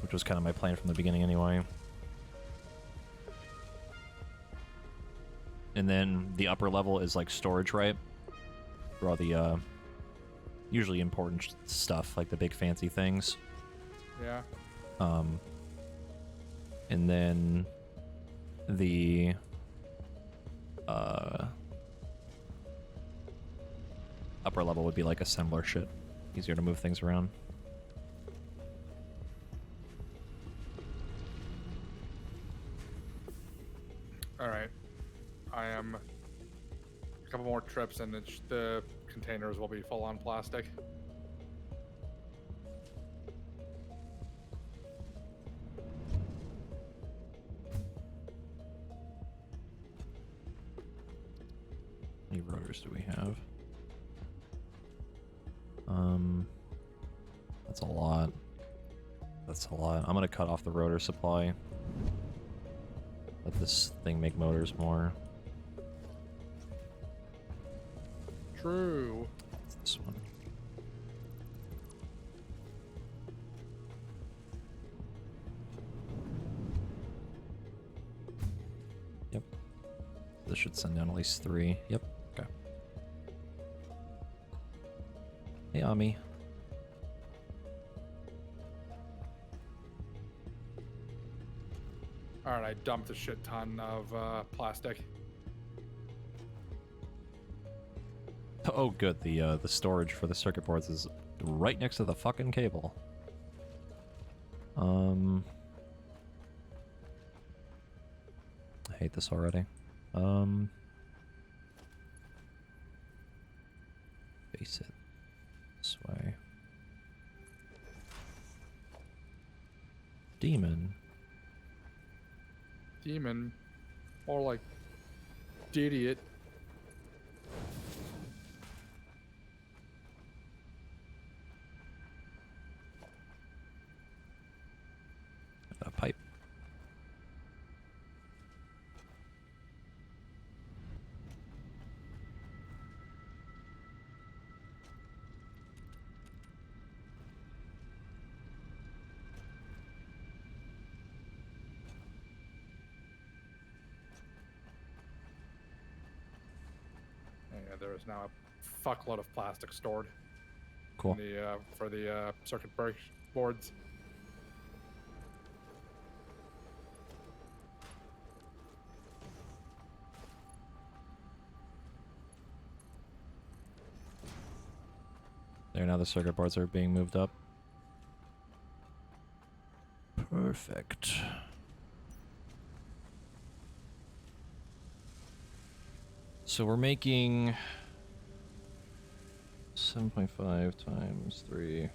Which was kind of my plan from the beginning anyway. And then the upper level is like storage, right? For all the usually important stuff, like the big fancy things. Yeah. And then the upper level would be like assembler shit. Easier to move things around. All right. I am a couple more trips, and the containers will be full on plastic. How many rotors do we have? That's a lot. That's a lot. I'm gonna cut off the rotor supply. Let this thing make motors more. True. It's this one. Yep. This should send down at least 3. Yep. Okay. Hey, Ami. All right, I dumped a shit ton of plastic. Oh, good. The storage for the circuit boards is right next to the fucking cable. I hate this already. Face it this way. Demon. Demon, more like idiot. A pipe. Yeah, there is now a fuckload of plastic stored. Cool. In the, for the circuit break boards. There, now the circuit boards are being moved up. Perfect. So we're making 7.5 times 3.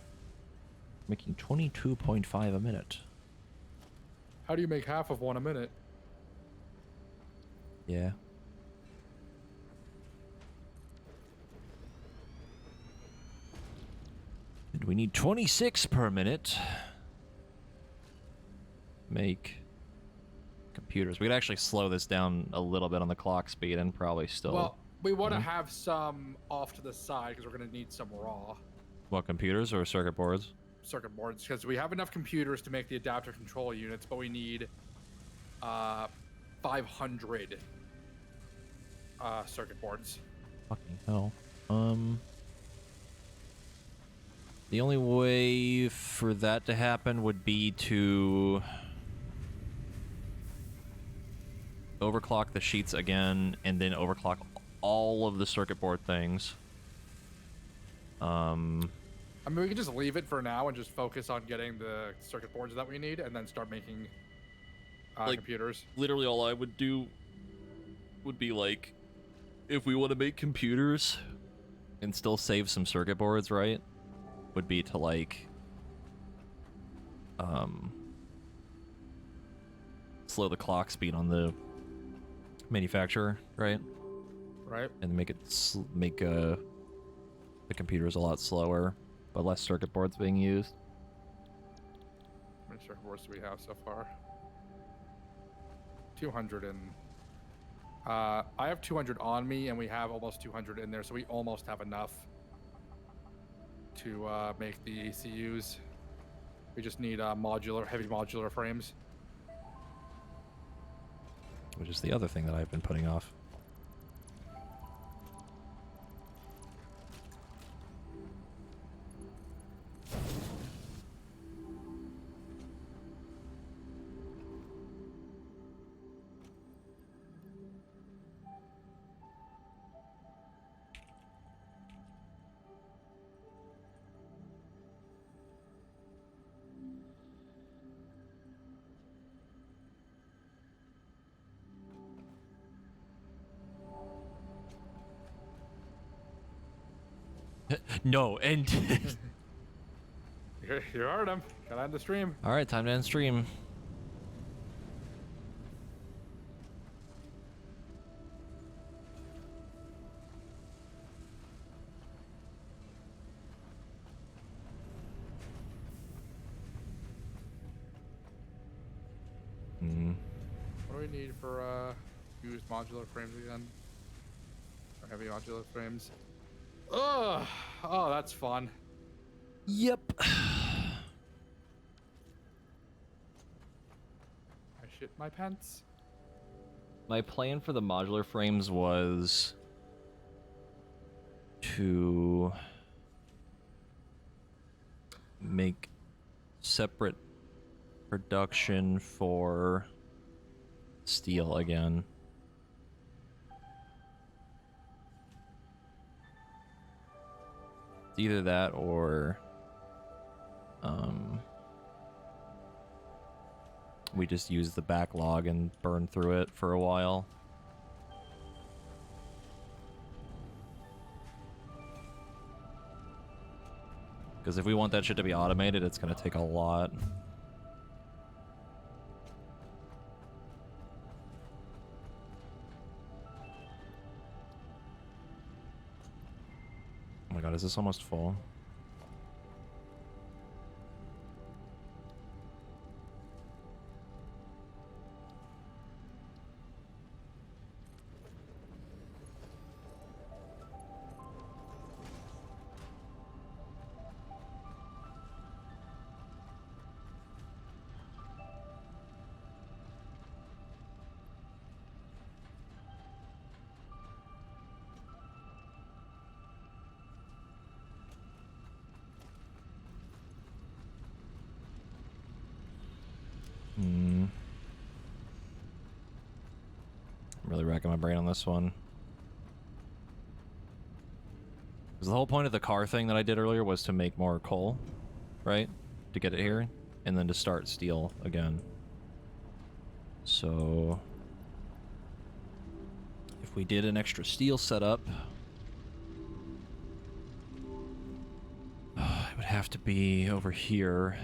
Making 22.5 a minute. How do you make half of one a minute? Yeah. And we need 26 per minute. Make computers. We could actually slow this down a little bit on the clock speed and probably still. Well, we want to Mhm. have some off to the side because we're going to need some raw What, computers or circuit boards? circuit boards because we have enough computers to make the adaptive control units, but we need 500 circuit boards. Fucking hell. The only way for that to happen would be to overclock the sheets again and then overclock all of the circuit board things. I mean, we can just leave it for now and just focus on getting the circuit boards that we need and then start making computers. Literally all I would do would be like, if we want to make computers and still save some circuit boards, right? Would be to like slow the clock speed on the manufacturer, right? Right. And make it make the computers a lot slower, but less circuit boards being used. How many circuit boards do we have so far? 200 and I have 200 on me, and we have almost 200 in there, so we almost have enough to make the ECUs. We just need heavy modular frames. Which is the other thing that I've been putting off. No, and... You heard him. Gotta end the stream. Alright, time to end stream. What do we need for used modular frames again? Or heavy modular frames? Ugh! Oh, that's fun. Yep. I shit my pants. My plan for the modular frames was to make separate production for steel again. It's either that or we just use the backlog and burn through it for a while. Because if we want that shit to be automated, it's gonna take a lot. Oh my god, is this almost full? I'm really racking my brain on this one. Because the whole point of the car thing that I did earlier was to make more coal, right? To get it here, and then to start steel again. So... if we did an extra steel setup... it would have to be over here.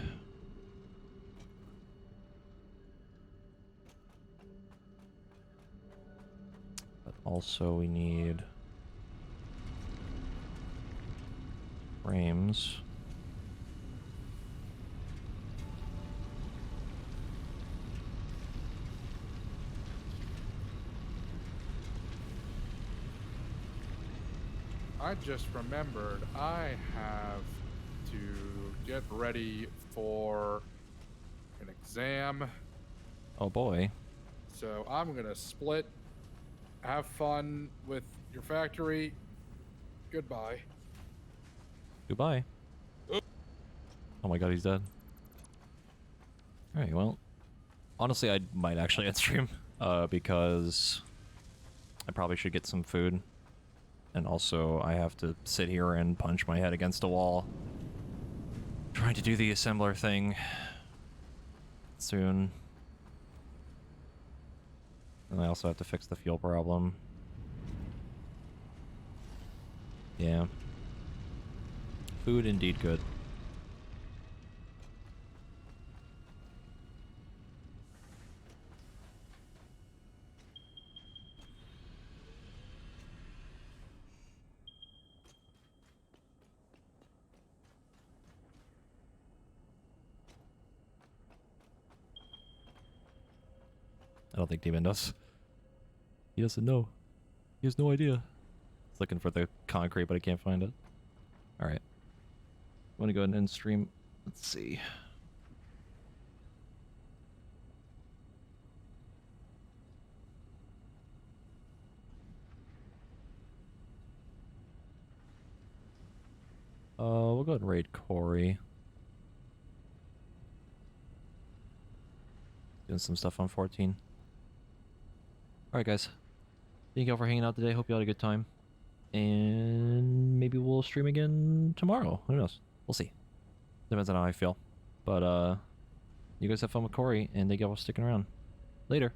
Also, we need frames. I just remembered I have to get ready for an exam. Oh boy. So I'm gonna split. Have fun with your factory. Goodbye. Goodbye. Oh my god, he's dead. Alright, well. Honestly, I might actually end stream. Because I probably should get some food. And also, I have to sit here and punch my head against a wall. Trying to do the assembler thing soon. And I also have to fix the fuel problem. Yeah. Food indeed good. I don't think Demon does. He doesn't know. He has no idea. He's looking for the concrete, but he can't find it. Alright. I'm gonna go ahead and end stream. Let's see. We'll go ahead and raid Corey. Doing some stuff on 14. Alright guys. Thank y'all for hanging out today. Hope you had a good time. And maybe we'll stream again tomorrow. Who knows? We'll see. Depends on how I feel. But you guys have fun with Corey, and thank y'all for sticking around. Later.